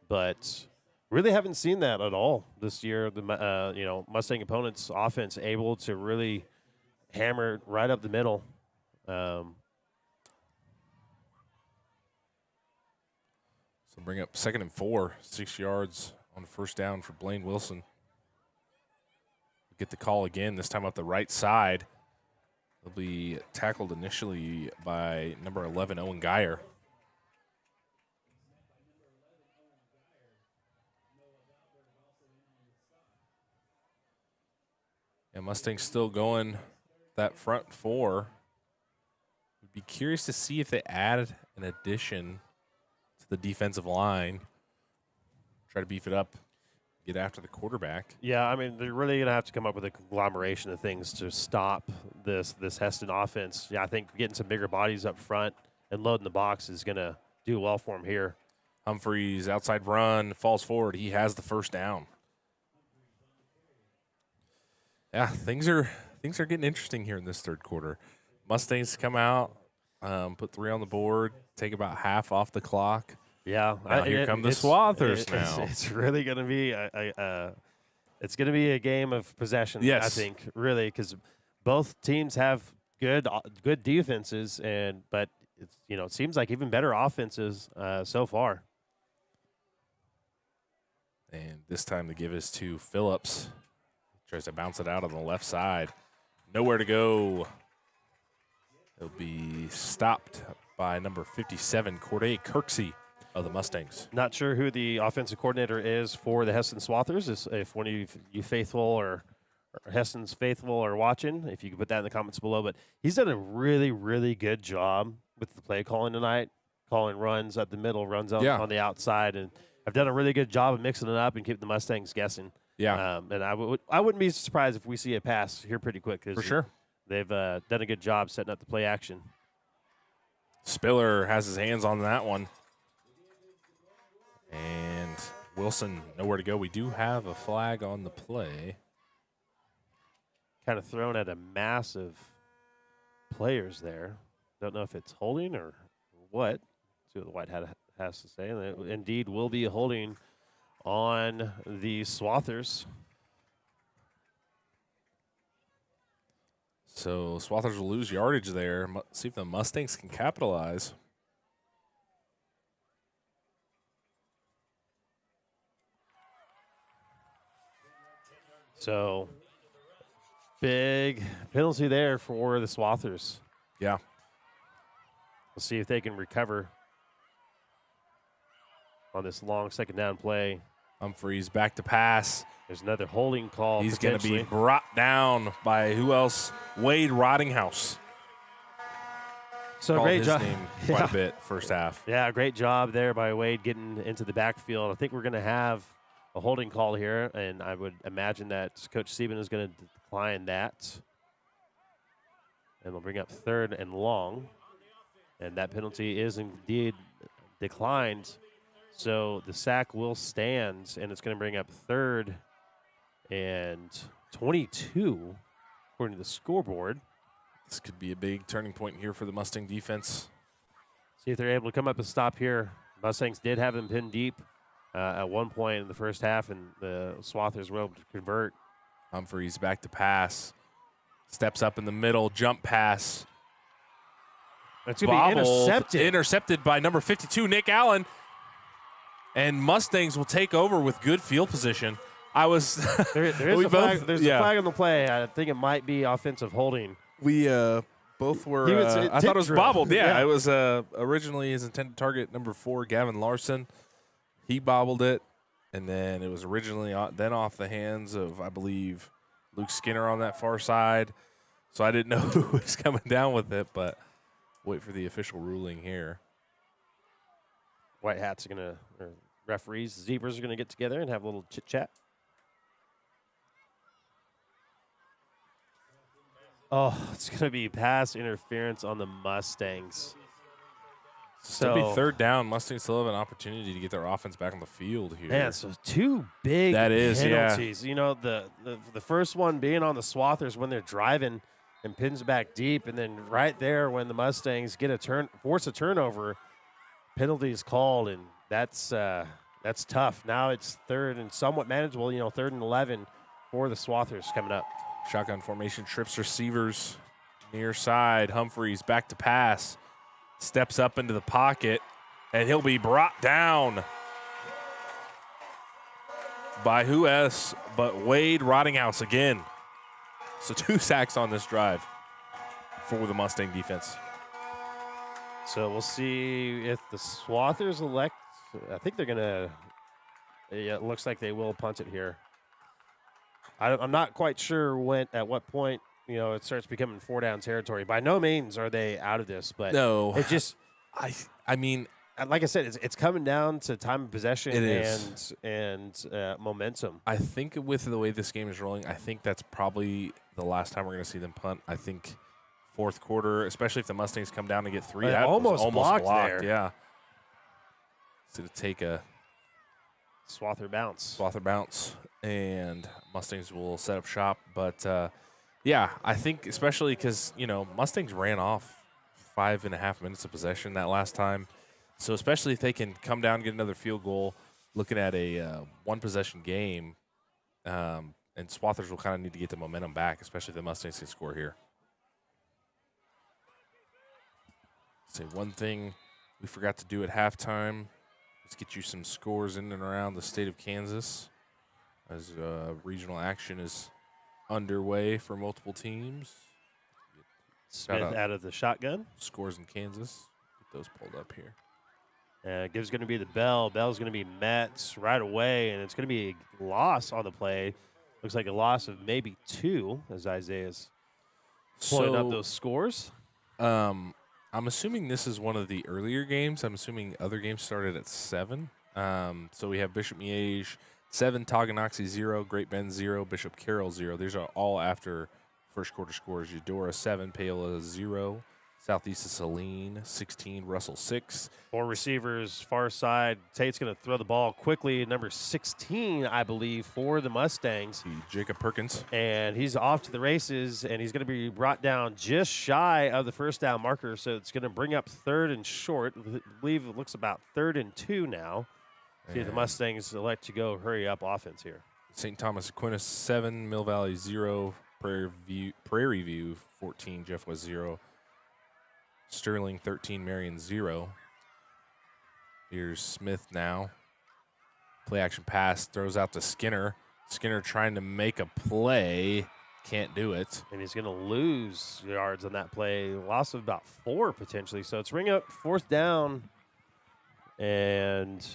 But really haven't seen that at all this year. The Mustang opponents' offense able to really hammer right up the middle. So bring up 2nd and 4, 6 yards on the first down for Blaine Wilson. Get the call again, this time up the right side. He'll be tackled initially by number 11, Owen Geyer. And Mustangs still going that front four. Would be curious to see if they add an addition to the defensive line. Try to beef it up, get after the quarterback. Yeah, I mean, they're really going to have to come up with a conglomeration of things to stop this Hesston offense. Yeah, I think getting some bigger bodies up front and loading the box is going to do well for him here. Humphreys, outside run, falls forward. He has the first down. Yeah, things are getting interesting here in this third quarter. Mustangs come out, put 3 on the board, take about half off the clock. Yeah, now here come the Swathers now. It's really going to be it's going to be a game of possession. Yes. I think really because both teams have good defenses, but it's it seems like even better offenses so far. And this time the give is to Phillips. Tries to bounce it out on the left side. Nowhere to go. He'll be stopped by number 57, Corday Kirksey of the Mustangs. Not sure who the offensive coordinator is for the Hesston Swathers. If one of you faithful or Hesston's faithful are watching, if you could put that in the comments below. But he's done a really, really good job with the play calling tonight, calling runs up the middle, runs on the outside. And I've done a really good job of mixing it up and keeping the Mustangs guessing. Yeah. And I wouldn't be surprised if we see a pass here pretty quick. For sure. They've done a good job setting up the play action. Spiller has his hands on that one. And Wilson, nowhere to go. We do have a flag on the play. Kind of thrown at a massive players there. Don't know if it's holding or what. See what the white hat has to say. And it indeed will be holding on the Swathers. So Swathers will lose yardage there. See if the Mustangs can capitalize. So big penalty there for the Swathers. Yeah. We'll see if they can recover on this long second down play. Humphreys back to pass. There's another holding call. He's going to be brought down by who else? Wade Rottinghouse. So Called great his job. name quite a bit first half. Yeah, great job there by Wade getting into the backfield. I think we're going to have a holding call here, and I would imagine that Coach Sieben is going to decline that. And they'll bring up 3rd and long. And that penalty is indeed declined. So the sack will stand, and it's going to bring up 3rd and 22, according to the scoreboard. This could be a big turning point here for the Mustang defense. See if they're able to come up and stop here. Mustangs did have them pinned deep at one point in the first half, and the Swathers were able to convert. Humphreys back to pass. Steps up in the middle, jump pass. It's going to be intercepted. Intercepted by number 52, Nick Allen. And Mustangs will take over with good field position. There's a flag on the play. I think it might be offensive holding. We both were. I thought it was bobbled. Yeah, it was originally his intended target, number 4, Gavin Larson. He bobbled it, and then it was originally then off the hands of, I believe, Luke Skinner on that far side. So I didn't know who was coming down with it, but wait for the official ruling here. White hats are going to, or referees, zebras are going to get together and have a little chit-chat. Oh, it's going to be pass interference on the Mustangs. So it'll be 3rd down. Mustangs still have an opportunity to get their offense back on the field here. Man, so 2 big penalties. Yeah. You know, the first one being on the Swathers when they're driving and pins back deep, and then right there when the Mustangs get force a turnover, penalty is called, and that's tough. Now it's 3rd and somewhat manageable. 3rd and 11 for the Swathers coming up. Shotgun formation, trips receivers near side. Humphreys back to pass. Steps up into the pocket, and he'll be brought down by who else but Wade Rottinghouse again. So 2 sacks on this drive for the Mustang defense. So we'll see if the Swathers elect. I think they're going to. Yeah, it looks like they will punt it here. I'm not quite sure at what point it starts becoming 4-down territory. By no means are they out of this, but No, it just. I mean, like I said, it's coming down to time of possession It is. and momentum. I think with the way this game is rolling, I think that's probably the last time we're going to see them punt. I think fourth quarter, especially if the Mustangs come down and get 3. That was almost blocked there. Yeah. It's going to take a Swather bounce, and Mustangs will set up shop. But, yeah, I think especially because, Mustangs ran off 5.5 minutes of possession that last time. So especially if they can come down and get another field goal, looking at a one-possession game, and Swathers will kind of need to get the momentum back, especially if the Mustangs can score here. Say one thing we forgot to do at halftime. Let's get you some scores in and around the state of Kansas as regional action is underway for multiple teams. Smith out of the shotgun. Scores in Kansas. Get those pulled up here. Gives going to be the bell. Bell's going to be met right away, and it's going to be a loss on the play. Looks like a loss of maybe 2 as Isaiah's pulling up those scores. I'm assuming this is one of the earlier games. I'm assuming other games started at 7. So we have Bishop Miege 7, Tonganoxie 0, Great Bend 0, Bishop Carroll 0. These are all after first quarter scores. Eudora 7, Paola 0. Southeast of Saline, 16, Russell 6. 4 receivers, far side. Tate's going to throw the ball quickly. Number 16, I believe, for the Mustangs. Jacob Perkins. And he's off to the races, and he's going to be brought down just shy of the first down marker. So it's going to bring up 3rd and short. I believe it looks about 3rd and 2 now. See the Mustangs elect to go hurry up offense here. St. Thomas Aquinas 7, Mill Valley 0, Prairie View 14, Jeff West 0. Sterling 13, Marion 0. Here's Smith now. Play action pass, throws out to Skinner. Skinner trying to make a play, can't do it. And he's going to lose yards on that play. Loss of about 4 potentially. So it's ring up 4th down and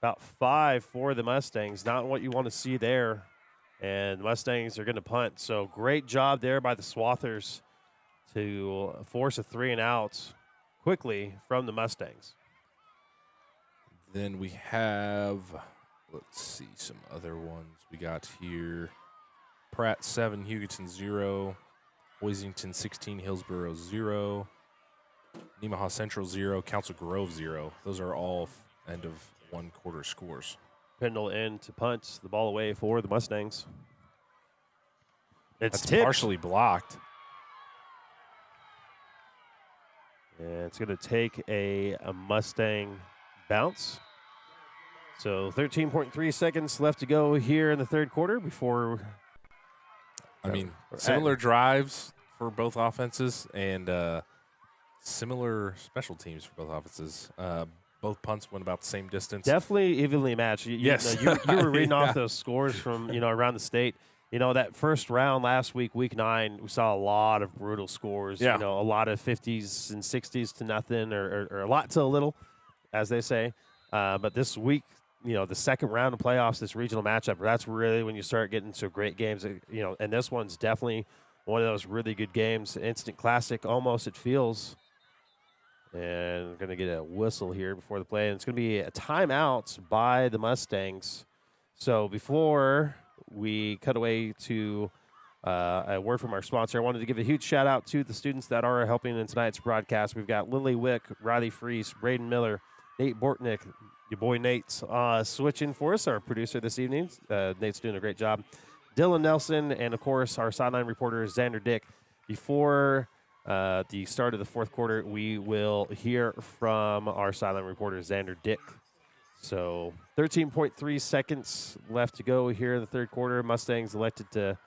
about 5 for the Mustangs. Not what you want to see there. And the Mustangs are going to punt. So great job there by the Swathers to force a 3 and out quickly from the Mustangs. Then we have, let's see, some other ones we got here. Pratt 7, Hugoton 0, Hoisington 16, Hillsboro 0, Nemaha Central 0, Council Grove 0. Those are all end of one quarter scores. Pendle in to punt the ball away for the Mustangs. It's That's partially blocked. And it's going to take a Mustang bounce. So 13.3 seconds left to go here in the third quarter before. I mean, similar drives for both offenses and similar special teams for both offenses. Both punts went about the same distance. Definitely evenly matched. Yes. You were reading off those scores from around the state. That first round last week, week 9, we saw a lot of brutal scores. Yeah. A lot of 50s and 60s to nothing or a lot to a little, as they say. But this week, the second round of playoffs, this regional matchup, that's really when you start getting to great games. And this one's definitely one of those really good games. Instant classic, almost, it feels. And we're going to get a whistle here before the play. And it's going to be a timeout by the Mustangs. So before we cut away to a word from our sponsor, I wanted to give a huge shout out to the students that are helping in tonight's broadcast. We've got Lily Wick, Riley Freese, Braden Miller, Nate Bortnick, your boy Nate's switching for us, our producer this evening. Nate's doing a great job. Dylan Nelson, and of course our sideline reporter Xander Dick. Before the start of the fourth quarter, we will hear from our sideline reporter Xander Dick. So 13.3 seconds left to go here in the third quarter. Mustangs elected to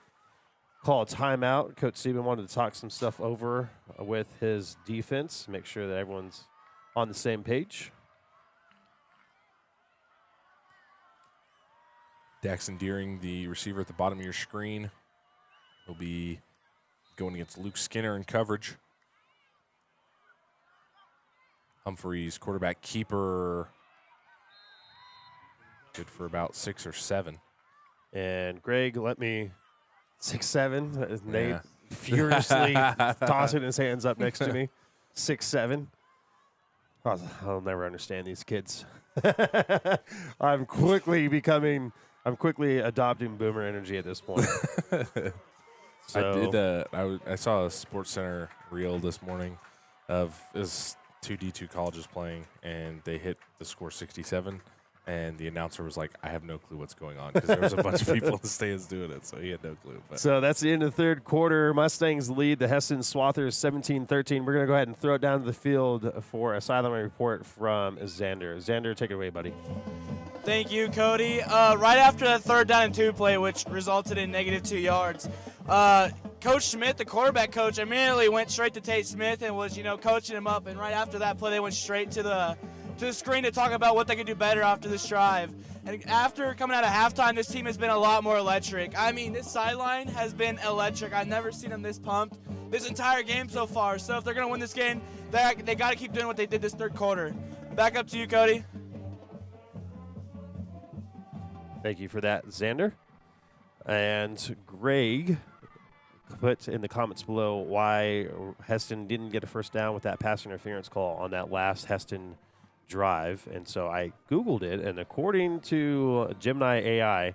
call a timeout. Coach Steven wanted to talk some stuff over with his defense, make sure that everyone's on the same page. Daxon Deering, the receiver at the bottom of your screen, will be going against Luke Skinner in coverage. Humphreys, quarterback keeper, good for about 6 or 7. And Greg, let me 6'7". Nate Yeah. furiously tossing his hands up next to me. 6'7". I'll never understand these kids. I'm quickly adopting boomer energy at this point. So, I saw a Sports Center reel this morning of is 2 D2 colleges playing, and they hit the score 67. And the announcer was like, I have no clue what's going on, because there was a bunch of people in the stands doing it, so he had no clue. But. So that's the end of the third quarter. Mustangs lead the Hesston Swathers 17-13. We're going to go ahead and throw it down to the field for a sideline report from Xander. Xander, take it away, buddy. Thank you, Cody. Right after that 3rd down and 2 play, which resulted in -2 yards, Coach Smith, the quarterback coach, immediately went straight to Tate Smith and was, coaching him up. And right after that play, they went straight to the screen to talk about what they could do better after this drive. And after coming out of halftime, this team has been a lot more electric. I mean, this sideline has been electric. I've never seen them this pumped this entire game so far. So if they're going to win this game, they got to keep doing what they did this 3rd quarter. Back up to you, Cody. Thank you for that, Xander. And Greg put in the comments below why Hesston didn't get a first down with that pass interference call on that last Hesston drive. And so I Googled it, and according to Gemini AI,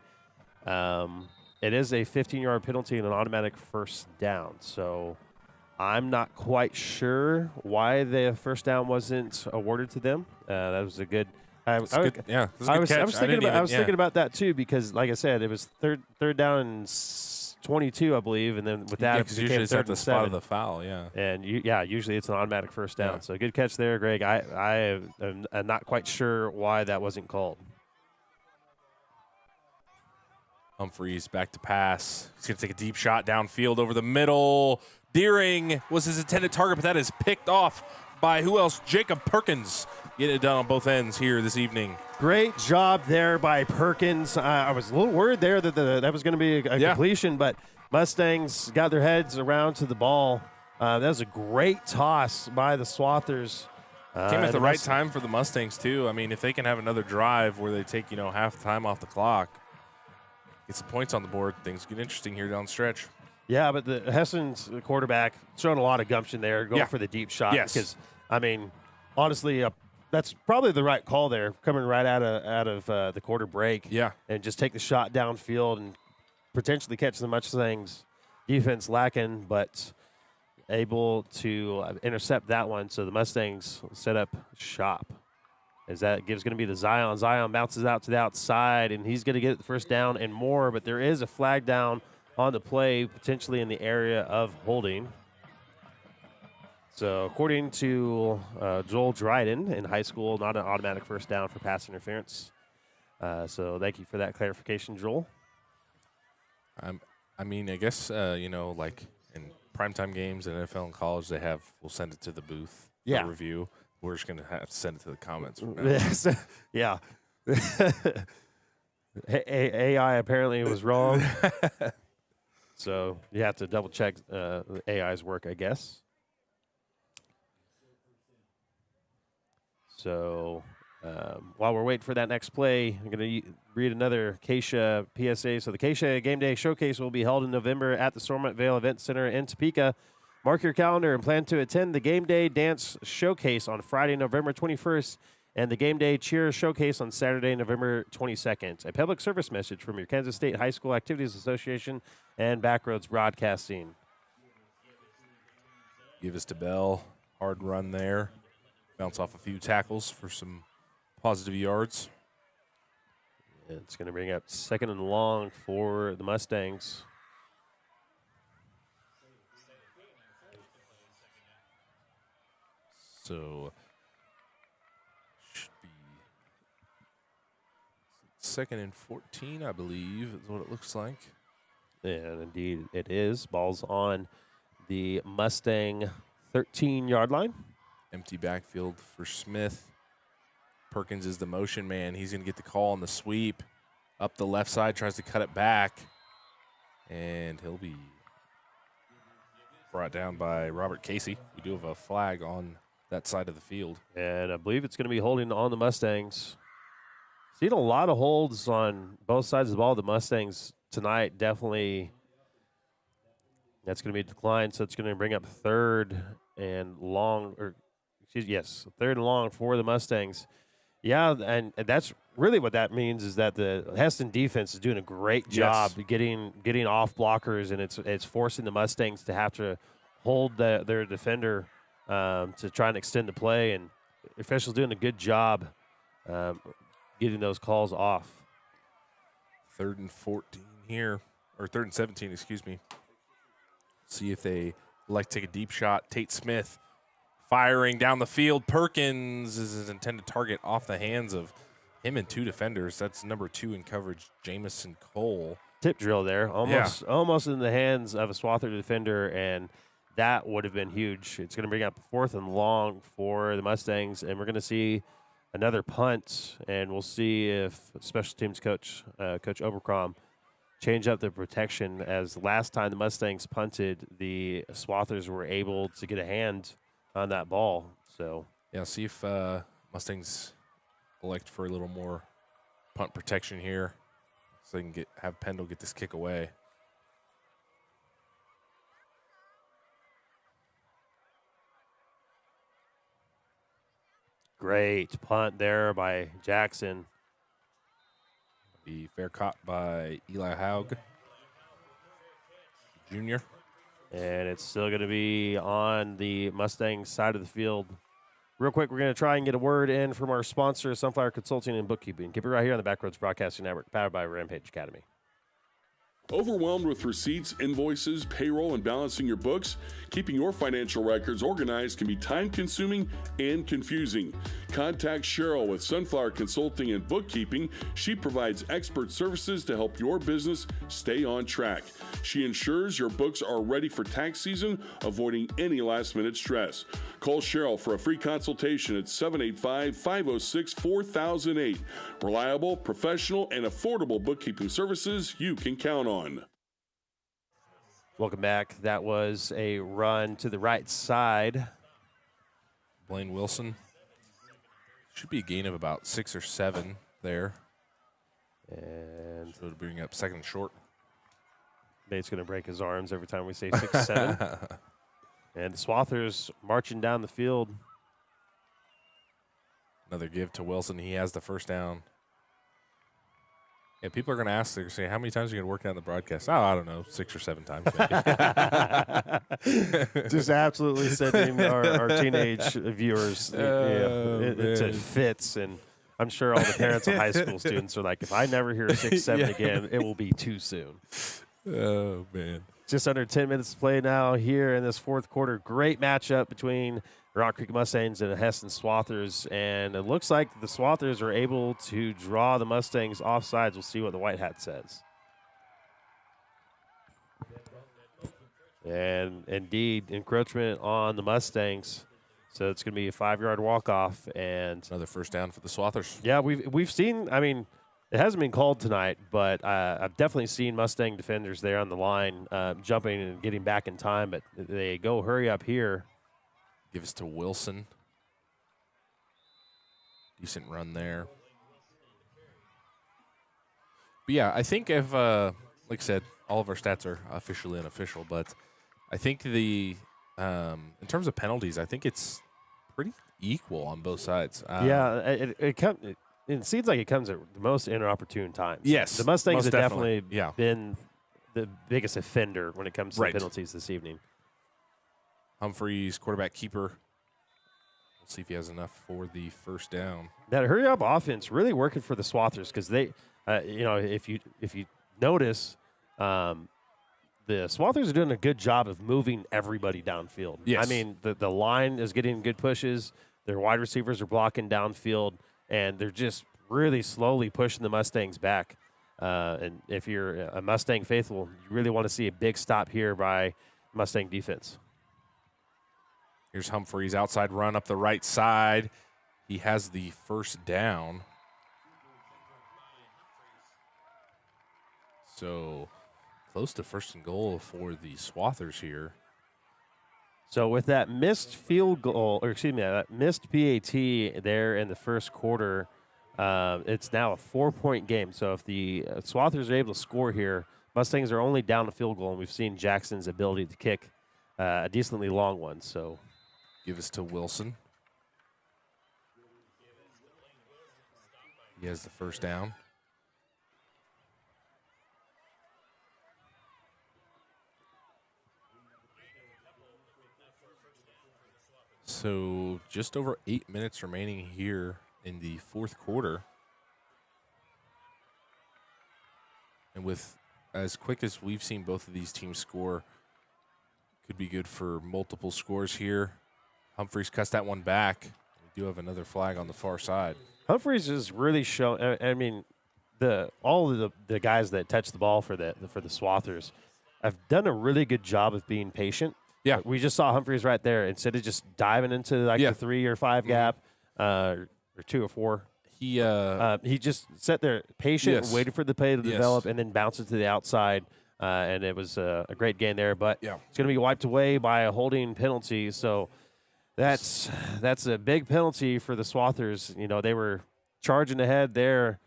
it is a 15-yard penalty and an automatic first down. So I'm not quite sure why the first down wasn't awarded to them. That was a good. I was thinking about that too, because, like I said, it was third down and 22, I believe, and then with that, it became usually it's at 3rd the and spot 7. of the foul, yeah. And usually it's an automatic first down. Yeah. So good catch there, Greg. I am not quite sure why that wasn't called. Humphreys back to pass. He's going to take a deep shot downfield over the middle. Deering was his intended target, but that is picked off by who else? Jacob Perkins. Getting it done on both ends here this evening. Great job there by Perkins. I was a little worried there that that was going to be a completion, but Mustangs got their heads around to the ball. That was a great toss by the Swathers. Came at the right time for the Mustangs, too. I mean, if they can have another drive where they take, half the time off the clock, get some points on the board, things get interesting here down the stretch. Yeah, but the Hesston's quarterback showing a lot of gumption there, going for the deep shot. Yes. Because, I mean, honestly, that's probably the right call there, coming right out of the quarter break. Yeah. And just take the shot downfield and potentially catch the Mustangs defense lacking, but able to intercept that one. So the Mustangs set up shop. As that gives going to be the Zion. Zion bounces out to the outside, and he's going to get the first down and more, but there is a flag down on the play, potentially in the area of holding. So according to Joel Dryden in high school, not an automatic first down for pass interference. So thank you for that clarification, Joel. I mean, I guess, like in primetime games in NFL and college, we'll send it to the booth for review. We're just going to have to send it to the comments. Yes. Yeah. AI apparently was wrong. So you have to double check AI's work, I guess. So while we're waiting for that next play, I'm going to read another Keisha PSA. So the Keisha Game Day Showcase will be held in November at the Stormont Vale Event Center in Topeka. Mark your calendar and plan to attend the Game Day Dance Showcase on Friday, November 21st, and the Game Day Cheer Showcase on Saturday, November 22nd. A public service message from your Kansas State High School Activities Association and Backroads Broadcasting. Give us to Bell. Hard run there. Bounce off a few tackles for some positive yards. It's going to bring up 2nd and long for the Mustangs. So, should be 2nd and 14, I believe, is what it looks like. And indeed it is. Ball's on the Mustang 13-yard line. Empty backfield for Smith. Perkins is the motion man. He's going to get the call on the sweep. Up the left side, tries to cut it back. And he'll be brought down by Robert Casey. We do have a flag on that side of the field. And I believe it's going to be holding on the Mustangs. Seen a lot of holds on both sides of the ball. The Mustangs tonight definitely, that's going to be a decline, so it's going to bring up third and long, third and long for the Mustangs. Yeah, and that's really what that means is that the Hesston defense is doing a great job getting off blockers, and it's forcing the Mustangs to have to hold their defender to try and extend the play, and officials doing a good job getting those calls off. 3rd and 14 here, or 3rd and 17, excuse me. See if they like to take a deep shot. Tate Smith firing down the field. Perkins is his intended target off the hands of him and 2 defenders. That's number 2 in coverage, Jamison Cole. Tip drill there, almost in the hands of a Swathers defender, and that would have been huge. It's going to bring up 4th and long for the Mustangs, and we're going to see another punt, and we'll see if special teams coach, Coach Obercrom, change up the protection, as last time the Mustangs punted, the Swathers were able to get a hand on that ball. So yeah, see if Mustangs elect for a little more punt protection here so they can have Pendle get this kick away. Great punt there by Jackson. The fair caught by Eli Haug Jr. And it's still going to be on the Mustangs side of the field. Real quick, we're going to try and get a word in from our sponsor, Sunflower Consulting and Bookkeeping. Keep it right here on the Backroads Broadcasting Network, powered by Rampage Academy. Overwhelmed with receipts, invoices, payroll, and balancing your books? Keeping your financial records organized can be time-consuming and confusing. Contact Cheryl with Sunflower Consulting and Bookkeeping. She provides expert services to help your business stay on track. She ensures your books are ready for tax season, avoiding any last-minute stress. Call Cheryl for a free consultation at 785-506-4008. Reliable, professional, and affordable bookkeeping services you can count on. Welcome back. That was a run to the right side. Blaine Wilson. Should be a gain of about 6 or 7 there. And so to bring up 2nd and short. Bates going to break his arms every time we say 6-7. And the Swathers marching down the field. Another give to Wilson. He has the first down. Yeah, people are going to ask, they're going to say, how many times are you going to work down the broadcast? Oh, I don't know, 6 or 7 times maybe. Just absolutely sending our teenage viewers into fits. And I'm sure all the parents of high school students are like, if I never hear 6-7 again, it will be too soon. Oh, man. Just under 10 minutes to play now here in this 4th quarter. Great matchup between Rock Creek Mustangs and Hesston Swathers. And it looks like the Swathers are able to draw the Mustangs offsides. We'll see what the White Hat says. And indeed, encroachment on the Mustangs. So it's going to be a 5-yard walk-off. And another first down for the Swathers. Yeah, we've seen, I mean, it hasn't been called tonight, but I've definitely seen Mustang defenders there on the line jumping and getting back in time. But they go hurry up here. Give us to Wilson. Decent run there. But yeah, I think if, like I said, all of our stats are officially unofficial, but I think the in terms of penalties, I think it's pretty equal on both sides. It seems like it comes at the most inopportune times. Yes. The Mustangs have definitely yeah. been the biggest offender when it comes to the penalties this evening. Humphreys, quarterback keeper. We'll see if he has enough for the first down. That hurry-up offense really working for the Swathers because they, if you notice, the Swathers are doing a good job of moving everybody downfield. Yes. I mean, the line is getting good pushes. Their wide receivers are blocking downfield, and they're just really slowly pushing the Mustangs back. And if you're a Mustang faithful, you really want to see a big stop here by Mustang defense. Here's Humphreys, outside run up the right side. He has the first down. So close to 1st and goal for the Swathers here. So with that missed field goal, or excuse me, that missed PAT there in the first quarter, it's now a 4-point game. So if the Swathers are able to score here, Mustangs are only down a field goal, and we've seen Jackson's ability to kick a decently long one. So Give us to Wilson. He has the first down. So just over 8 minutes remaining here in the fourth quarter. And with as quick as we've seen both of these teams score, could be good for multiple scores here. Humphreys cuts that one back. We do have another flag on the far side. Humphreys is really shown. I mean, all of the guys that touch the ball for the Swathers have done a really good job of being patient. Yeah. We just saw Humphreys right there. Instead of just diving into the 3 or 5 gap, or 2 or 4, he just sat there patient, waited for the play to develop, and then bounced it to the outside. And it was a great gain there. But it's going to be wiped away by a holding penalty. So that's a big penalty for the Swathers. You know, they were charging ahead there.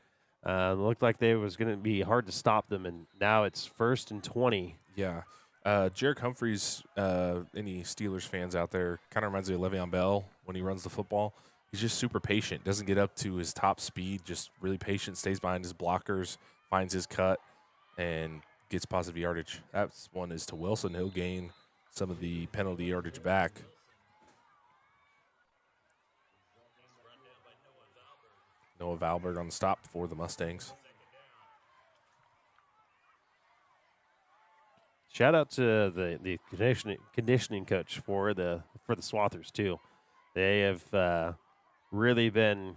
Looked like they was going to be hard to stop them, and now it's 1st and 20. Yeah. Jarek Humphreys, any Steelers fans out there, kind of reminds me of Le'Veon Bell when he runs the football. He's just super patient, doesn't get up to his top speed, just really patient, stays behind his blockers, finds his cut, and gets positive yardage. That one is to Wilson. He'll gain some of the penalty yardage back. Noah Valberg on the stop for the Mustangs. Shout out to the conditioning coach for the Swathers too. They have really been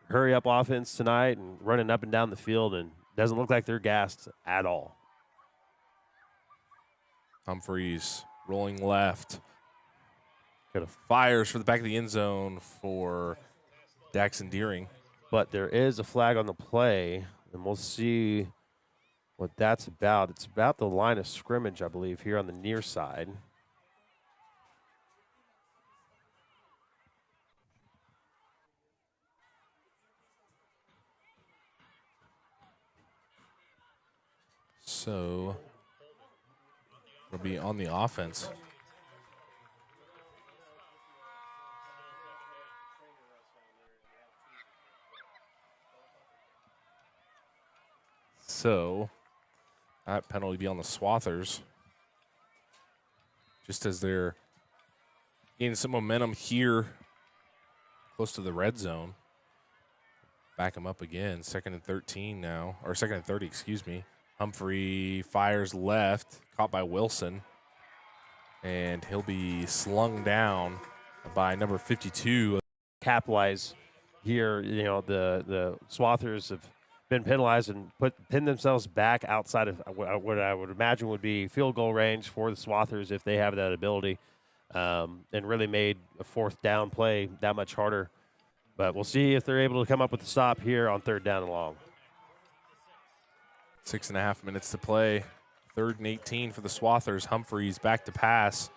hurry up offense tonight and running up and down the field, and doesn't look like they're gassed at all. Humphreys rolling left. Fires for the back of the end zone for Daxon Deering. But there is a flag on the play, and we'll see what that's about. It's about the line of scrimmage, I believe, here on the near side. So it'll be on the offense. So that penalty will be on the Swathers, just as they're gaining some momentum here close to the red zone. Back them up again. 2nd and 13 now, or 2nd and 30, excuse me. Humphrey fires left, caught by Wilson, and he'll be slung down by number 52. Capitalize here, you know, the Swathers have been penalized and pinned themselves back outside of what I would imagine would be field goal range for the Swathers if they have that ability, and really made a 4th down play that much harder. But we'll see if they're able to come up with a stop here on 3rd down and long. 6.5 minutes to play. 3rd and 18 for the Swathers. Humphreys back to pass.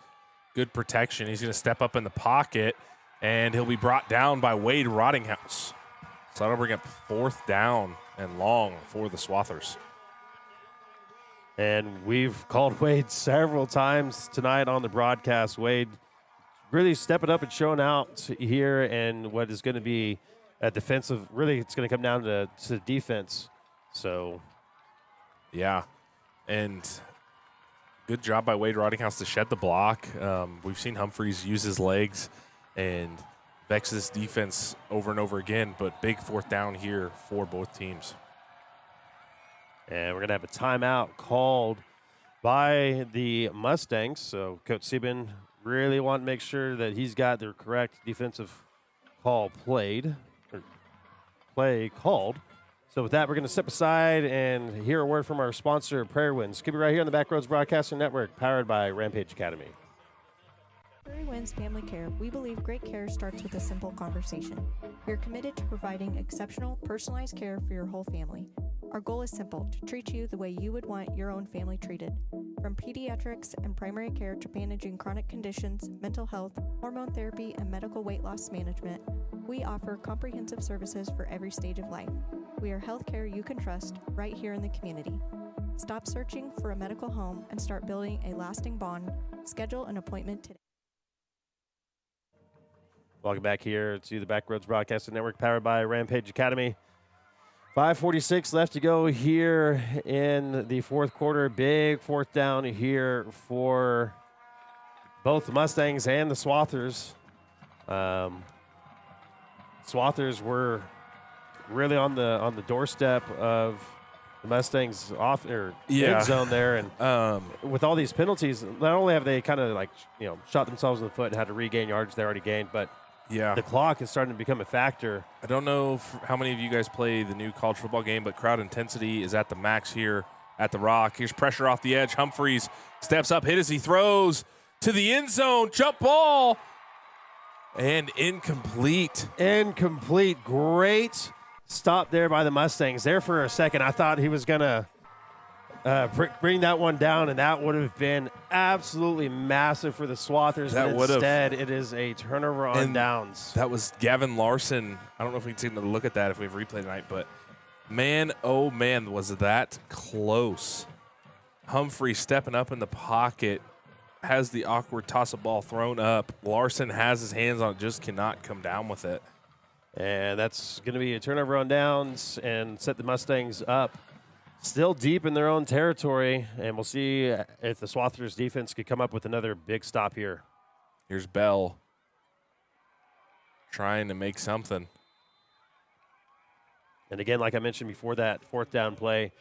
Good protection. He's going to step up in the pocket, and he'll be brought down by Wade Rottinghouse. So that'll bring up 4th down and long for the Swathers. And we've called Wade several times tonight on the broadcast. Wade really stepping up and showing out here, and what is going to be a defensive, really it's going to come down to defense. So, yeah, and good job by Wade Rottinghouse to shed the block. We've seen Humphreys use his legs and vex this defense over and over again, but big 4th down here for both teams. And we're going to have a timeout called by the Mustangs. So Coach Sieben really want to make sure that he's got the correct defensive play called. So with that, we're going to step aside and hear a word from our sponsor, Prairie Winds. Keep it right here on the Backroads Broadcasting Network, powered by Rampage Academy. Prairie Winds Family Care, we believe great care starts with a simple conversation. We are committed to providing exceptional, personalized care for your whole family. Our goal is simple, to treat you the way you would want your own family treated. From pediatrics and primary care to managing chronic conditions, mental health, hormone therapy, and medical weight loss management, we offer comprehensive services for every stage of life. We are healthcare you can trust right here in the community. Stop searching for a medical home and start building a lasting bond. Schedule an appointment today. Welcome back here to the Backroads Broadcasting Network, powered by Rampage Academy. 5:46 left to go here in the fourth quarter. Big fourth down here for both the Mustangs and the Swathers. Swathers were really on the doorstep of the Mustangs end zone there, and with all these penalties, not only have they kind of shot themselves in the foot and had to regain yards they already gained, but the clock is starting to become a factor. I don't know how many of you guys play the new college football game, but crowd intensity is at the max here at the Rock. Here's pressure off the edge. Humphreys steps up, hit as he throws to the end zone. Jump ball. And incomplete. Incomplete. Great stop there by the Mustangs. There for a second, I thought he was going to bring that one down, and that would have been absolutely massive for the Swathers. That but instead, it is a turnover on downs. That was Gavin Larson. I don't know if we can take a look at that if we have replay tonight, but man, oh man, was that close. Humphrey stepping up in the pocket, has the awkward toss of ball thrown up. Larson has his hands on it, just cannot come down with it. And that's going to be a turnover on downs and set the Mustangs up still deep in their own territory. And we'll see if the Swathers defense could come up with another big stop here. Here's Bell trying to make something. And again, like I mentioned before, that fourth down play,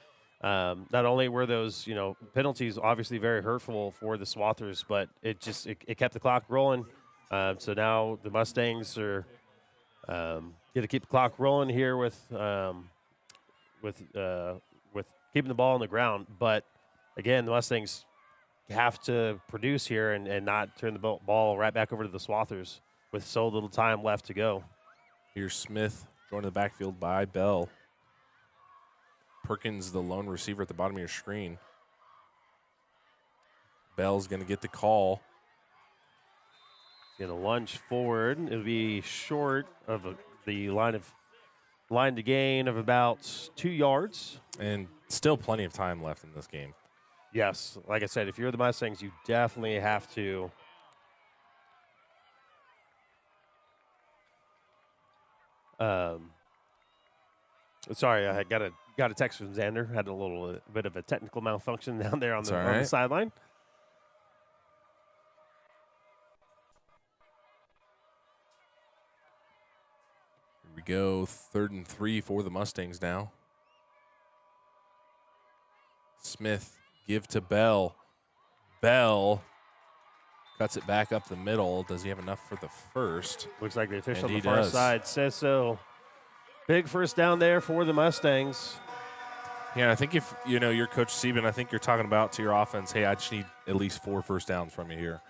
not only were those penalties obviously very hurtful for the Swathers, but it kept the clock rolling. So now the Mustangs are going to keep the clock rolling here with keeping the ball on the ground. But again, the Mustangs have to produce here and not turn the ball right back over to the Swathers with so little time left to go. Here's Smith joined the backfield by Bell. Perkins, the lone receiver at the bottom of your screen. Bell's going to get the call. Going to lunge forward. It'll be short of the line to gain of about 2 yards. And still plenty of time left in this game. Yes, like I said, if you're the Mustangs, you definitely have to sorry, I got a text from Xander. Had a little bit of a technical malfunction down there on the sideline. Here we go, 3rd and 3 for the Mustangs now. Smith give to Bell. Bell cuts it back up the middle. Does he have enough for the first? Looks like the official on the far side says so. Big first down there for the Mustangs. Yeah, I think if, you're Coach Sieben, I think you're talking about to your offense, hey, I just need at least 4 first downs from you here.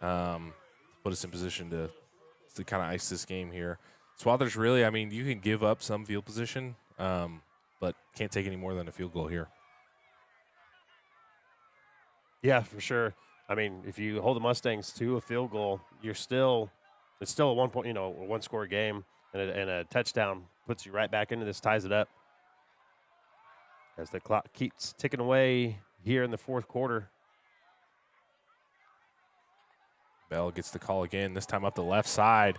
Put us in position to kind of ice this game here. Swathers really, you can give up some field position, but can't take any more than a field goal here. Yeah, for sure. If you hold the Mustangs to a field goal, it's still a 1 point, a one score game, and a touchdown puts you right back into this, ties it up. As the clock keeps ticking away here in the fourth quarter. Bell gets the call again, this time up the left side.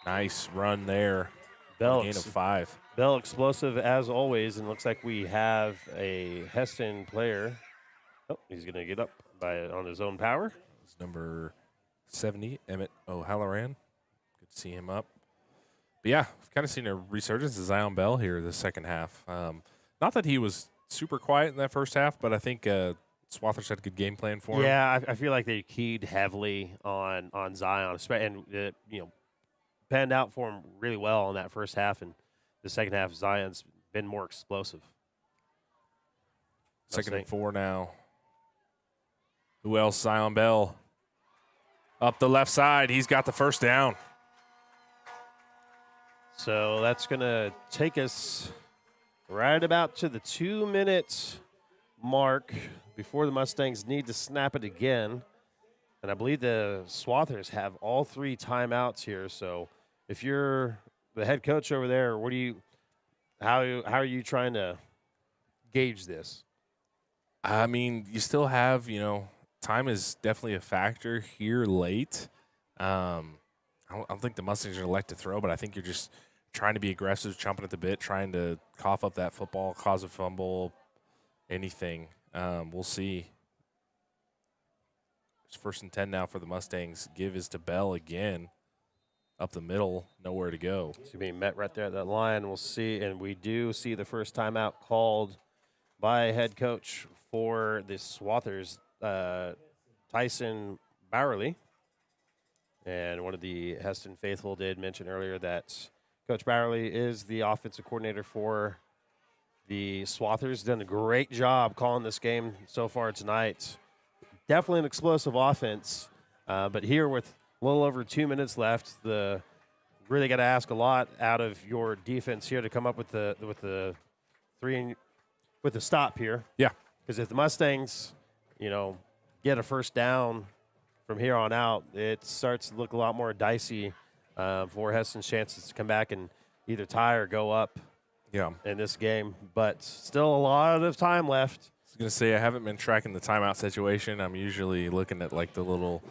Nice run there. Bell, gain of 5. Bell explosive as always, and looks like we have a Hesston player. Oh, he's going to get up on his own power. It's number 70, Emmett O'Halloran. Good to see him up. But yeah, I've kind of seen a resurgence of Zion Bell here this second half. Not that he was super quiet in that first half, but I think Swathers had a good game plan for him. Yeah, I feel like they keyed heavily on Zion, and panned out for him really well in that first half, and the second half, Zion's been more explosive. 2nd and 4 now. Who else? Zion Bell. Up the left side. He's got the first down. So that's going to take us right about to the 2 minute mark before the Mustangs need to snap it again. And I believe the Swathers have all 3 timeouts here. So if you're the head coach over there, how are you trying to gauge this? I mean, you still have, time is definitely a factor here late. I don't think the Mustangs are going to like to throw, but I think you're just trying to be aggressive, chomping at the bit, trying to cough up that football, cause a fumble, anything. We'll see. It's 1st and 10 now for the Mustangs. Give is to Bell again. Up the middle, nowhere to go. So being met right there at that line. We'll see, and we do see the first timeout called by head coach for the Swathers, Tyson Bowerly. And one of the Hesston faithful did mention earlier that Coach Bowerly is the offensive coordinator for the Swathers. Done a great job calling this game so far tonight. Definitely an explosive offense, but here with a little over 2 minutes left, really got to ask a lot out of your defense here to come up with the stop here. Yeah, because if the Mustangs, get a first down from here on out, it starts to look a lot more dicey for Hesston's chances to come back and either tie or go up. Yeah, in this game, but still a lot of time left. I was going to say, I haven't been tracking the timeout situation. I'm usually looking at like the little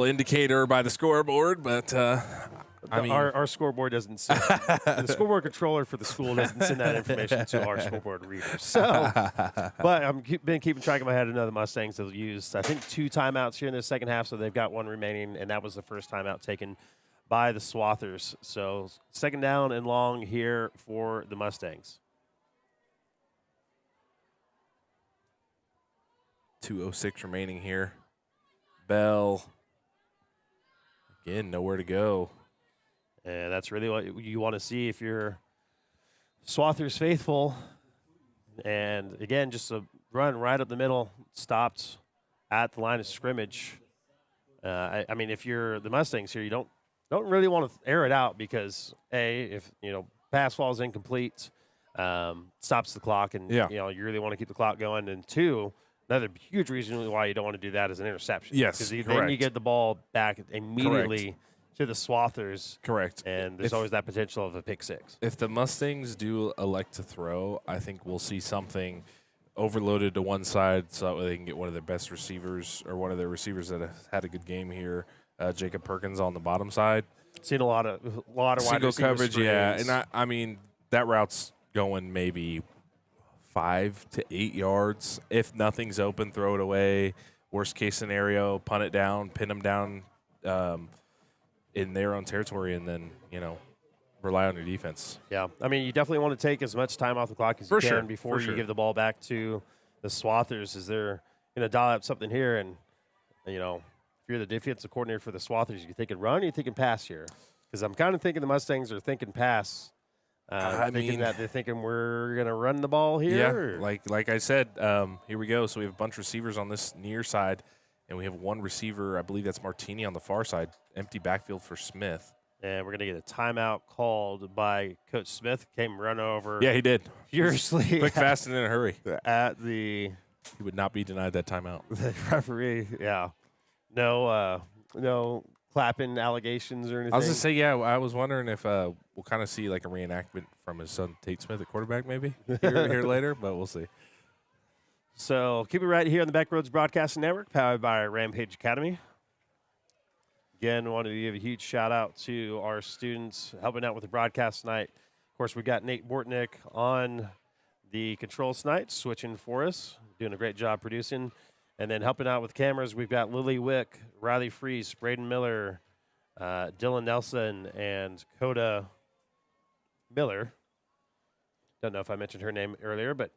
indicator by the scoreboard, but I mean, our scoreboard doesn't send the scoreboard controller for the school doesn't send that information to our scoreboard readers. So, but I've been keeping track of my head. Another Mustangs have used, I think, 2 timeouts here in the second half, so they've got 1 remaining, and that was the first timeout taken by the Swathers. So 2nd down and long here for the Mustangs. 2:06 remaining here. Bell. Again, nowhere to go. And that's really what you want to see if you're Swathers faithful. And, again, just a run right up the middle, stopped at the line of scrimmage. I mean, if you're the Mustangs here, you don't really want to air it out because, A, if, pass falls incomplete, stops the clock, and, you really want to keep the clock going. And 2, another huge reason why you don't want to do that is an interception. Yes, because then you get the ball back immediately to the Swathers. Correct. And there's always that potential of a pick 6. If the Mustangs do elect to throw, I think we'll see something overloaded to one side so that way they can get one of their best receivers or one of their receivers that have had a good game here, Jacob Perkins on the bottom side. Seen a lot of wide single coverage, screens. yeah. And I mean, that route's going maybe 5 to 8 yards. If nothing's open, throw it away. Worst case scenario, punt it down, pin them down in their own territory, and then, rely on your defense. Yeah. I mean, you definitely want to take as much time off the clock as you can before you give the ball back to the Swathers. Is they're going to dial up something here, and, if you're the defensive coordinator for the Swathers, you thinking run or you thinking pass here? Because I'm kind of thinking the Mustangs are thinking pass. They're thinking we're going to run the ball here. Yeah, like I said, here we go. So we have a bunch of receivers on this near side, and we have one receiver, I believe that's Martini on the far side, empty backfield for Smith. And we're going to get a timeout called by Coach Smith. Came run over. Yeah, he did. Furiously. Quick, fast, and in a hurry. He would not be denied that timeout. The referee, yeah. No clapping allegations or anything. I was going to say, yeah, I was wondering if we'll kind of see like a reenactment from his son Tate Smith at quarterback maybe here later, but we'll see. So keep it right here on the Backroads Broadcasting Network, powered by Rampage Academy. Again, wanted to give a huge shout-out to our students helping out with the broadcast tonight. Of course, we've got Nate Bortnick on the controls tonight, switching for us, doing a great job producing. And then helping out with cameras, we've got Lily Wick, Riley Fries, Braden Miller, Dylan Nelson, and Coda Miller. Don't know if I mentioned her name earlier, but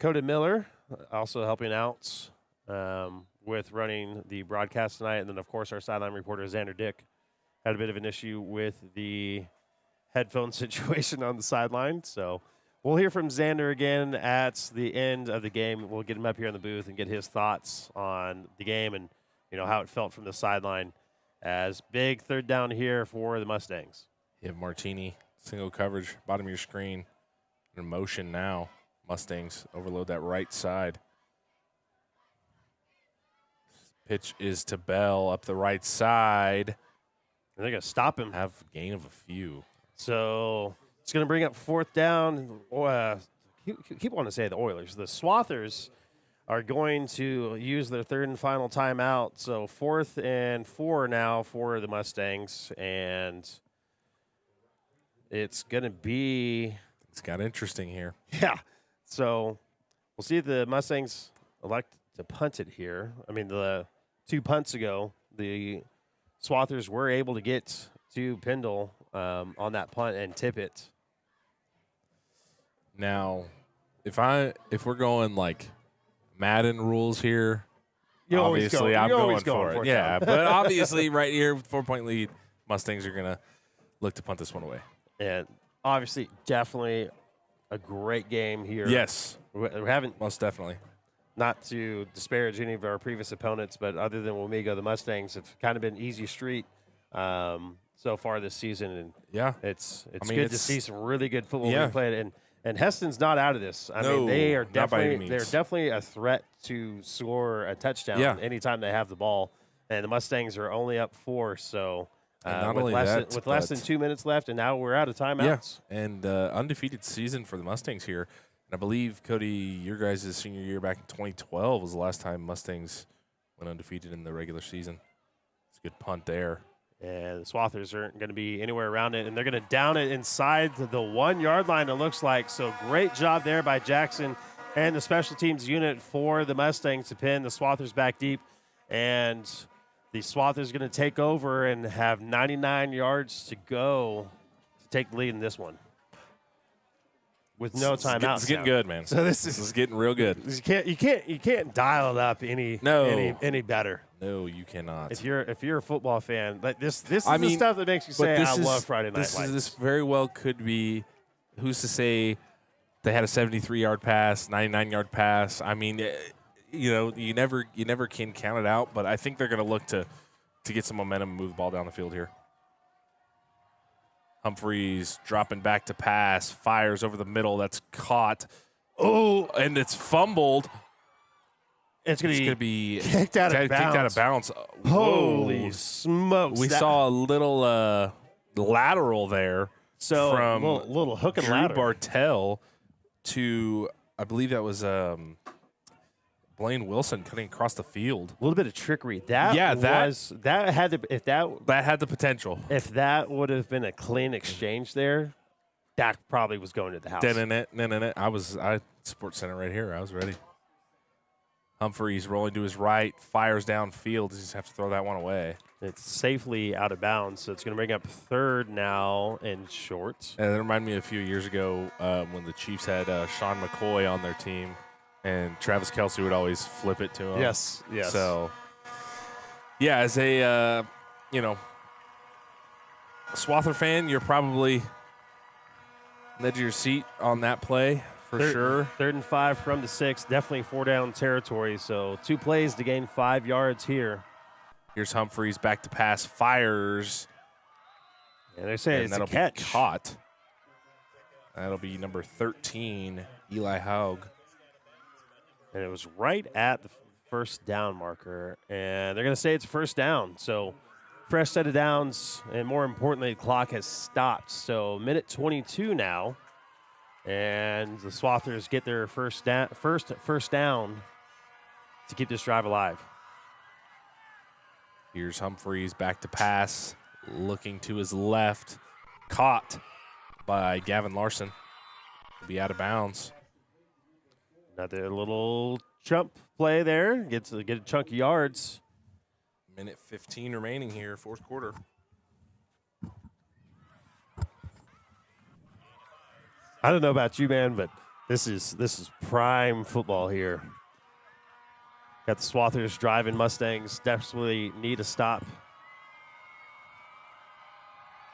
Coda Miller also helping out with running the broadcast tonight. And then, of course, our sideline reporter, Xander Dick, had a bit of an issue with the headphone situation on the sideline. So we'll hear from Xander again at the end of the game. We'll get him up here in the booth and get his thoughts on the game and, how it felt from the sideline as big third down here for the Mustangs. You have Martini, single coverage, bottom of your screen, in motion now. Mustangs overload that right side. Pitch is to Bell up the right side. And they're going to stop him. Have gain of a few. So it's going to bring up 4th down. Keep wanting to say the Oilers. The Swathers are going to use their 3rd and final timeout. So 4th and 4 now for the Mustangs. And it's going to be. It's got interesting here. Yeah. So we'll see if the Mustangs elect to punt it here. I mean, the 2 punts ago, the Swathers were able to get to Pendle on that punt and tip it. Now, if we're going like Madden rules here, Obviously I'm going for for it. it. Yeah, but obviously right here, 4-point lead, Mustangs are going to look to punt this one away. And obviously, definitely a great game here. Yes. We haven't, Most definitely. not to disparage any of our previous opponents, but other than Wamego, the Mustangs have kind of been easy street so far this season. And Yeah. it's mean, good to see some really good football Yeah. being played. And Hesston's not out of this. I No, mean, they are not by any definitely means. a threat to score a touchdown anytime they have the ball. And the Mustangs are only up 4, so And not with only less that, than, less than but- 2 minutes left, and now we're out of timeouts. Yeah, and undefeated season for the Mustangs here. And I believe, Cody, your guys' senior year back in 2012 was the last time Mustangs went undefeated in the regular season. It's a good punt there. And the Swathers aren't going to be anywhere around it, and they're going to down it inside the 1-yard line, it looks like. So great job there by Jackson and the special teams unit for the Mustangs to pin the Swathers back deep. And the Swathers going to take over and have 99 yards to go to take the lead in this one with no timeouts. It's getting now. good, man. So This is getting real good. you can't dial it up any better. No, you cannot. If you're a football fan, like this is I the mean, stuff that makes you but say, this "I is- love Friday Night Lights." This very well could be. Who's to say they had a 73-yard pass, 99-yard pass? I mean, you never can count it out. But I think they're going to look to get some momentum and move the ball down the field here. Humphreys dropping back to pass, fires over the middle. That's caught. Oh, and it's fumbled. It's going to be kicked out of bounds. Holy Whoa. smokes! We saw a little lateral there so from little hook and Drew ladder. Bartell to, I believe that was Blaine Wilson cutting across the field. A little bit of trickery. That Yeah, had That had the potential. if that would have been a clean exchange there, Dak probably was going to the house. I Sports Center right here. I was ready. Humphreys rolling to his right, fires downfield. Just have to throw that one away. It's safely out of bounds, so it's going to bring up 3rd now and short. And it reminded me of a few years ago when the Chiefs had Sean McCoy on their team, and Travis Kelce would always flip it to him. Yes. So, yeah, as a Swather fan, you're probably on the edge of your seat on that play for sure. 3rd and 5 from the 6, definitely 4-down territory. So 2 plays to gain 5 yards here. Here's Humphreys back to pass, fires. And they're saying it's a that'll catch. be caught. That'll be number 13, Eli Haug. And it was right at the 1st down marker. And they're going to say it's a 1st down. So fresh set of downs, and more importantly, the clock has stopped. So minute 22 now. And the Swathers get their first down to keep this drive alive. Here's Humphreys back to pass, looking to his left, caught by Gavin Larson. Be out of bounds. Another little jump play there. Get a chunk of yards. Minute 15 remaining here, 4th quarter. I don't know about you, man, but this is prime football here. Got the Swathers driving. Mustangs desperately need a stop.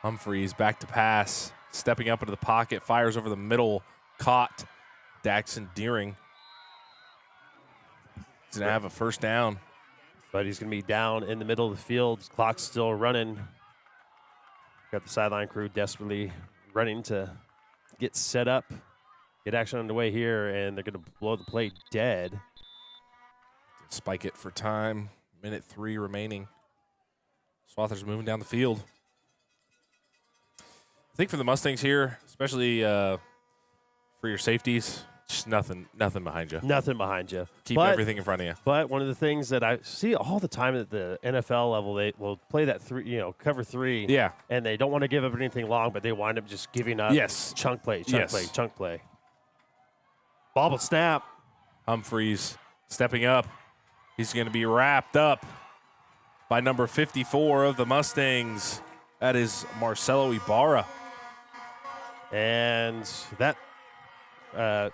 Humphreys back to pass, stepping up into the pocket, fires over the middle, caught. Daxon Deering. He's going to have a 1st down. But he's going to be down in the middle of the field. Clock's still running. Got the sideline crew desperately running to get set up. get action underway here, and they're going to blow the play dead. Spike it for time. Minute 3 remaining. Swathers moving down the field. I think for the Mustangs here, especially for your safeties, just nothing behind you. Nothing behind you. Keep everything in front of you. But one of the things that I see all the time at the NFL level, they will play that cover 3. Yeah. And they don't want to give up anything long, but they wind up just giving up. Yes. Chunk play. Yes. Bobble snap. Humphreys stepping up. He's going to be wrapped up by number 54 of the Mustangs. That is Marcelo Ibarra. And that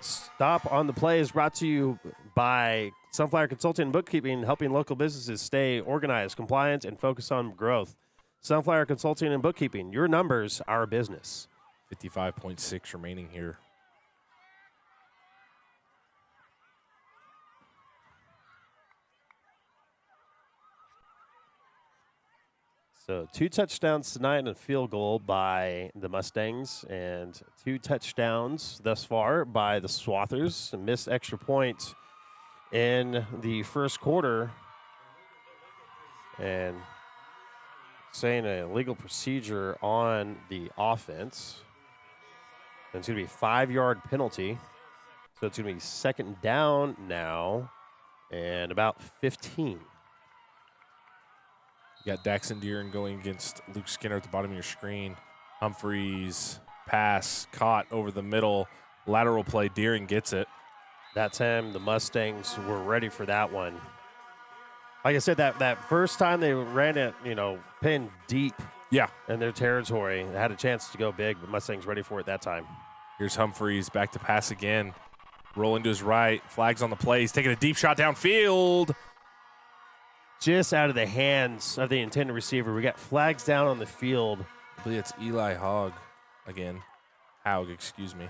stop on the play is brought to you by Sunflower Consulting and Bookkeeping, helping local businesses stay organized, compliant, and focus on growth. Sunflower Consulting and Bookkeeping, your numbers, our business. 55.6 remaining here. So 2 touchdowns tonight and a field goal by the Mustangs, and 2 touchdowns thus far by the Swathers. A missed extra point in the first quarter, and saying a legal procedure on the offense. And it's going to be a 5-yard penalty. So it's going to be second down now and about 15. You got Daxon Deeren going against Luke Skinner at the bottom of your screen. Humphreys, pass, caught over the middle. Lateral play, Deeren gets it. That time the Mustangs were ready for that one. Like I said, that first time they ran it, pinned deep in their territory. They had a chance to go big, but Mustangs ready for it that time. Here's Humphreys, back to pass again. Rolling to his right, flags on the play. He's taking a deep shot downfield. Just out of the hands of the intended receiver. We got flags down on the field. I believe it's Eli Haug again. Haug, excuse me.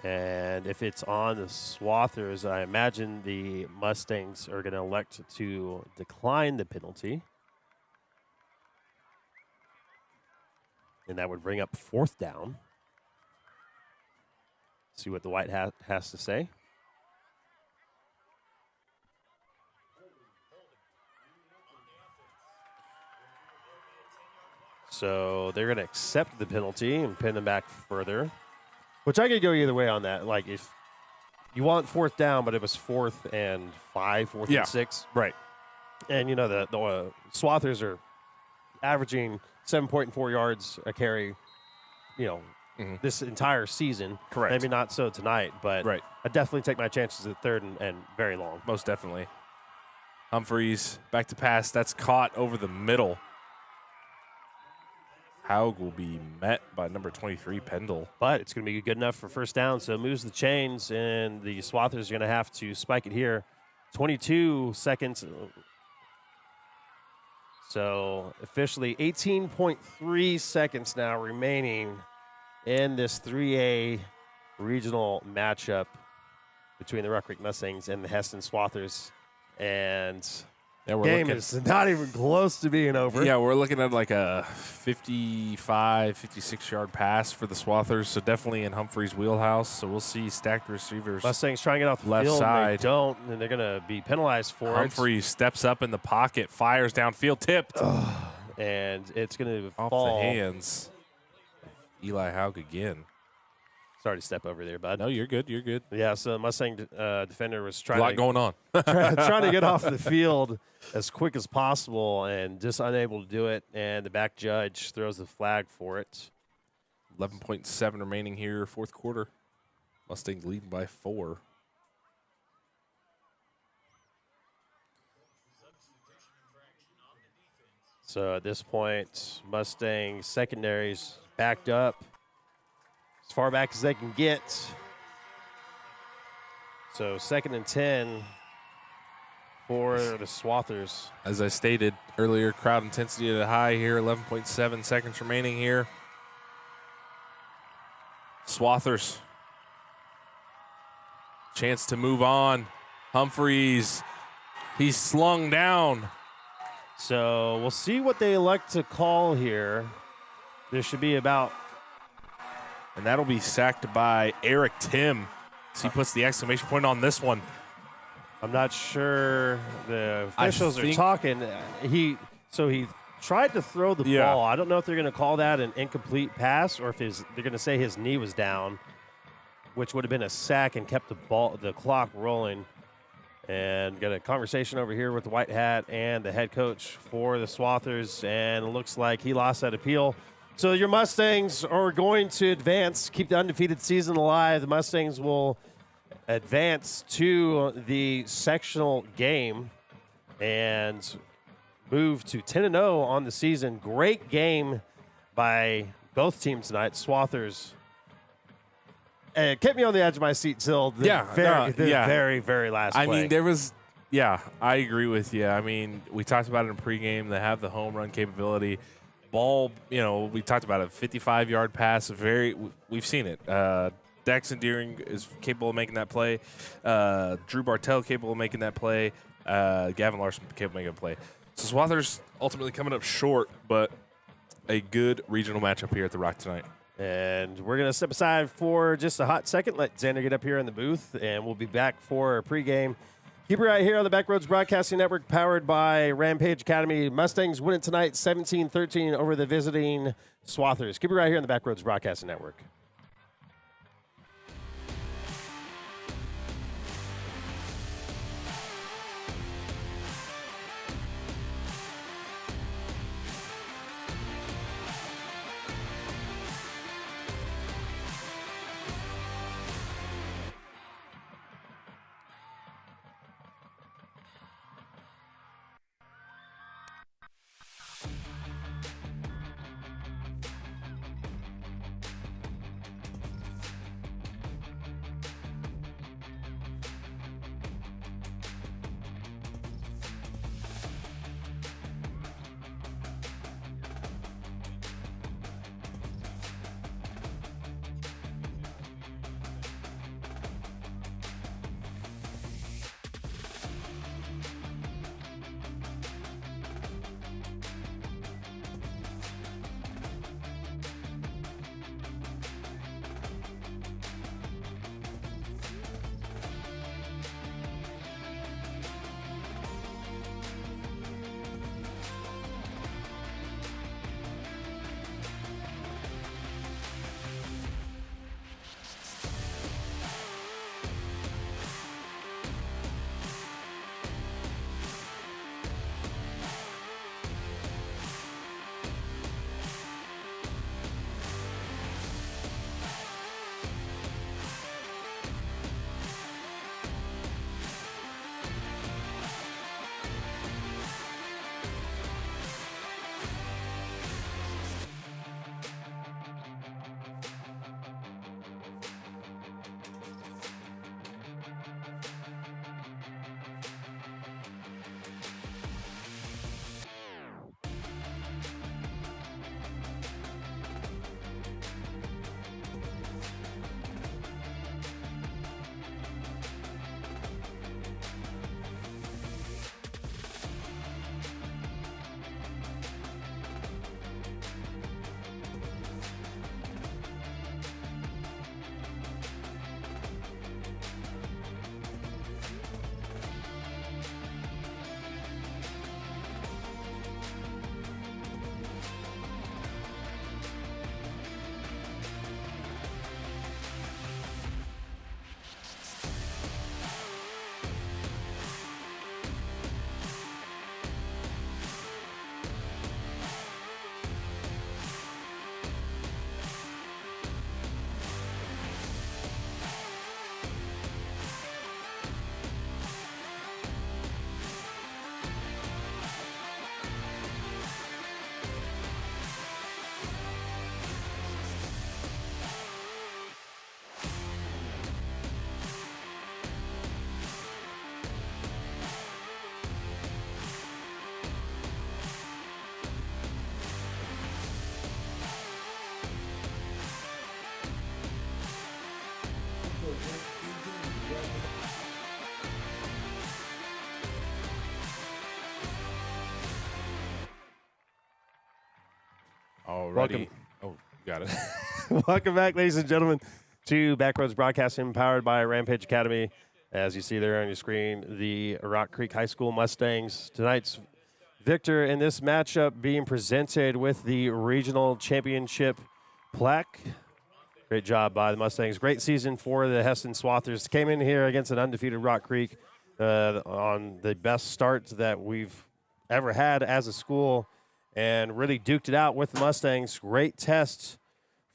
And if it's on the Swathers, I imagine the Mustangs are going to elect to decline the penalty. And that would bring up 4th down. See what the White hat has to say. So they're going to accept the penalty and pin them back further, which I could go either way on that. Like if you want 4th down, but it was 4th and 5, 4th and 6. Right. And, the Swathers are averaging 7.4 yards a carry, this entire season. Correct. Maybe not so tonight, but right. I definitely take my chances at 3rd and very long. Most definitely. Humphreys, back to pass. That's caught over the middle. Haug will be met by number 23, Pendle. But it's going to be good enough for 1st down, so it moves the chains, and the Swathers are going to have to spike it here. 22 seconds. So officially 18.3 seconds now remaining in this 3A regional matchup between the Rock Creek Mustangs and the Hesston Swathers. And game is not even close to being over. Yeah, we're looking at like a 55, 56-yard pass for the Swathers, so definitely in Humphreys' wheelhouse. So we'll see stacked receivers. Mustangs trying to get off the left field, side. and they don't, and they're going to be penalized for Humphreys steps up in the pocket, fires downfield, tipped. And it's going to off fall. the hands. Eli Haug again. Sorry to step over there, bud. No, you're good. You're good. Yeah, so the Mustang defender was trying a lot going on. trying to get off the field as quick as possible and just unable to do it. And the back judge throws the flag for it. 11.7 remaining here, 4th quarter. Mustangs leading by 4. So at this point, Mustang secondaries backed up as far back as they can get. So 2nd and 10 for the Swathers. As I stated earlier, crowd intensity at a high here, 11.7 seconds remaining here. Swathers. Chance to move on. Humphreys, he's slung down. So we'll see what they elect to call here. There should be about and that'll be sacked by Eric Tim. So he puts the exclamation point on this one. I'm not sure the officials are think- talking. He tried to throw the Yeah. ball. I don't know if they're going to call that an incomplete pass or if they're going to say his knee was down, which would have been a sack and kept the clock rolling. And got a conversation over here with the white hat and the head coach for the Swathers, and it looks like he lost that appeal. So your Mustangs are going to advance, keep the undefeated season alive. The Mustangs will advance to the sectional game and move to 10-0 on the season. Great game by both teams tonight. Swathers kept me on the edge of my seat till the very, very last play. I mean, there was – yeah, I agree with you. I mean, we talked about it in pregame. They have the home run capability. Ball, we talked about it, 55-yard pass. We've seen it. Daxon Deering is capable of making that play. Drew Bartell capable of making that play. Gavin Larson capable of making a play. So Swathers ultimately coming up short, but a good regional matchup here at the Rock tonight. And we're going to step aside for just a hot second, let Xander get up here in the booth, and we'll be back for a pregame. Keep it right here on the Backroads Broadcasting Network, powered by Rampage Academy. Mustangs win it tonight 17-13 over the visiting Swathers. Keep it right here on the Backroads Broadcasting Network. Alrighty. Welcome. Oh, got it. Welcome back, ladies and gentlemen, to Backroads Broadcasting, powered by Rampage Academy. As you see there on your screen, the Rock Creek High School Mustangs, tonight's victor in this matchup, being presented with the regional championship plaque. Great job by the Mustangs. Great season for the Hesston Swathers. Came in here against an undefeated Rock Creek on the best start that we've ever had as a school, and really duked it out with the Mustangs. Great test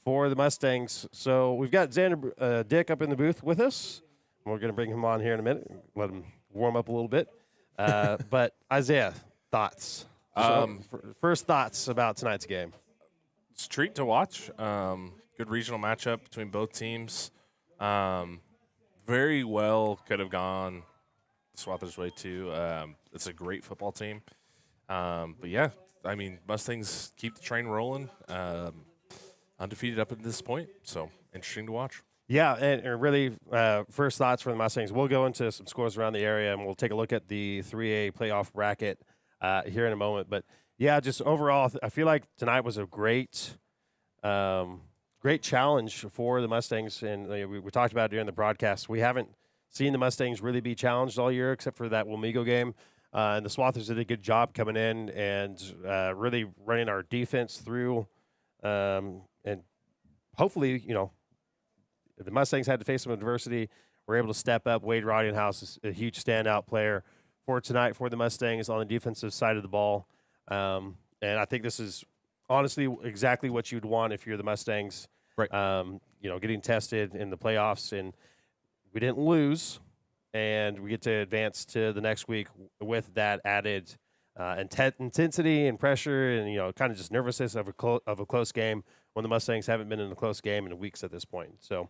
for the Mustangs. So we've got Xander Dick up in the booth with us. We're going to bring him on here in a minute, let him warm up a little bit. But Isaiah, thoughts? First thoughts about tonight's game. It's a treat to watch. Good regional matchup between both teams. Very well could have gone Swathers' way too. It's a great football team. But yeah, I mean, Mustangs keep the train rolling. Undefeated up at this point, so interesting to watch. Yeah, and really, first thoughts from the Mustangs. We'll go into some scores around the area, and we'll take a look at the 3A playoff bracket here in a moment. But, yeah, just overall, I feel like tonight was a great challenge for the Mustangs. And we talked about it during the broadcast. We haven't seen the Mustangs really be challenged all year except for that Wamego game. And the Swathers did a good job coming in and really running our defense through. And hopefully, the Mustangs had to face some adversity. We're able to step up. Wade Rodinghouse is a huge standout player for tonight for the Mustangs on the defensive side of the ball. And I think this is honestly exactly what you'd want if you're the Mustangs. Right. Getting tested in the playoffs, and we didn't lose, and we get to advance to the next week with that added intensity and pressure, and kind of just nervousness of a close game when the Mustangs haven't been in a close game in weeks at this point. So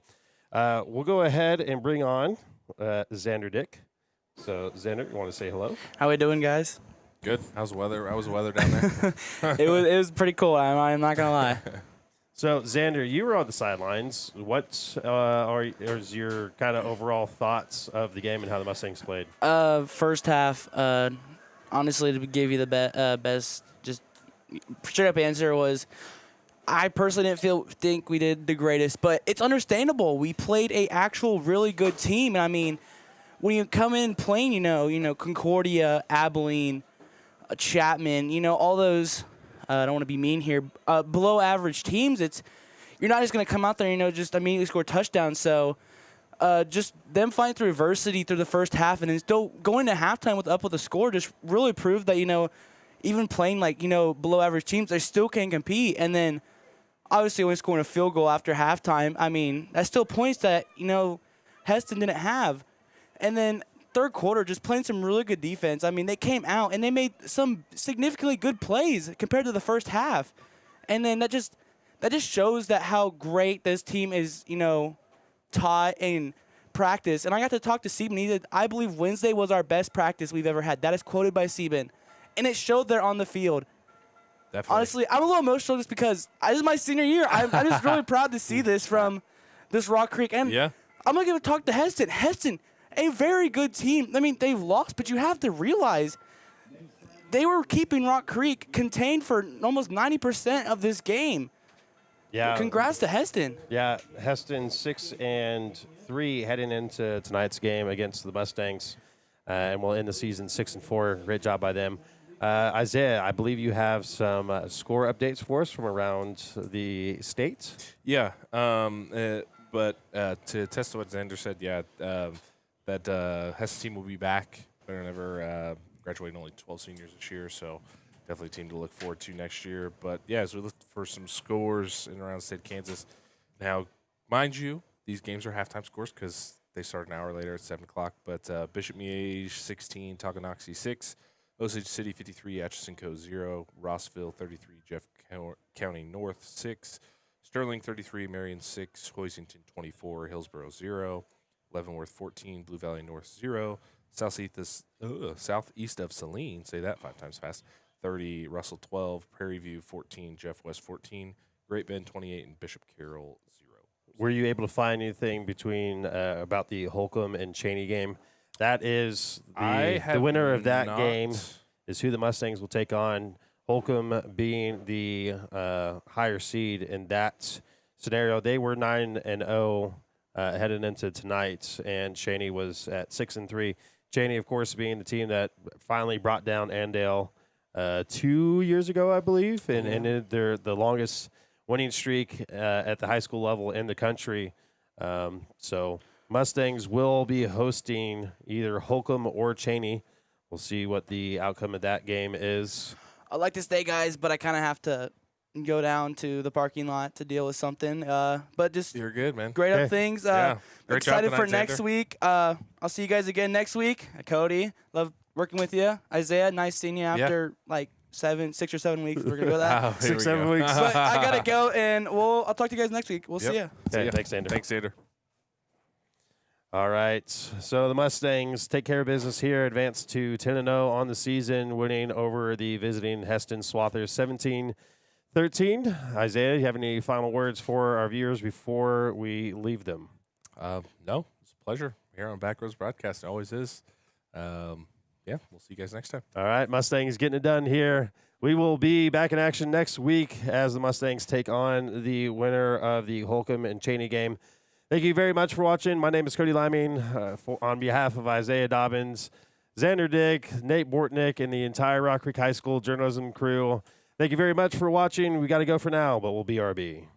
we'll go ahead and bring on Xander Dick. So Xander, you want to say hello? How we doing, guys? Good. How's the weather? How was the weather down there? It was pretty cool. I'm not gonna lie. So Xander, you were on the sidelines. What is your kind of overall thoughts of the game and how the Mustangs played? First half, honestly, to give you the best, just straight up answer was, I personally didn't think we did the greatest, but it's understandable. We played a actual really good team. And I mean, when you come in playing, Concordia, Abilene, Chapman, all those. I don't want to be mean here. Below average teams, you're not just going to come out there, just immediately score touchdowns. So just them fighting through adversity through the first half and then still going to halftime with a score just really proved that, even playing below average teams, they still can compete. And then obviously only scoring a field goal after halftime, I mean, that still points that, Hesston didn't have. And then third quarter, just playing some really good defense. I mean, they came out and they made some significantly good plays compared to the first half. And then that just shows that how great this team is, taught and practice. And I got to talk to Sieben. He said, I believe Wednesday was our best practice we've ever had. That is quoted by Sieben. And it showed there on the field. Definitely. Honestly, I'm a little emotional just because this is my senior year. I'm just really proud to see this from this Rock Creek. And yeah. I'm going to talk to Hesston. Hesston, a very good team. I mean, they've lost, but you have to realize they were keeping Rock Creek contained for almost 90% of this game. Yeah. Congrats to Hesston. Yeah, Hesston 6-3 heading into tonight's game against the Mustangs, and we'll end the season 6-4. Great job by them. Isaiah, I believe you have some score updates for us from around the state. Yeah, but to test what Xander said, that Hess team will be back. Better than ever. Graduating only 12 seniors this year, so definitely a team to look forward to next year. But, yeah, as we look for some scores in around the state of Kansas. Now, mind you, these games are halftime scores because they start an hour later at 7 o'clock. But Bishop Miege 16, Tonganoxie 6, Osage City 53, Atchison Co 0, Rossville 33, Jeff County North 6, Sterling 33, Marion 6, Hoisington 24, Hillsboro 0, Leavenworth 14, Blue Valley North 0, southeast of Saline, say that 5 times fast, 30, Russell 12, Prairie View 14, Jeff West 14, Great Bend 28, and Bishop Carroll 0. Were you able to find anything between about the Holcomb and Cheney game? That is the winner of that game is who the Mustangs will take on. Holcomb being the higher seed in that scenario. They were 9-0 heading into tonight, and Cheney was at 6-3. Cheney, of course, being the team that finally brought down Andale 2 years ago, I believe, and ended the longest winning streak at the high school level in the country. So Mustangs will be hosting either Holcomb or Cheney. We'll see what the outcome of that game is. I'd like to stay, guys, but I kind of have to go down to the parking lot to deal with something. But just You're good, man. great Okay. up things. Yeah. Great job Excited for tonight, next Xander. week. I'll see you guys again next week. Cody, love working with you. Isaiah, nice seeing you after like 6 or 7 weeks. We're going to go that. Oh, here 6, we 7 go. weeks. But I got to go, and I'll talk to you guys next week. We'll see Yep. you. Okay, thanks, Xander. Thanks, Xander. All right. So the Mustangs take care of business here, advance to 10-0 on the season, winning over the visiting Hesston Swathers 17-13. Isaiah, you have any final words for our viewers before we leave them? No, it's a pleasure here on Backroads Broadcast. It always is. Yeah, we'll see you guys next time. All right, Mustangs getting it done here. We will be back in action next week as the Mustangs take on the winner of the Holcomb and Cheney game. Thank you very much for watching. My name is Cody Liming. On behalf of Isaiah Dobbins, Xander Dick, Nate Bortnick, and the entire Rock Creek High School journalism crew, thank you very much for watching. We got to go for now, but we'll BRB.